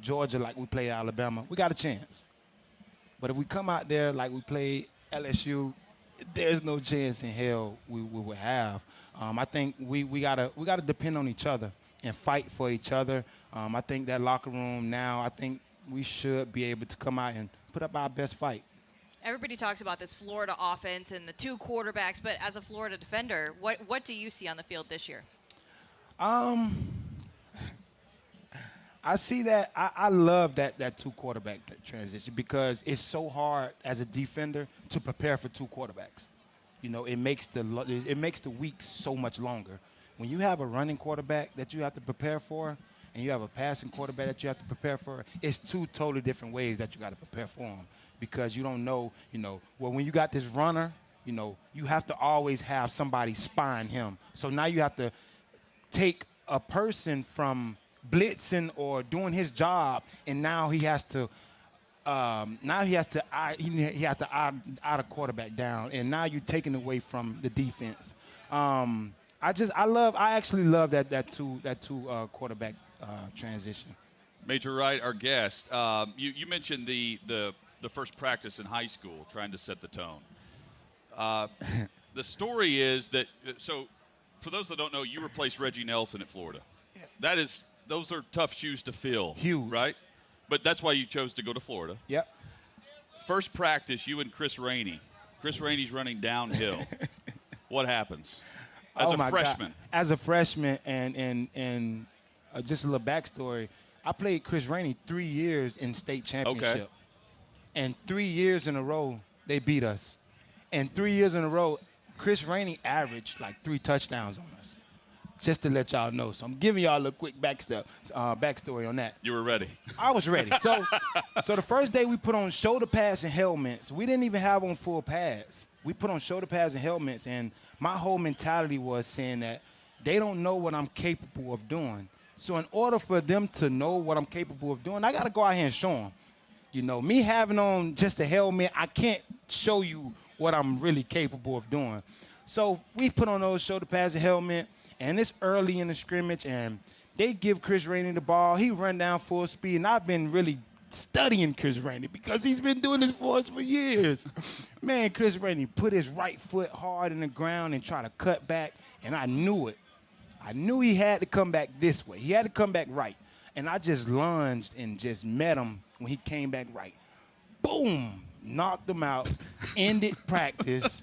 Georgia like we play Alabama, we got a chance. But if we come out there like we play LSU, there's no chance in hell we would have. I think we gotta depend on each other and fight for each other. I think that locker room now, I think we should be able to come out and put up our best fight. Everybody talks about this Florida offense and the 2 quarterbacks, but as a Florida defender, what do you see on the field this year? I see that. I love that 2 quarterback transition because it's so hard as a defender to prepare for 2 quarterbacks. It makes the week so much longer. When you have a running quarterback that you have to prepare for, and you have a passing quarterback that you have to prepare for, it's 2 totally different ways that you got to prepare for them. Because you don't know, well, when you got this runner, you have to always have somebody spying him. So now you have to take a person from blitzing or doing his job, and now he has to eye a quarterback down, and now you're taking away from the defense. I actually love that two quarterback transition. Major Wright, our guest, you mentioned the first practice in high school, trying to set the tone. The story is that, so for those that don't know, you replaced Reggie Nelson at Florida. Yeah. Those are tough shoes to fill. Huge. Right? But that's why you chose to go to Florida. Yep. First practice, you and Chris Rainey. Chris Rainey's running downhill. What happens? As a freshman. God. As a freshman, and just a little backstory, I played Chris Rainey 3 years in state championship. Okay. And 3 years in a row, they beat us. And 3 years in a row, Chris Rainey averaged like 3 touchdowns on us. Just to let y'all know. So I'm giving y'all a quick backstory on that. You were ready. I was ready. So the first day we put on shoulder pads and helmets. We didn't even have on full pads. We put on shoulder pads and helmets, and my whole mentality was saying that they don't know what I'm capable of doing. So in order for them to know what I'm capable of doing, I got to go out here and show them. You know, me having on just a helmet, I can't show you what I'm really capable of doing. So we put on those shoulder pads and helmet, and it's early in the scrimmage, and they give Chris Rainey the ball. He run down full speed, and I've been really studying Chris Rainey because he's been doing this for us for years. Man, Chris Rainey put his right foot hard in the ground and try to cut back, and I knew it. I knew he had to come back this way. He had to come back right. And I just lunged and just met him when he came back right. Boom! Knocked him out, ended practice.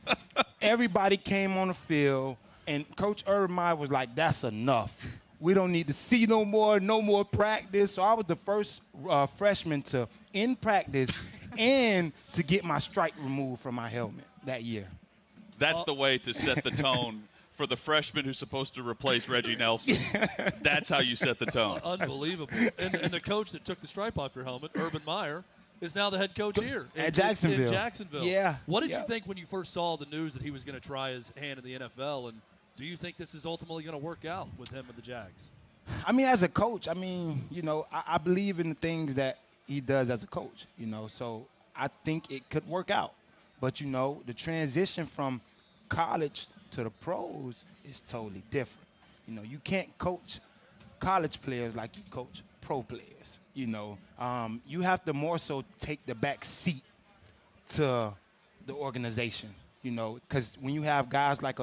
Everybody came on the field. And Coach Urban Meyer was like, that's enough. We don't need to see no more practice. So I was the first freshman to end practice and to get my stripe removed from my helmet that year. That's the way to set the tone for the freshman who's supposed to replace Reggie Nelson. That's how you set the tone. Unbelievable. And the coach that took the stripe off your helmet, Urban Meyer, is now the head coach here at Jacksonville. In Jacksonville. Yeah. What did you think when you first saw the news that he was going to try his hand in the NFL? And do you think this is ultimately going to work out with him and the Jags? I mean, as a coach, I mean, you know, I believe in the things that he does as a coach, you know, so I think it could work out. But, you know, the transition from college to the pros is totally different. You know, you can't coach college players like you coach pro players, you know. You have to more so take the back seat to the organization. You know, because when you have guys like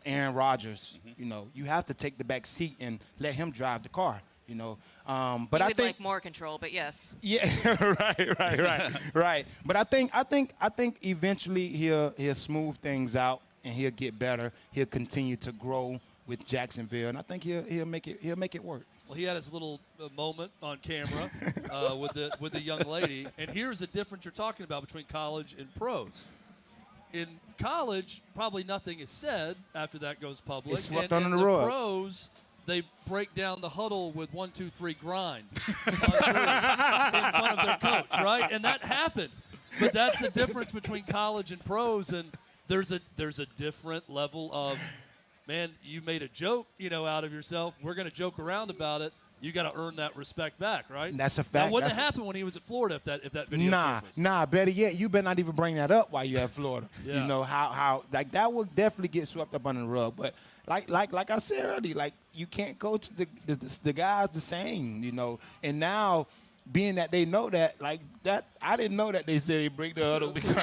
Aaron Rodgers, you know, you have to take the back seat and let him drive the car. You know, but you I would think like more control, but yes. Yeah, right. But I think eventually he'll smooth things out and he'll get better. He'll continue to grow with Jacksonville, and I think he'll make it work. Well, he had his little moment on camera with the young lady, and here's the difference you're talking about between college and pros. In college, probably nothing is said after that goes public. It's swept and under the the rug. Pros, they break down the huddle with 1, 2, 3 grind in front of their coach, right? And that happened. But that's the difference between college and pros, and there's a different level of, man, you made a joke, you know, out of yourself. We're going to joke around about it. You got to earn that respect back, right? That's a fact. That wouldn't have happened when he was at Florida if that video surfaced. Nah. Better yet, you better not even bring that up while you're at Florida. Yeah. You know how like that would definitely get swept up under the rug. But like I said earlier, like you can't coach the guys the same. You know, and now. Being that they know that, like that, I didn't know that they said they break the huddle because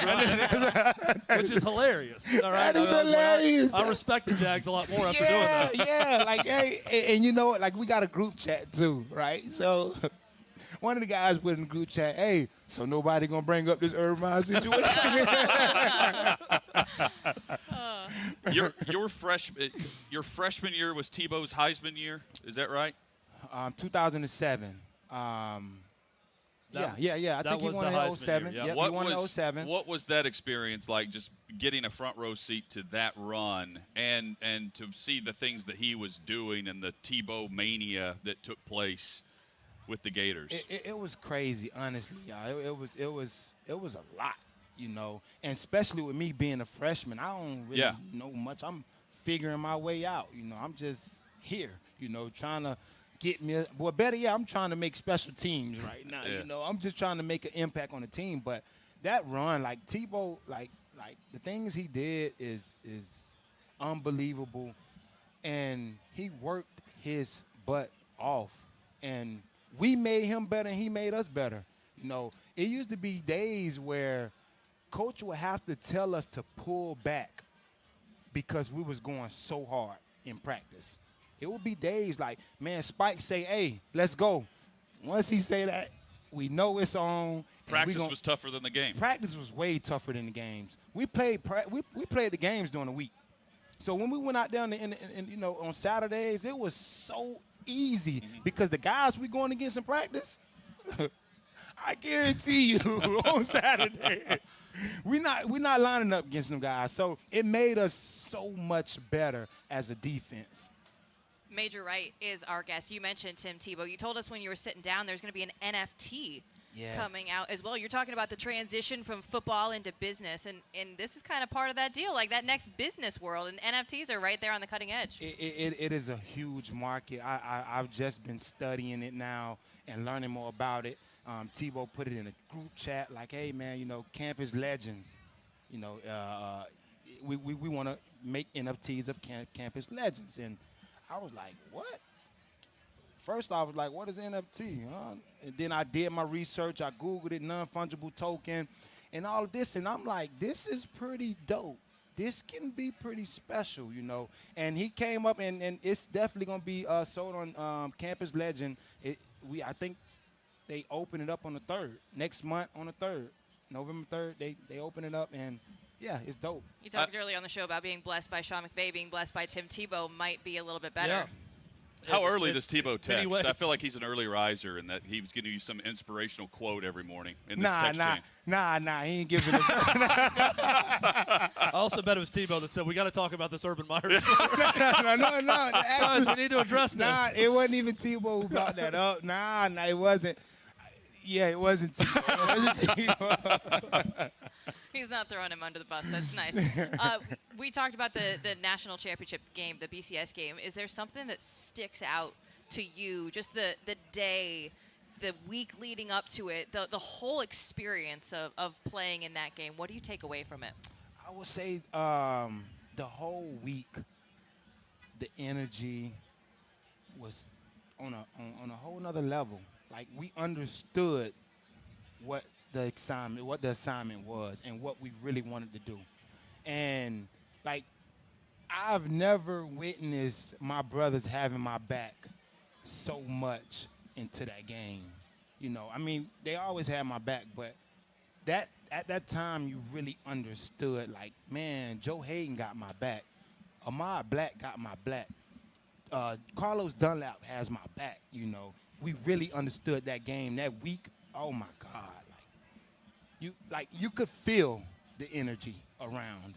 which is hilarious. All right, that is hilarious. I respect the Jags a lot more after doing that. Yeah, like hey, and you know, like we got a group chat too, right? So one of the guys put in the group chat, hey, so nobody gonna bring up this Urban Meyer situation. Your freshman year was Tebow's Heisman year. Is that right? 2007. Yeah. I think he won in 07. Yeah. Yep, he won in 07. What was that experience like, just getting a front row seat to that run and to see the things that he was doing and the Tebow mania that took place with the Gators? It was crazy, honestly, y'all. It was a lot, you know, and especially with me being a freshman, I don't really know much. I'm figuring my way out, you know. I'm just here, you know, trying to get me I'm trying to make special teams right now. You know, I'm just trying to make an impact on the team. But that run, like Tebow, like the things he did is unbelievable, and he worked his butt off, and we made him better, and he made us better. You know, it used to be days where coach would have to tell us to pull back because we was going so hard in practice. It would be days like, man, Spike say, hey, let's go. Once he say that, we know it's on. Practice was tougher than the game. Practice was way tougher than the games. We played the games during the week. So when we went out there you know, on Saturdays, it was so easy because the guys we going against in practice, I guarantee you on Saturday, we're not lining up against them guys. So it made us so much better as a defense. Major Wright is our guest. You mentioned Tim Tebow. You told us when you were sitting down there's going to be an NFT coming out as well. You're talking about the transition from football into business, and this is kind of part of that deal, like that next business world, and NFTs are right there on the cutting edge. It is a huge market. I've just been studying it now and learning more about it. Tebow put it in a group chat like, hey, man, campus legends. We want to make NFTs of campus legends. And I was like, what? First I was like, what is NFT? Huh? And then I did my research. I Googled it, non-fungible token, and all of this. And I'm like, this is pretty dope. This can be pretty special, And he came up, and it's definitely going to be sold on Campus Legend. I think they open it up on the 3rd. Next month on the 3rd. November 3rd, they open it up, and yeah, it's dope. You talked earlier on the show about being blessed by Sean McVay, being blessed by Tim Tebow might be a little bit better. Yeah. How early does Tebow text? I feel like he's an early riser and that he was giving you some inspirational quote every morning in this text chain. Nah, he ain't giving it. I also bet it was Tebow that said, we got to talk about this Urban Meyer. No. Guys, we need to address this. Nah, it wasn't even Tebow who brought that up. Nah, it wasn't. Yeah, it wasn't Tebow. He's not throwing him under the bus. That's nice. We talked about the national championship game, the BCS game. Is there something that sticks out to you, just the day, the week leading up to it, the whole experience of playing in that game? What do you take away from it? I would say the whole week, the energy was on a whole nother level. Like, we understood what the assignment was and what we really wanted to do. And, like, I've never witnessed my brothers having my back so much into that game. They always had my back, but at that time you really understood, like, man, Joe Hayden got my back. Ahmad Black got my back. Carlos Dunlap has my back, We really understood that game that week. Oh, my God. You could feel the energy around.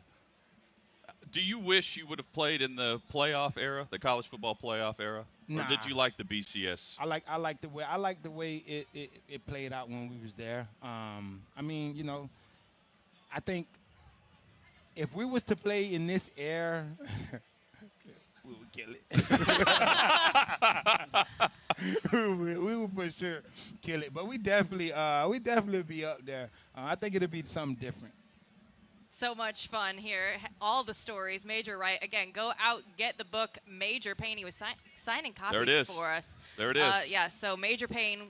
Do you wish you would have played in the playoff era, the college football playoff era? Nah. Or did you like the BCS? I like the way it played out when we was there. I think if we was to play in this era, we would kill it. we would for sure kill it. But we definitely be up there. I think it'll be something different. So much fun here. All the stories. Major Wright. Again, go out, get the book. Major Payne. He was signing copies for us. There it is. So Major Payne,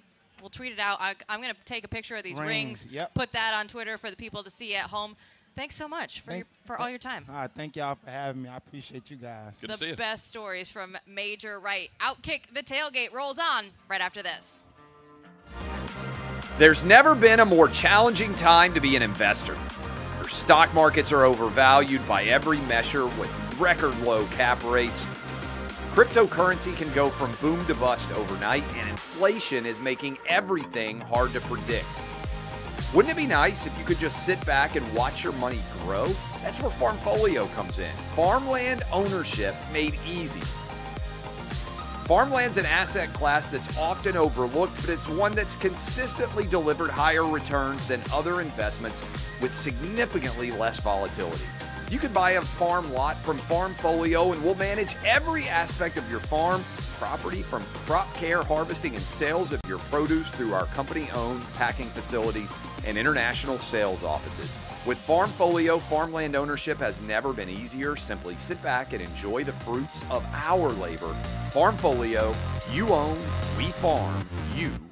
we'll tweet it out. I'm going to take a picture of these rings. Yep. Put that on Twitter for the people to see at home. Thanks so much for all your time. All right, thank y'all for having me. I appreciate you guys. Good to see you. The best stories from Major Wright. OutKick the Tailgate rolls on right after this. There's never been a more challenging time to be an investor. Your stock markets are overvalued by every measure with record low cap rates. Cryptocurrency can go from boom to bust overnight, and inflation is making everything hard to predict. Wouldn't it be nice if you could just sit back and watch your money grow? That's where Farm Folio comes in. Farmland ownership made easy. Farmland's an asset class that's often overlooked, but it's one that's consistently delivered higher returns than other investments with significantly less volatility. You can buy a farm lot from Farm Folio, and we'll manage every aspect of your farm property, from crop care, harvesting, and sales of your produce through our company-owned packing facilities and international sales offices. With Farm Folio, farmland ownership has never been easier. Simply sit back and enjoy the fruits of our labor. Farm Folio, you own, we farm, you earn.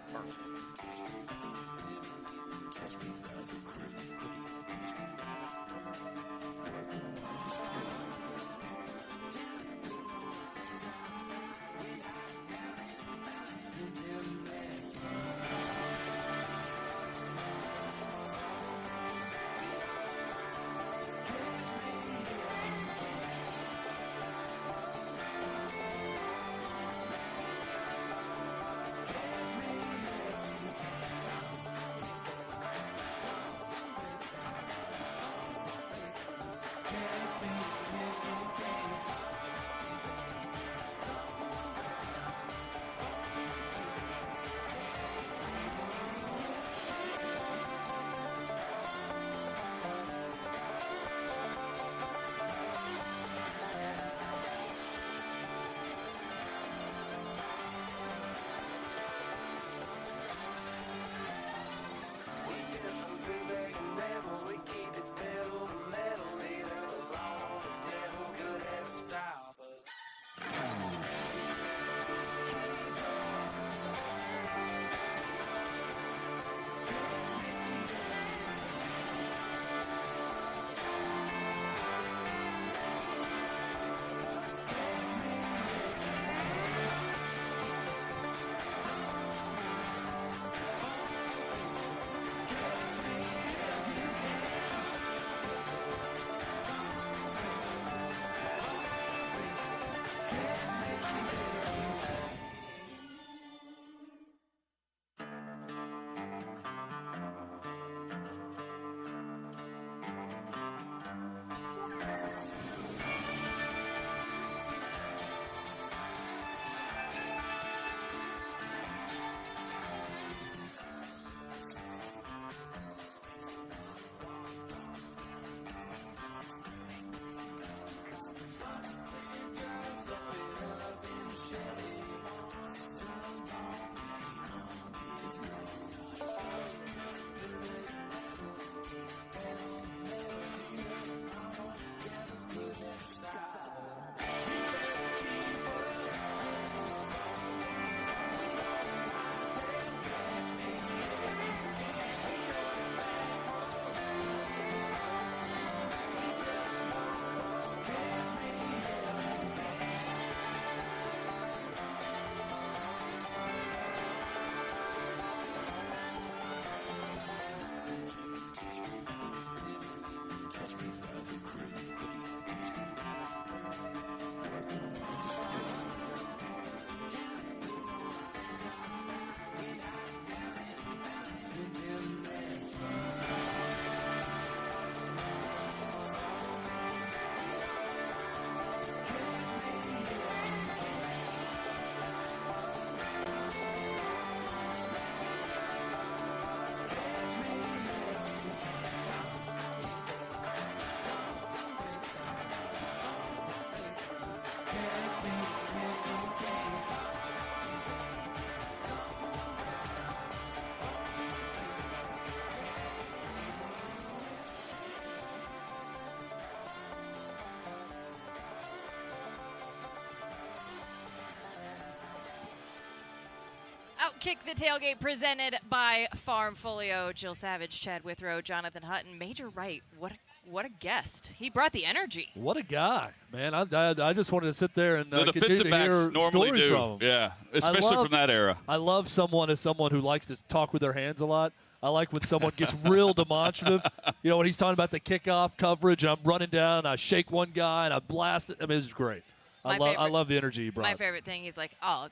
OutKick the Tailgate presented by Farm Folio. Jill Savage, Chad Withrow, Jonathan Hutton, Major Wright. What a guest. He brought the energy. What a guy, man. I just wanted to sit there and the continue defensive to backs hear normally stories do. from him. Yeah, especially from that era. I love someone who likes to talk with their hands a lot. I like when someone gets real demonstrative. You know, when he's talking about the kickoff coverage, I'm running down, I shake one guy, and I blast it. I mean, it's great. I love the energy he brought. My favorite thing, he's like, oh,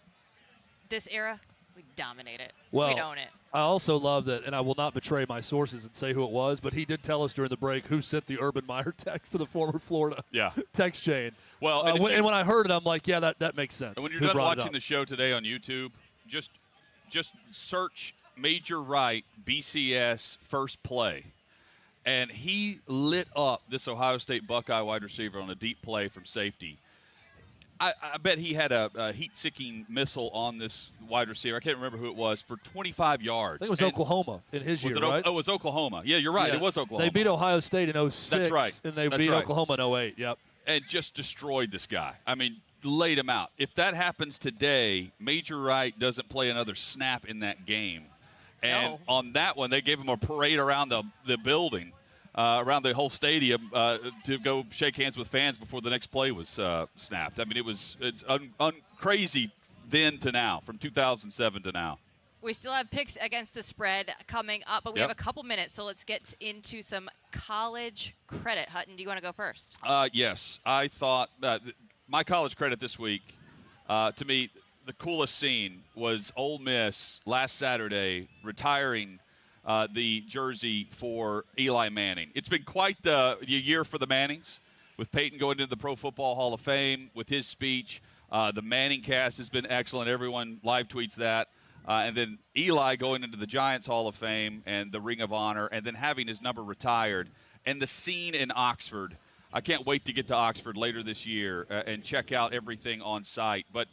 this era, we dominate it. Well, we own it. I also love that, and I will not betray my sources and say who it was, but he did tell us during the break who sent the Urban Meyer text to the former Florida text chain. Well, and when I heard it, I'm like, yeah, that makes sense. And when you're done watching the show today on YouTube, just search Major Wright BCS first play. And he lit up this Ohio State Buckeye wide receiver on a deep play from safety. I bet he had a heat-seeking missile on this wide receiver. I can't remember who it was, for 25 yards. I think it was Oklahoma in his year, right? Oh, it was Oklahoma. Yeah, you're right. Yeah. It was Oklahoma. They beat Ohio State in 06. That's right. And they beat Oklahoma in 08. Yep. And just destroyed this guy. I mean, laid him out. If that happens today, Major Wright doesn't play another snap in that game. And on that one, they gave him a parade around the building. Around the whole stadium to go shake hands with fans before the next play was snapped. I mean, it's crazy then to now, from 2007 to now. We still have picks against the spread coming up, but we have a couple minutes, so let's get into some college credit. Hutton, do you want to go first? Yes. I thought my college credit this week, to me, the coolest scene was Ole Miss last Saturday retiring the jersey for Eli Manning. It's been quite the year for the Mannings, with Peyton going into the Pro Football Hall of Fame with his speech. The Manning cast has been excellent. Everyone live tweets that. And then Eli going into the Giants Hall of Fame and the Ring of Honor, and then having his number retired. And the scene in Oxford. I can't wait to get to Oxford later this year and check out everything on site. But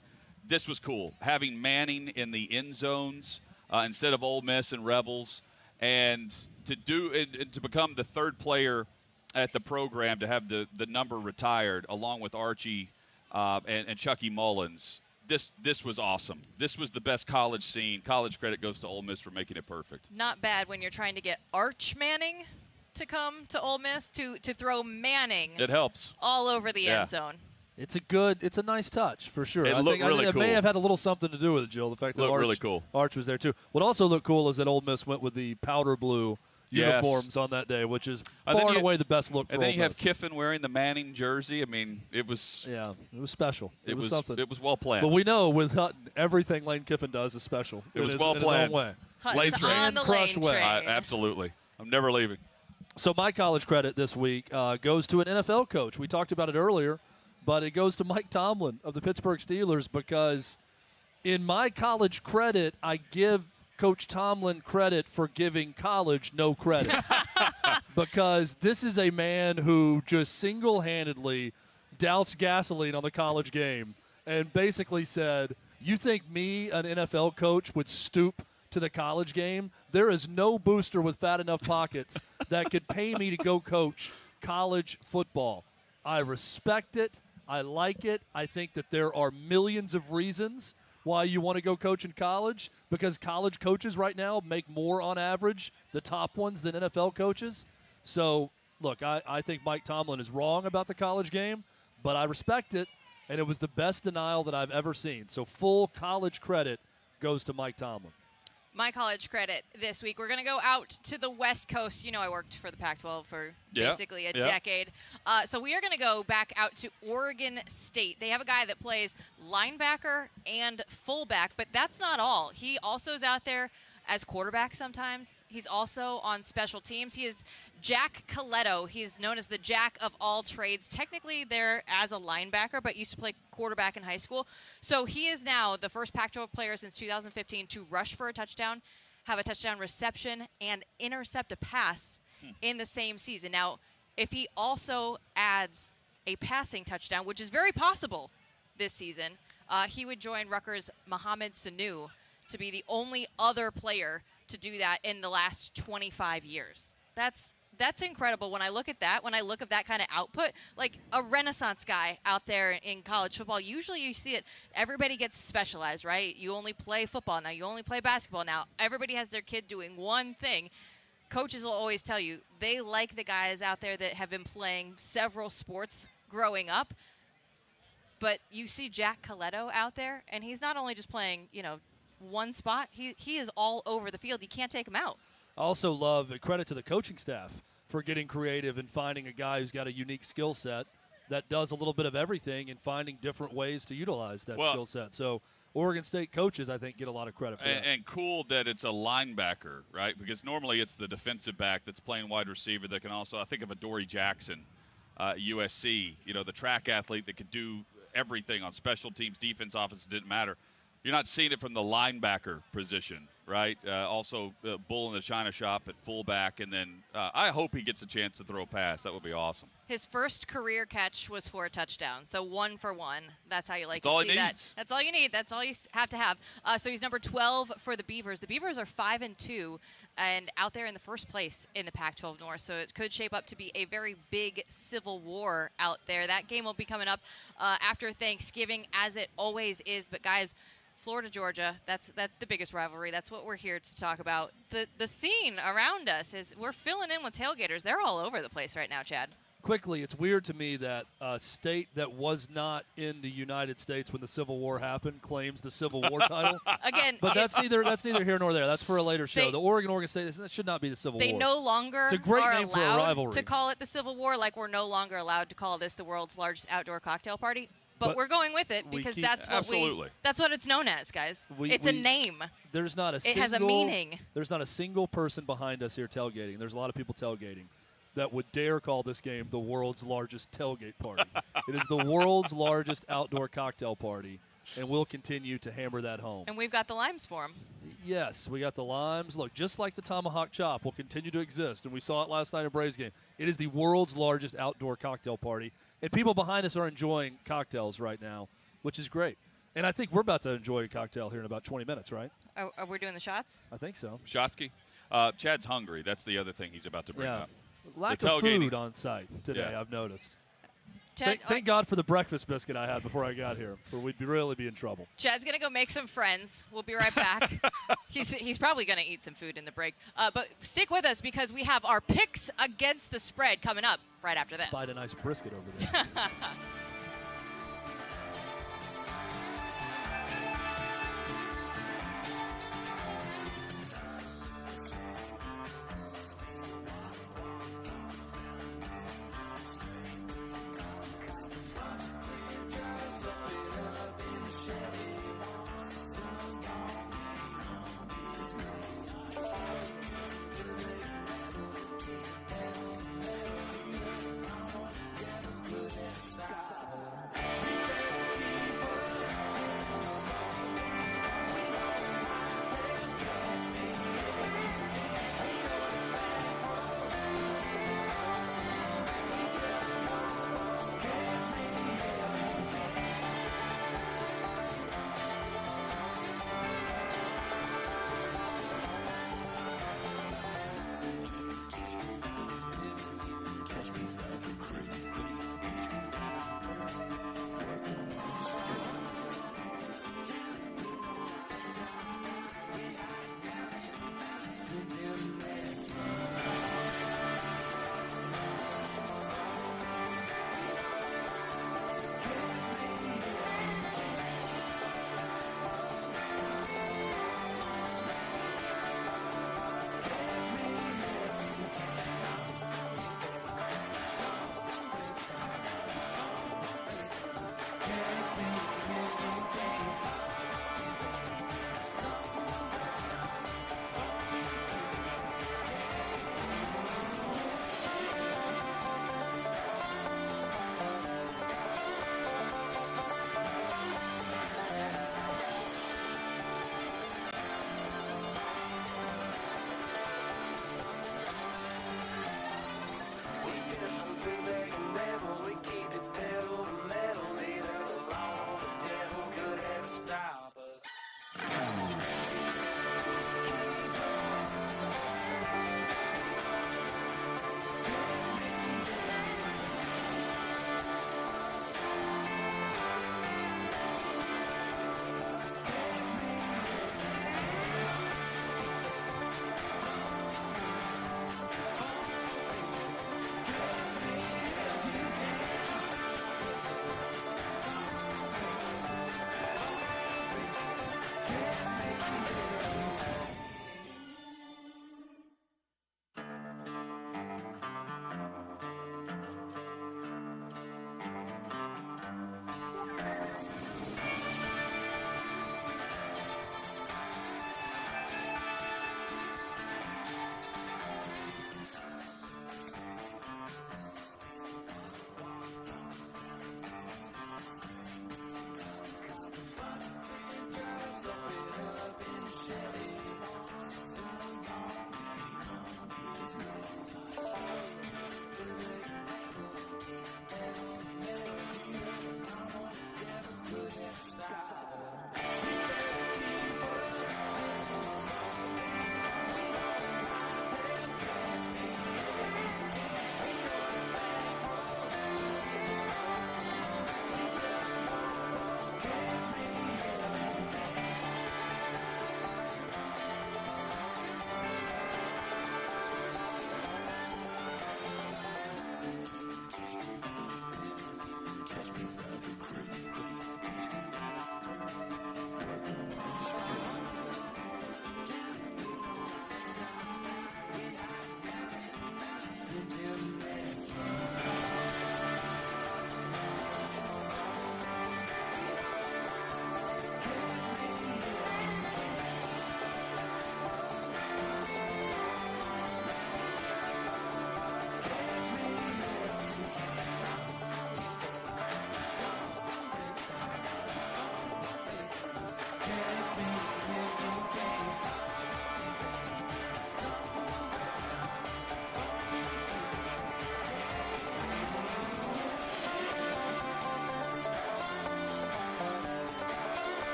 this was cool. Having Manning in the end zones instead of Ole Miss and Rebels. And to become the third player at the program to have the number retired, along with Archie and Chucky Mullins, this was awesome. This was the best college scene. College credit goes to Ole Miss for making it perfect. Not bad when you're trying to get Arch Manning to come to Ole Miss to throw Manning. It helps all over the end zone. It's a nice touch for sure. It looked really cool. It may have had a little something to do with it, Jill. The fact that Arch was there too. What also looked cool is that Ole Miss went with the powder blue uniforms on that day, which is far and away the best look for Ole Miss. And then you have Kiffin wearing the Manning jersey. I mean, it was special. It was something. It was well planned. But we know with Hutton, everything Lane Kiffin does is special. It was well planned. In his own way. Hutton's on the Lane train. Absolutely. I'm never leaving. So my college credit this week goes to an NFL coach. We talked about it earlier. But it goes to Mike Tomlin of the Pittsburgh Steelers, because in my college credit, I give Coach Tomlin credit for giving college no credit. Because this is a man who just single-handedly doused gasoline on the college game and basically said, you think me, an NFL coach, would stoop to the college game? There is no booster with fat enough pockets that could pay me to go coach college football. I respect it. I like it. I think that there are millions of reasons why you want to go coach in college, because college coaches right now make more on average, the top ones, than NFL coaches. So, look, I think Mike Tomlin is wrong about the college game, but I respect it, and it was the best denial that I've ever seen. So full college credit goes to Mike Tomlin. My college credit this week, we're going to go out to the West Coast. You know, I worked for the Pac-12 for basically a decade. So we are going to go back out to Oregon State. They have a guy that plays linebacker and fullback, but that's not all. He also is out there as quarterback sometimes. He's also on special teams. He is Jack Coletto. He's known as the Jack of all trades. Technically there as a linebacker, but used to play quarterback in high school. So he is now the first Pac-12 player since 2015 to rush for a touchdown, have a touchdown reception, and intercept a pass in the same season. Now, if he also adds a passing touchdown, which is very possible this season, he would join Rutgers' Mohamed Sanu to be the only other player to do that in the last 25 years. That's That's incredible. When I look at that, when I look at that kind of output, like a renaissance guy out there in college football, usually you see it, everybody gets specialized, right? You only play football now. You only play basketball now. Everybody has their kid doing one thing. Coaches will always tell you they like the guys out there that have been playing several sports growing up. But you see Jack Coletto out there, and he's not only just playing, one spot. He is all over the field. You can't take him out. I also love credit to the coaching staff for getting creative and finding a guy who's got a unique skill set that does a little bit of everything and finding different ways to utilize that skill set. So Oregon State coaches, I think, get a lot of credit for that. And cool that it's a linebacker, right? Because normally it's the defensive back that's playing wide receiver that can also, I think of Adoree Jackson, USC, the track athlete that could do everything on special teams, defense, offense, it didn't matter. You're not seeing it from the linebacker position, right? Also, bull in the china shop at fullback, and then I hope he gets a chance to throw a pass. That would be awesome. His first career catch was for a touchdown, so 1 for 1. That's how you like That's to see that. That's all you need. That's all you have to have. So he's number 12 for the Beavers. The Beavers are 5-2, and out there in the first place in the Pac-12 North. So it could shape up to be a very big civil war out there. That game will be coming up after Thanksgiving, as it always is. But guys, Florida, Georgia, that's the biggest rivalry. That's what we're here to talk about. The scene around us is we're filling in with tailgaters. They're all over the place right now, Chad. Quickly, it's weird to me that a state that was not in the United States when the Civil War happened claims the Civil War title. Again, but that's neither here nor there. That's for a later show. The Oregon State, that should not be the Civil War. They no longer it's a great are name for a allowed rivalry. to call it the Civil War, like we're no longer allowed to call this the world's largest outdoor cocktail party. But we're going with it because that's what it's known as, guys. It's a name. There's not a it has a meaning. There's not a single person behind us here tailgating. There's a lot of people tailgating that would dare call this game the world's largest tailgate party. It is the world's largest outdoor cocktail party, and we'll continue to hammer that home. And we've got the limes for them. Yes, we got the limes. Look, just like the tomahawk chop will continue to exist, and we saw it last night in Braves game. It is the world's largest outdoor cocktail party, and people behind us are enjoying cocktails right now, which is great. And I think we're about to enjoy a cocktail here in about 20 minutes, right? Are we doing the shots? I think so. Shotsky? Chad's hungry. That's the other thing he's about to bring up. Lack of food on site today, I've noticed. Chad, thank God for the breakfast biscuit I had before I got here, or we'd really be in trouble. Chad's going to go make some friends. We'll be right back. He's probably going to eat some food in the break. But stick with us because we have our picks against the spread coming up right after this. Spied a nice brisket over there.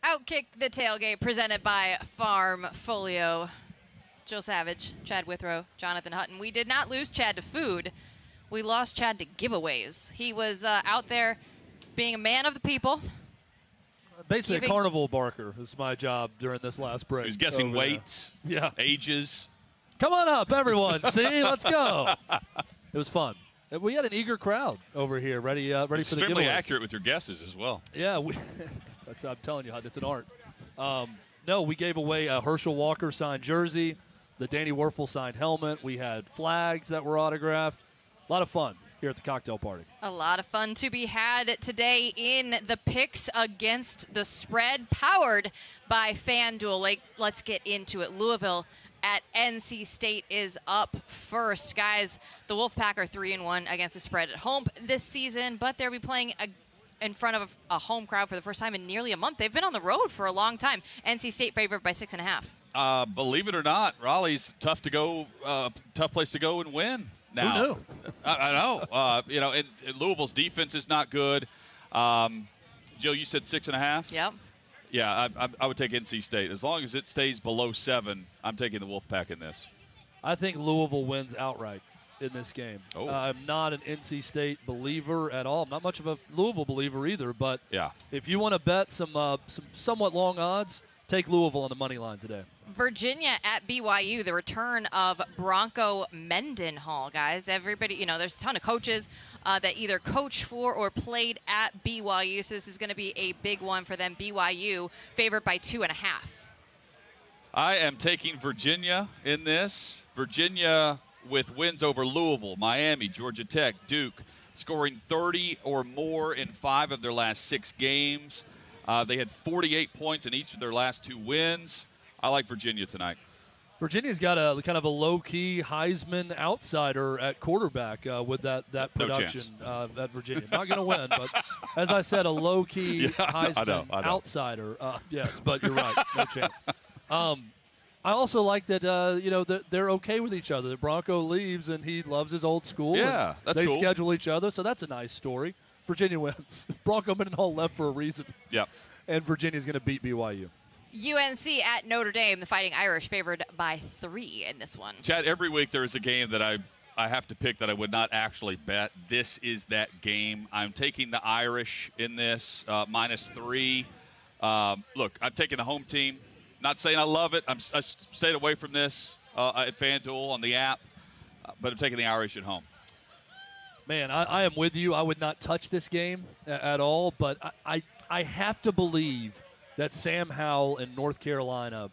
OutKick the Tailgate, presented by Farm Folio. Jill Savage, Chad Withrow, Jonathan Hutton. We did not lose Chad to food. We lost Chad to giveaways. He was out there being a man of the people. Basically, a carnival barker is my job during this last break. He was guessing weights, ages. Come on up, everyone. See, let's go. It was fun. We had an eager crowd over here, ready for the giveaways. Extremely accurate with your guesses as well. Yeah, I'm telling you, it's an art. No, we gave away a Herschel Walker signed jersey, the Danny Wuerffel signed helmet. We had flags that were autographed. A lot of fun here at the cocktail party. A lot of fun to be had today in the picks against the spread, powered by FanDuel. Let's get into it. Louisville at NC State is up first. Guys, the Wolfpack are 3-1 against the spread at home this season, but they'll be playing in front of a home crowd for the first time in nearly a month. They've been on the road for a long time. NC State favored by 6.5. Believe it or not, Raleigh's tough place to go and win now. Who knew? I know. And Louisville's defense is not good. Jill, you said 6.5? Yep. Yeah, I would take NC State. As long as it stays below 7, I'm taking the Wolfpack in this. I think Louisville wins outright in this game. Oh. I'm not an NC State believer at all. I'm not much of a Louisville believer either, but if you want to bet some somewhat long odds, take Louisville on the money line today. Virginia at BYU, the return of Bronco Mendenhall, guys. Everybody, there's a ton of coaches that either coach for or played at BYU, so this is going to be a big one for them. BYU favored by 2.5. I am taking Virginia in this. Virginia with wins over Louisville, Miami, Georgia Tech, Duke, scoring 30 or more in 5 of their last 6 games. They had 48 points in each of their last 2 wins. I like Virginia tonight. Virginia's got a kind of a low-key Heisman outsider at quarterback with that production at Virginia. Not going to win, but as I said, a low-key Heisman I know. outsider. Yes, but you're right. No chance. I also like that, that they're okay with each other. The Bronco leaves, and he loves his old school. Yeah, that's They cool. schedule each other, so that's a nice story. Virginia wins. Bronco Mendenhall left for a reason. Yep. And Virginia's going to beat BYU. UNC at Notre Dame, the Fighting Irish favored by 3 in this one. Chad, every week there is a game that I have to pick that I would not actually bet. This is that game. I'm taking the Irish in this, -3. Look, I'm taking the home team. Not saying I love it. I stayed away from this at FanDuel on the app, but I'm taking the Irish at home. Man, I am with you. I would not touch this game at all, but I have to believe that Sam Howell in North Carolina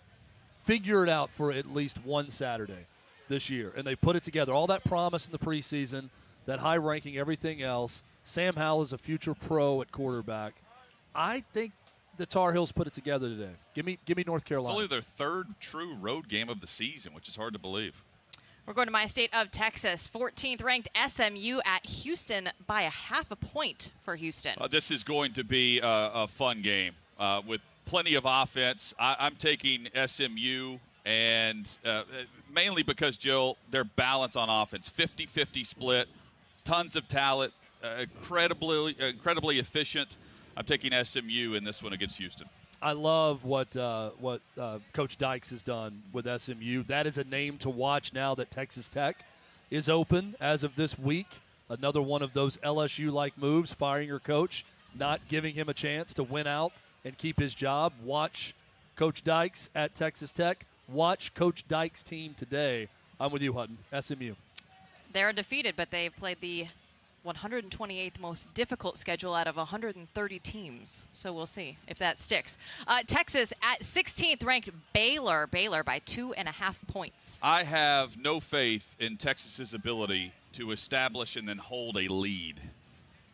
figure it out for at least one Saturday this year, and they put it together. All that promise in the preseason, that high ranking, everything else. Sam Howell is a future pro at quarterback. I think the Tar Heels put it together today. Give me North Carolina. It's only their 3rd true road game of the season, which is hard to believe. We're going to my state of Texas. 14th ranked SMU at Houston by 0.5 point for Houston. This is going to be a fun game with plenty of offense. I'm taking SMU, and mainly because, Jill, their balance on offense, 50-50 split, tons of talent, incredibly efficient. I'm taking SMU in this one against Houston. I love what Coach Dykes has done with SMU. That is a name to watch now that Texas Tech is open as of this week. Another one of those LSU-like moves, firing your coach, not giving him a chance to win out and keep his job. Watch Coach Dykes at Texas Tech. Watch Coach Dykes' team today. I'm with you, Hutton. SMU. They're undefeated, but they've played the 128th most difficult schedule out of 130 teams. So we'll see if that sticks. Texas at 16th ranked Baylor by 2.5 points. I have no faith in Texas's ability to establish and then hold a lead.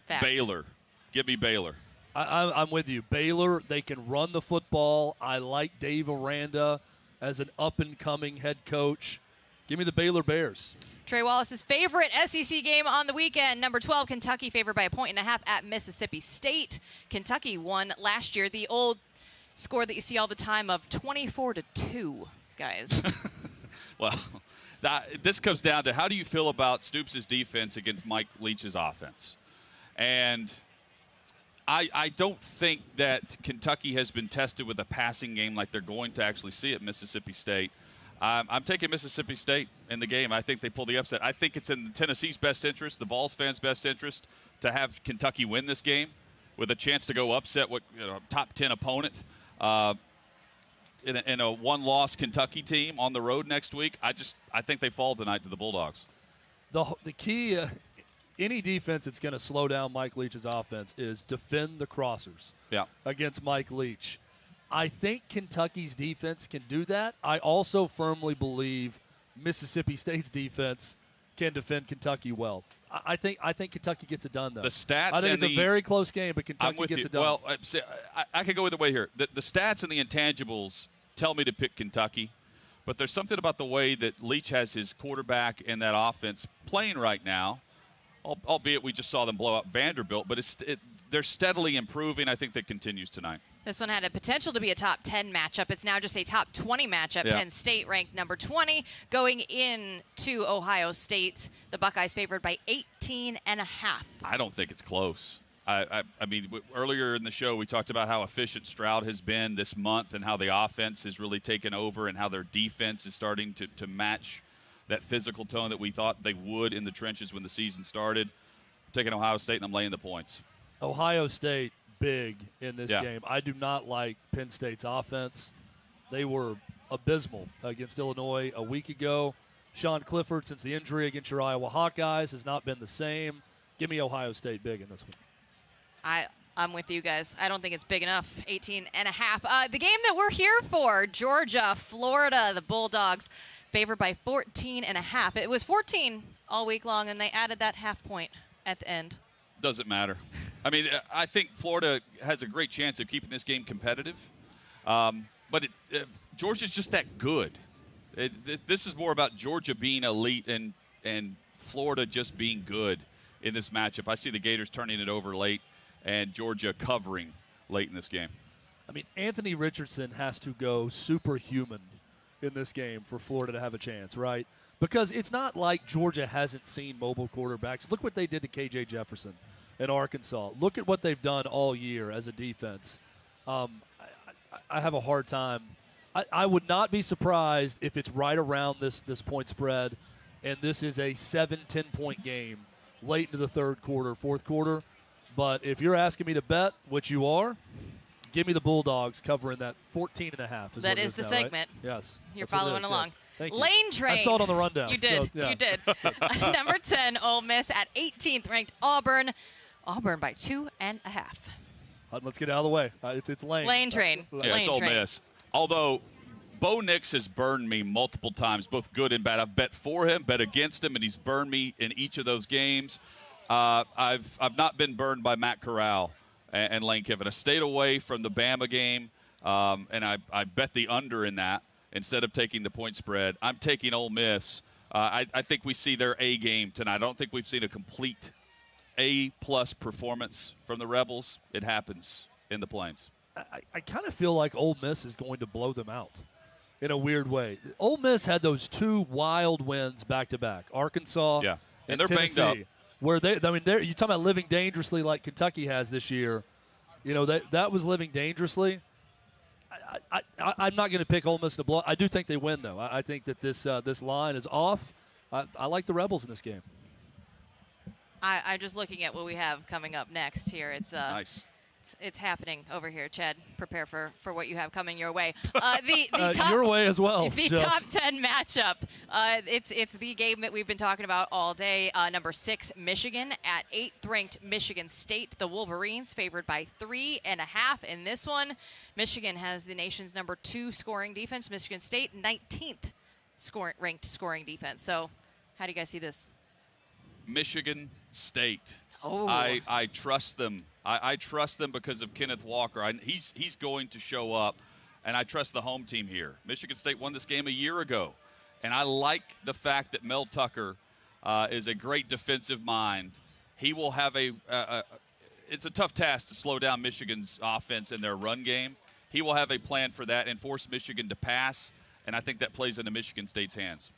Fact. Baylor. Give me Baylor. I'm with you. Baylor, they can run the football. I like Dave Aranda as an up-and-coming head coach. Give me the Baylor Bears. Trey Wallace's favorite SEC game on the weekend. Number 12, Kentucky favored by 1.5 at Mississippi State. Kentucky won last year. The old score that you see all the time of 24-2, guys. Well, this comes down to how do you feel about Stoops' defense against Mike Leach's offense? And I don't think that Kentucky has been tested with a passing game like they're going to actually see at Mississippi State. I'm taking Mississippi State in the game. I think they pull the upset. I think it's in Tennessee's best interest, the Vols fans' best interest, to have Kentucky win this game with a chance to go upset what top 10 opponent in a one-loss Kentucky team on the road next week. I think they fall tonight to the Bulldogs. The key, any defense that's going to slow down Mike Leach's offense is defend the crossers against Mike Leach. I think Kentucky's defense can do that. I also firmly believe Mississippi State's defense can defend Kentucky well. I think Kentucky gets it done, though. The stats. I think it's a very close game, but Kentucky gets it done. Well, I could go either way here. The stats and the intangibles tell me to pick Kentucky, but there's something about the way that Leach has his quarterback and that offense playing right now, albeit we just saw them blow out Vanderbilt, but they're steadily improving. I think that continues tonight. This one had a potential to be a top 10 matchup. It's now just a top 20 matchup. Yeah. Penn State ranked number 20 going into Ohio State. The Buckeyes favored by 18.5. I don't think it's close. I mean, earlier in the show, we talked about how efficient Stroud has been this month and how the offense has really taken over and how their defense is starting to match that physical tone that we thought they would in the trenches when the season started. I'm taking Ohio State, and I'm laying the points. Ohio State big in this game. I do not like Penn State's offense. They were abysmal against Illinois a week ago. Sean Clifford, since the injury against your Iowa Hawkeyes, has not been the same. Give me Ohio State big in this one. I'm with you guys. I don't think it's big enough. 18.5. The game that we're here for, Georgia, Florida, the Bulldogs favored by 14.5. It was 14 all week long, and they added that half point at the end. Doesn't matter. I mean, I think Florida has a great chance of keeping this game competitive, but Georgia's just that good. This is more about Georgia being elite and Florida just being good in this matchup. I see the Gators turning it over late and Georgia covering late in this game. I mean, Anthony Richardson has to go superhuman in this game for Florida to have a chance, right? Because it's not like Georgia hasn't seen mobile quarterbacks. Look what they did to K.J. Jefferson in Arkansas. Look at what they've done all year as a defense. I have a hard time. I would not be surprised if it's right around this point spread, and this is a 7-10-point game late into the third quarter, fourth quarter. But if you're asking me to bet, which you are, give me the Bulldogs covering that 14.5. That is the now, segment. Right? Yes. You're following along. Yes. Thank you. Lane Train. I saw it on the rundown. You did. So, yeah. You did. Number 10, Ole Miss at 18th ranked Auburn. Auburn by 2.5. Let's get out of the way. It's Lane. Lane Train. Yeah, Lane it's Ole Train. Miss. Although Bo Nix has burned me multiple times, both good and bad. I've bet for him, bet against him, and he's burned me in each of those games. I've not been burned by Matt Corral and Lane Kiffin. I stayed away from the Bama game, and I bet the under in that instead of taking the point spread. I'm taking Ole Miss. I think we see their A game tonight. I don't think we've seen a complete A-plus performance from the Rebels. It happens in the Plains. I kind of feel like Ole Miss is going to blow them out in a weird way. Ole Miss had those two wild wins back-to-back, Arkansas and they're Tennessee, banged up. Where you're talking about living dangerously like Kentucky has this year. You know, that was living dangerously. I'm not going to pick Ole Miss to blow. I do think they win, though. I think that this line is off. I like the Rebels in this game. I'm just looking at what we have coming up next here. It's nice. It's happening over here, Chad. Prepare for what you have coming your way. The top, your way as well. The Jeff. top 10 matchup. It's the game that we've been talking about all day. Number 6, Michigan at 8th ranked Michigan State. The Wolverines favored by 3.5 in this one. Michigan has the nation's number 2 scoring defense. Michigan State 19th ranked scoring defense. So, how do you guys see this? Michigan State. Oh. I trust them. I trust them because of Kenneth Walker. He's going to show up, and I trust the home team here. Michigan State won this game a year ago, and I like the fact that Mel Tucker is a great defensive mind. He will have it's a tough task to slow down Michigan's offense in their run game. He will have a plan for that and force Michigan to pass, and I think that plays into Michigan State's hands.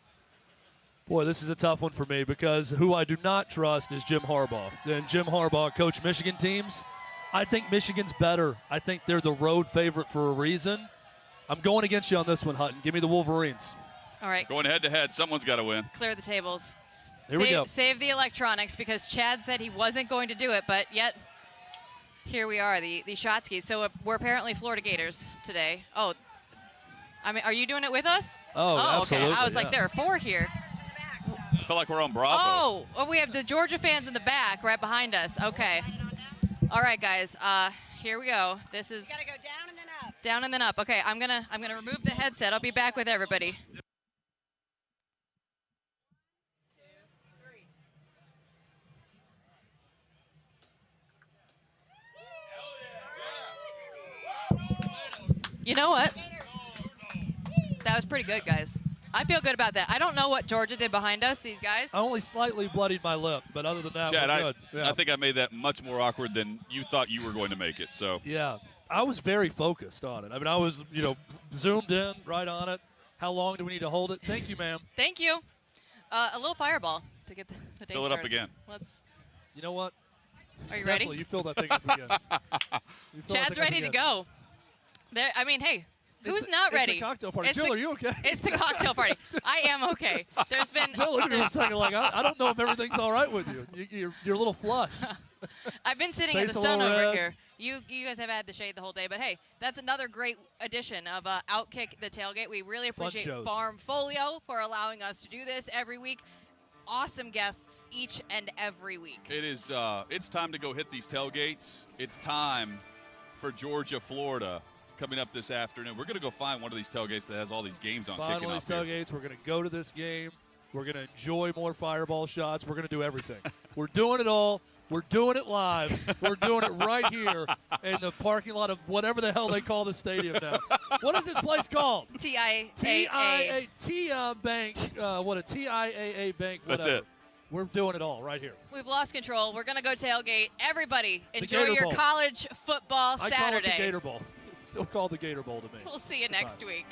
Boy, this is a tough one for me because who I do not trust is Jim Harbaugh. And Jim Harbaugh coached Michigan teams. I think Michigan's better. I think they're the road favorite for a reason. I'm going against you on this one, Hutton. Give me the Wolverines. All right. Going head-to-head, someone's got to win. Clear the tables. Here we go. Save the electronics because Chad said he wasn't going to do it, but yet here we are, the Shotskis. So we're apparently Florida Gators today. Oh, I mean, are you doing it with us? Oh, absolutely. Okay. I was like, there are 4 here. I feel like we're on Bravo. Oh, we have the Georgia fans in the back right behind us. Okay. All right, guys. Here we go. This is. You gotta go down and then up. Down and then up. Okay, I'm gonna remove the headset. I'll be back with everybody. You know what? That was pretty good, guys. I feel good about that. I don't know what Georgia did behind us, these guys. I only slightly bloodied my lip, but other than that, Chad, we're good. I think I made that much more awkward than you thought you were going to make it. So yeah, I was very focused on it. I mean, I was, zoomed in right on it. How long do we need to hold it? Thank you, ma'am. Thank you. A little fireball to get the day fill it started. up again. You know what? Are you Definitely, ready? you fill that thing up again. Chad's ready to go. I mean, hey. Who's not ready? It's the cocktail party. Jill, are you okay? It's the cocktail party. I am okay. There's been. Jill, look at me a second. Like I don't know if everything's all right with you. You're a little flushed. I've been sitting in the Face a sun little over red. here. You guys have had the shade the whole day, but hey, that's another great edition of OutKick The Tailgate. We really appreciate shows. Farm Folio for allowing us to do this every week. Awesome guests each and every week. it is. It's time to go hit these tailgates. It's time for Georgia, Florida. Coming up this afternoon. We're going to go find one of these tailgates that has all these games on Find kicking one off of these tailgates. We're going to go to this game. We're going to enjoy more fireball shots. We're going to do everything. We're doing it all. We're doing it live. We're doing it right here in the parking lot of whatever the hell they call the stadium now. What is this place called? TIAA. TIAA Bank. What a TIAA Bank. Whatever. That's it. We're doing it all right here. We've lost control. We're going to go tailgate. Everybody, enjoy Gator your Bowl. college football I Saturday. call it the Gator Bowl. It's still called the Gator Bowl to me. We'll see you next week.